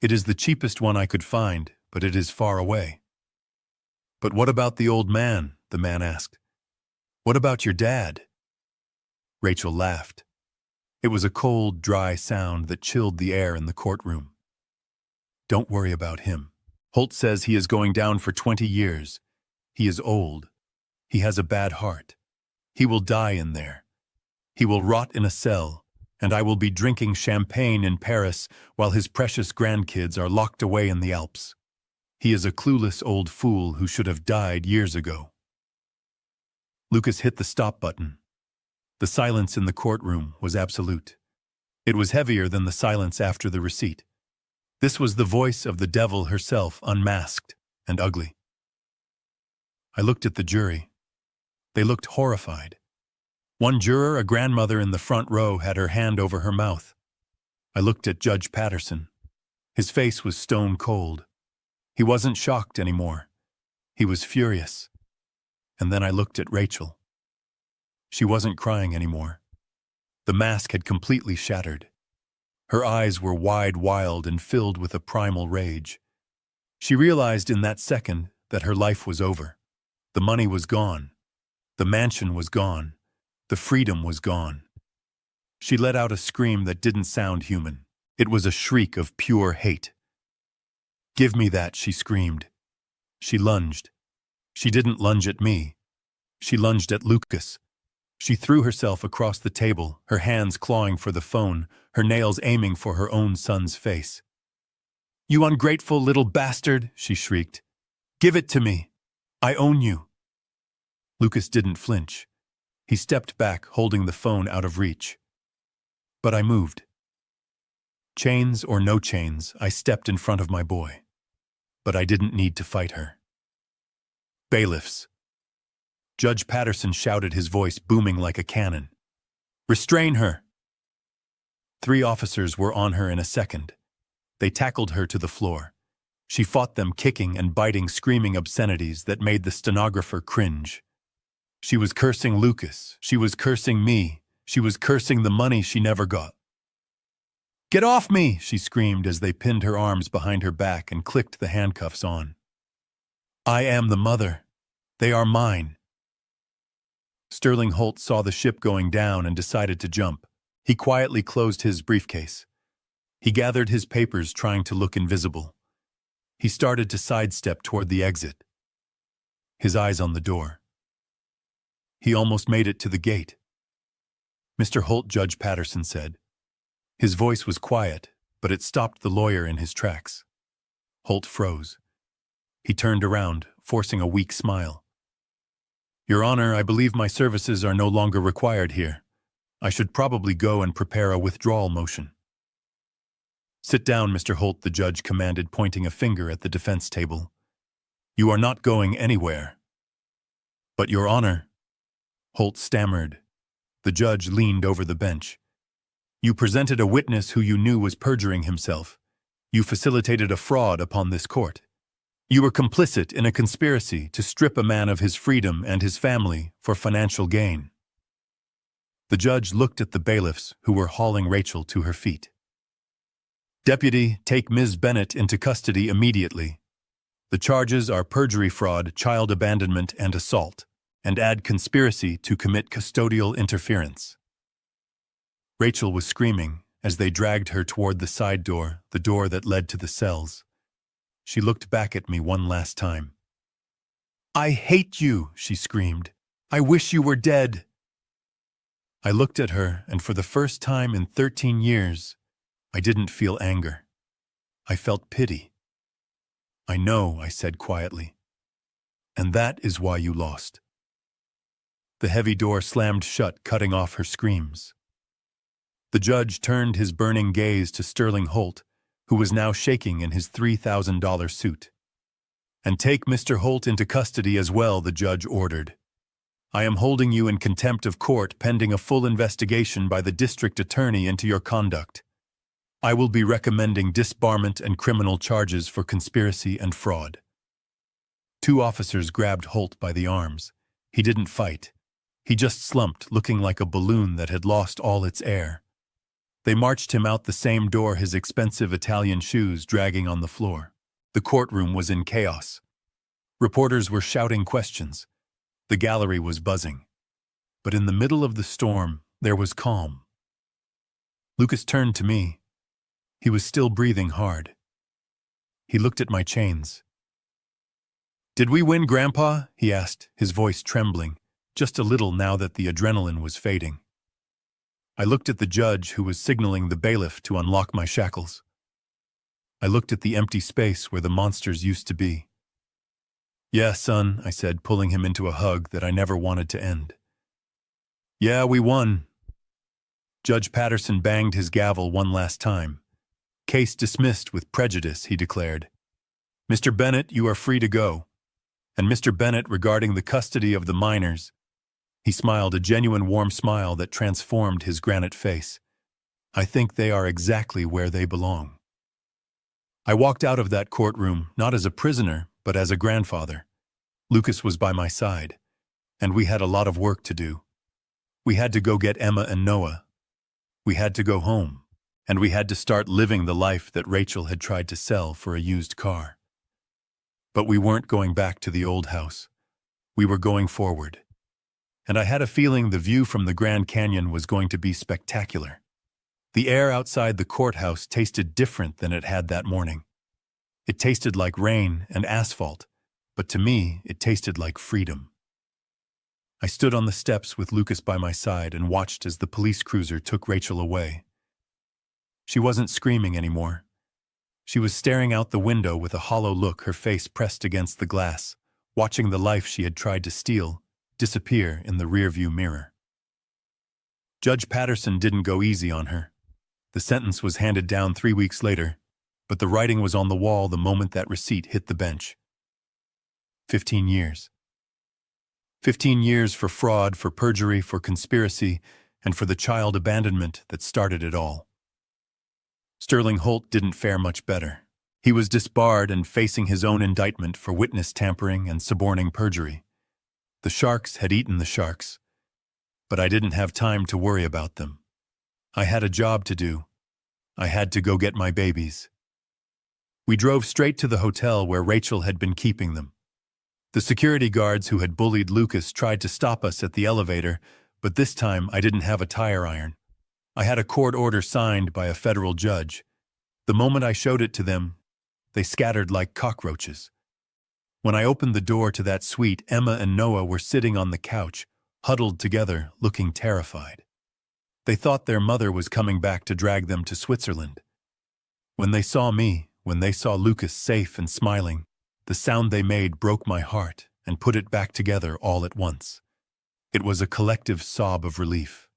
It is the cheapest one I could find, but it is far away. But what about the old man? The man asked. What about your dad? Rachel laughed. It was a cold, dry sound that chilled the air in the courtroom. Don't worry about him. Holt says he is going down for 20 years. He is old. He has a bad heart. He will die in there. He will rot in a cell, and I will be drinking champagne in Paris while his precious grandkids are locked away in the Alps. He is a clueless old fool who should have died years ago. Lucas hit the stop button. The silence in the courtroom was absolute. It was heavier than the silence after the receipt. This was the voice of the devil herself, unmasked and ugly. I looked at the jury. They looked horrified. One juror, a grandmother in the front row, had her hand over her mouth. I looked at Judge Patterson. His face was stone cold. He wasn't shocked anymore. He was furious. And then I looked at Rachel. She wasn't crying anymore. The mask had completely shattered. Her eyes were wide, wild, and filled with a primal rage. She realized in that second that her life was over. The money was gone. The mansion was gone. The freedom was gone. She let out a scream that didn't sound human. It was a shriek of pure hate. Give me that, she screamed. She lunged. She didn't lunge at me. She lunged at Lucas. She threw herself across the table, her hands clawing for the phone, her nails aiming for her own son's face. You ungrateful little bastard, she shrieked. Give it to me. I own you. Lucas didn't flinch. He stepped back, holding the phone out of reach. But I moved. Chains or no chains, I stepped in front of my boy. But I didn't need to fight her. Bailiffs. Judge Patterson shouted, his voice booming like a cannon. Restrain her! 3 officers were on her in a second. They tackled her to the floor. She fought them, kicking and biting, screaming obscenities that made the stenographer cringe. She was cursing Lucas. She was cursing me. She was cursing the money she never got. Get off me, she screamed as they pinned her arms behind her back and clicked the handcuffs on. I am the mother. They are mine. Sterling Holt saw the ship going down and decided to jump. He quietly closed his briefcase. He gathered his papers, trying to look invisible. He started to sidestep toward the exit, his eyes on the door. He almost made it to the gate. Mr. Holt, Judge Patterson said. His voice was quiet, but it stopped the lawyer in his tracks. Holt froze. He turned around, forcing a weak smile. Your Honor, I believe my services are no longer required here. I should probably go and prepare a withdrawal motion. Sit down, Mr. Holt, the judge commanded, pointing a finger at the defense table. You are not going anywhere. But, Your Honor, Holt stammered. The judge leaned over the bench. You presented a witness who you knew was perjuring himself. You facilitated a fraud upon this court. You were complicit in a conspiracy to strip a man of his freedom and his family for financial gain. The judge looked at the bailiffs who were hauling Rachel to her feet. Deputy, take Ms. Bennett into custody immediately. The charges are perjury, fraud, child abandonment, and assault, and add conspiracy to commit custodial interference. Rachel was screaming as they dragged her toward the side door, the door that led to the cells. She looked back at me one last time. I hate you, she screamed. I wish you were dead. I looked at her, and for the first time in 13 years, I didn't feel anger. I felt pity. I know, I said quietly. And that is why you lost. The heavy door slammed shut, cutting off her screams. The judge turned his burning gaze to Sterling Holt, who was now shaking in his $3,000 suit. And take Mr. Holt into custody as well, the judge ordered. I am holding you in contempt of court pending a full investigation by the district attorney into your conduct. I will be recommending disbarment and criminal charges for conspiracy and fraud." Two officers grabbed Holt by the arms. He didn't fight. He just slumped, looking like a balloon that had lost all its air. They marched him out the same door, his expensive Italian shoes dragging on the floor. The courtroom was in chaos. Reporters were shouting questions. The gallery was buzzing. But in the middle of the storm, there was calm. Lucas turned to me. He was still breathing hard. He looked at my chains. "Did we win, Grandpa?" he asked, his voice trembling, just a little now that the adrenaline was fading. I looked at the judge who was signaling the bailiff to unlock my shackles. I looked at the empty space where the monsters used to be. "Yeah, son," I said, pulling him into a hug that I never wanted to end. "Yeah, we won." Judge Patterson banged his gavel one last time. "Case dismissed with prejudice," he declared. "Mr. Bennett, you are free to go. And Mr. Bennett, regarding the custody of the minors," he smiled, a genuine warm smile that transformed his granite face, "I think they are exactly where they belong." I walked out of that courtroom, not as a prisoner, but as a grandfather. Lucas was by my side, and we had a lot of work to do. We had to go get Emma and Noah. We had to go home, and we had to start living the life that Rachel had tried to sell for a used car. But we weren't going back to the old house. We were going forward. And I had a feeling the view from the Grand Canyon was going to be spectacular. The air outside the courthouse tasted different than it had that morning. It tasted like rain and asphalt, but to me, it tasted like freedom. I stood on the steps with Lucas by my side and watched as the police cruiser took Rachel away. She wasn't screaming anymore. She was staring out the window with a hollow look, her face pressed against the glass, watching the life she had tried to steal disappear in the rearview mirror. Judge Patterson didn't go easy on her. The sentence was handed down 3 weeks later, but the writing was on the wall the moment that receipt hit the bench. 15 years. 15 years for fraud, for perjury, for conspiracy, and for the child abandonment that started it all. Sterling Holt didn't fare much better. He was disbarred and facing his own indictment for witness tampering and suborning perjury. The sharks had eaten the sharks, but I didn't have time to worry about them. I had a job to do. I had to go get my babies. We drove straight to the hotel where Rachel had been keeping them. The security guards who had bullied Lucas tried to stop us at the elevator, but this time I didn't have a tire iron. I had a court order signed by a federal judge. The moment I showed it to them, they scattered like cockroaches. When I opened the door to that suite, Emma and Noah were sitting on the couch, huddled together, looking terrified. They thought their mother was coming back to drag them to Switzerland. When they saw me, when they saw Lucas safe and smiling, the sound they made broke my heart and put it back together all at once. It was a collective sob of relief.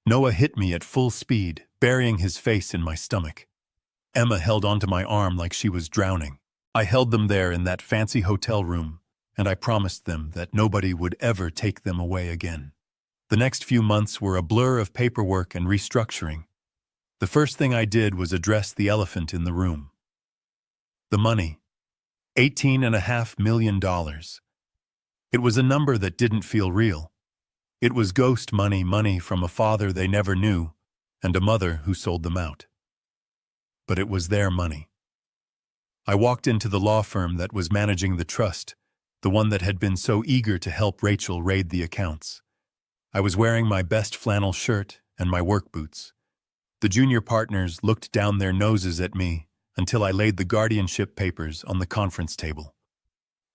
Noah hit me at full speed, burying his face in my stomach. Emma held onto my arm like she was drowning. I held them there in that fancy hotel room, and I promised them that nobody would ever take them away again. The next few months were a blur of paperwork and restructuring. The first thing I did was address the elephant in the room. The money. $18.5 million. It was a number that didn't feel real. It was ghost money, money from a father they never knew, and a mother who sold them out. But it was their money. I walked into the law firm that was managing the trust, the one that had been so eager to help Rachel raid the accounts. I was wearing my best flannel shirt and my work boots. The junior partners looked down their noses at me until I laid the guardianship papers on the conference table.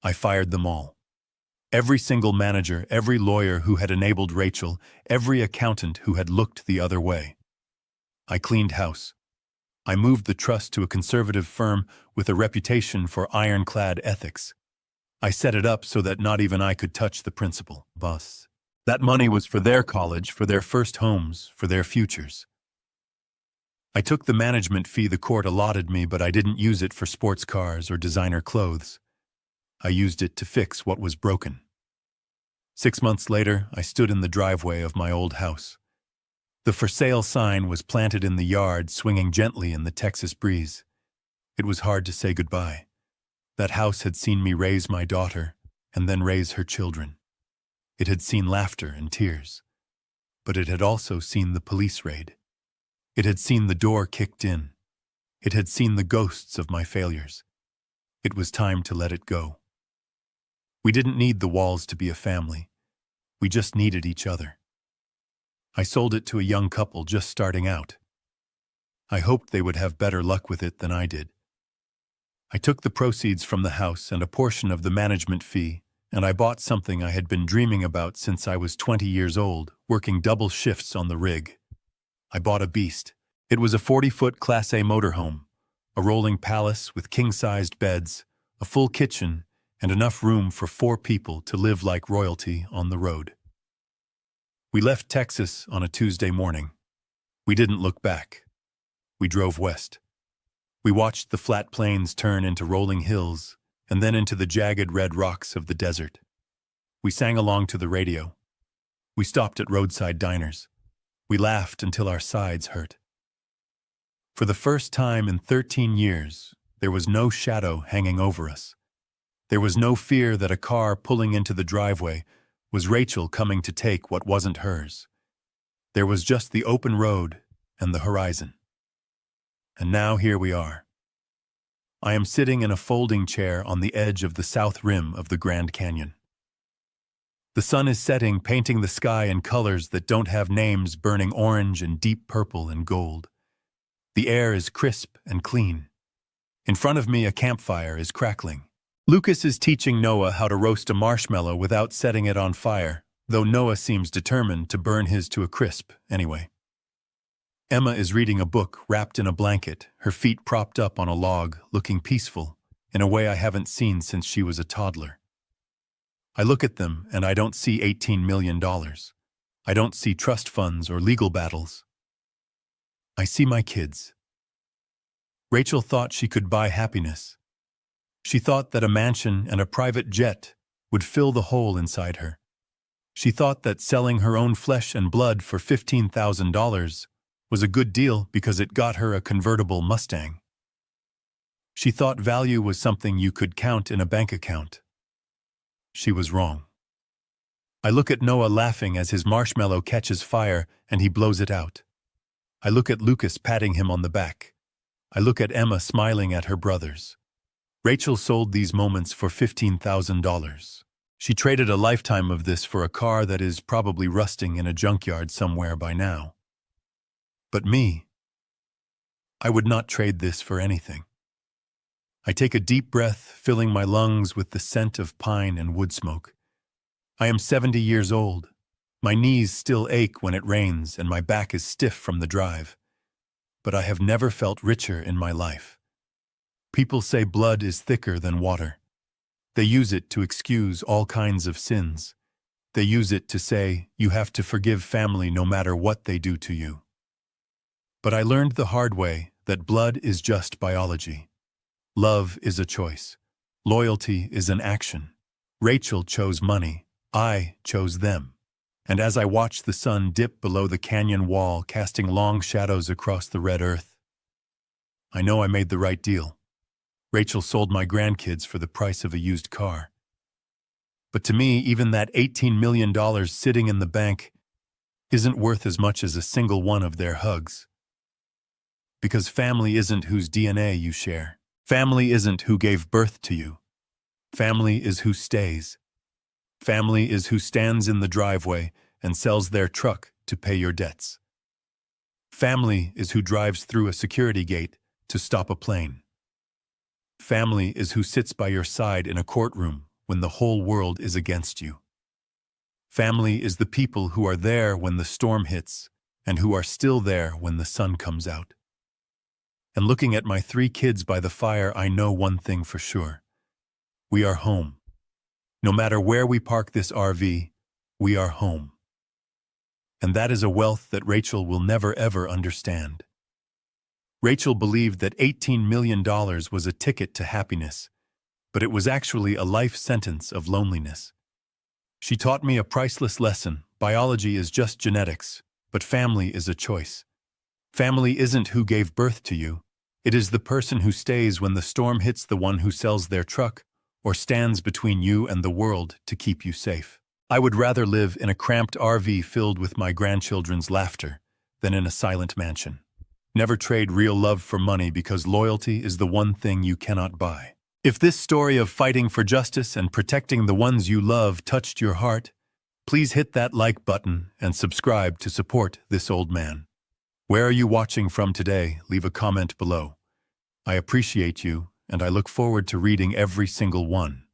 I fired them all. Every single manager, every lawyer who had enabled Rachel, every accountant who had looked the other way. I cleaned house. I moved the trust to a conservative firm with a reputation for ironclad ethics. I set it up so that not even I could touch the principal boss. That money was for their college, for their first homes, for their futures. I took the management fee the court allotted me, but I didn't use it for sports cars or designer clothes. I used it to fix what was broken. 6 months later, I stood in the driveway of my old house. The for sale sign was planted in the yard, swinging gently in the Texas breeze. It was hard to say goodbye. That house had seen me raise my daughter and then raise her children. It had seen laughter and tears. But it had also seen the police raid. It had seen the door kicked in. It had seen the ghosts of my failures. It was time to let it go. We didn't need the walls to be a family. We just needed each other. I sold it to a young couple just starting out. I hoped they would have better luck with it than I did. I took the proceeds from the house and a portion of the management fee, and I bought something I had been dreaming about since I was 20 years old, working double shifts on the rig. I bought a beast. It was a 40-foot Class A motorhome, a rolling palace with king-sized beds, a full kitchen, and enough room for 4 people to live like royalty on the road. We left Texas on a Tuesday morning. We didn't look back. We drove west. We watched the flat plains turn into rolling hills, and then into the jagged red rocks of the desert. We sang along to the radio. We stopped at roadside diners. We laughed until our sides hurt. For the first time in 13 years, there was no shadow hanging over us. There was no fear that a car pulling into the driveway was Rachel coming to take what wasn't hers. There was just the open road and the horizon. And now here we are. I am sitting in a folding chair on the edge of the south rim of the Grand Canyon. The sun is setting, painting the sky in colors that don't have names, burning orange and deep purple and gold. The air is crisp and clean. In front of me, a campfire is crackling. Lucas is teaching Noah how to roast a marshmallow without setting it on fire, though Noah seems determined to burn his to a crisp anyway. Emma is reading a book wrapped in a blanket, her feet propped up on a log, looking peaceful, in a way I haven't seen since she was a toddler. I look at them and I don't see $18 million. I don't see trust funds or legal battles. I see my kids. Rachel thought she could buy happiness. She thought that a mansion and a private jet would fill the hole inside her. She thought that selling her own flesh and blood for $15,000 was a good deal because it got her a convertible Mustang. She thought value was something you could count in a bank account. She was wrong. I look at Noah laughing as his marshmallow catches fire and he blows it out. I look at Lucas patting him on the back. I look at Emma smiling at her brothers. Rachel sold these moments for $15,000. She traded a lifetime of this for a car that is probably rusting in a junkyard somewhere by now. But me, I would not trade this for anything. I take a deep breath, filling my lungs with the scent of pine and wood smoke. I am 70 years old. My knees still ache when it rains and my back is stiff from the drive. But I have never felt richer in my life. People say blood is thicker than water. They use it to excuse all kinds of sins. They use it to say you have to forgive family no matter what they do to you. But I learned the hard way that blood is just biology. Love is a choice. Loyalty is an action. Rachel chose money. I chose them. And as I watched the sun dip below the canyon wall, casting long shadows across the red earth, I know I made the right deal. Rachel sold my grandkids for the price of a used car. But to me, even that $18 million sitting in the bank isn't worth as much as a single one of their hugs. Because family isn't whose DNA you share. Family isn't who gave birth to you. Family is who stays. Family is who stands in the driveway and sells their truck to pay your debts. Family is who drives through a security gate to stop a plane. Family is who sits by your side in a courtroom when the whole world is against you. Family is the people who are there when the storm hits and who are still there when the sun comes out. And looking at my 3 kids by the fire, I know one thing for sure. We are home. No matter where we park this RV, we are home. And that is a wealth that Rachel will never ever understand. Rachel believed that $18 million was a ticket to happiness, but it was actually a life sentence of loneliness. She taught me a priceless lesson. Biology is just genetics. But family is a choice. Family isn't who gave birth to you. It is the person who stays when the storm hits, the one who sells their truck or stands between you and the world to keep you safe. I would rather live in a cramped RV filled with my grandchildren's laughter than in a silent mansion. Never trade real love for money, because loyalty is the one thing you cannot buy. If this story of fighting for justice and protecting the ones you love touched your heart, please hit that like button and subscribe to support this old man. Where are you watching from today? Leave a comment below. I appreciate you, and I look forward to reading every single one.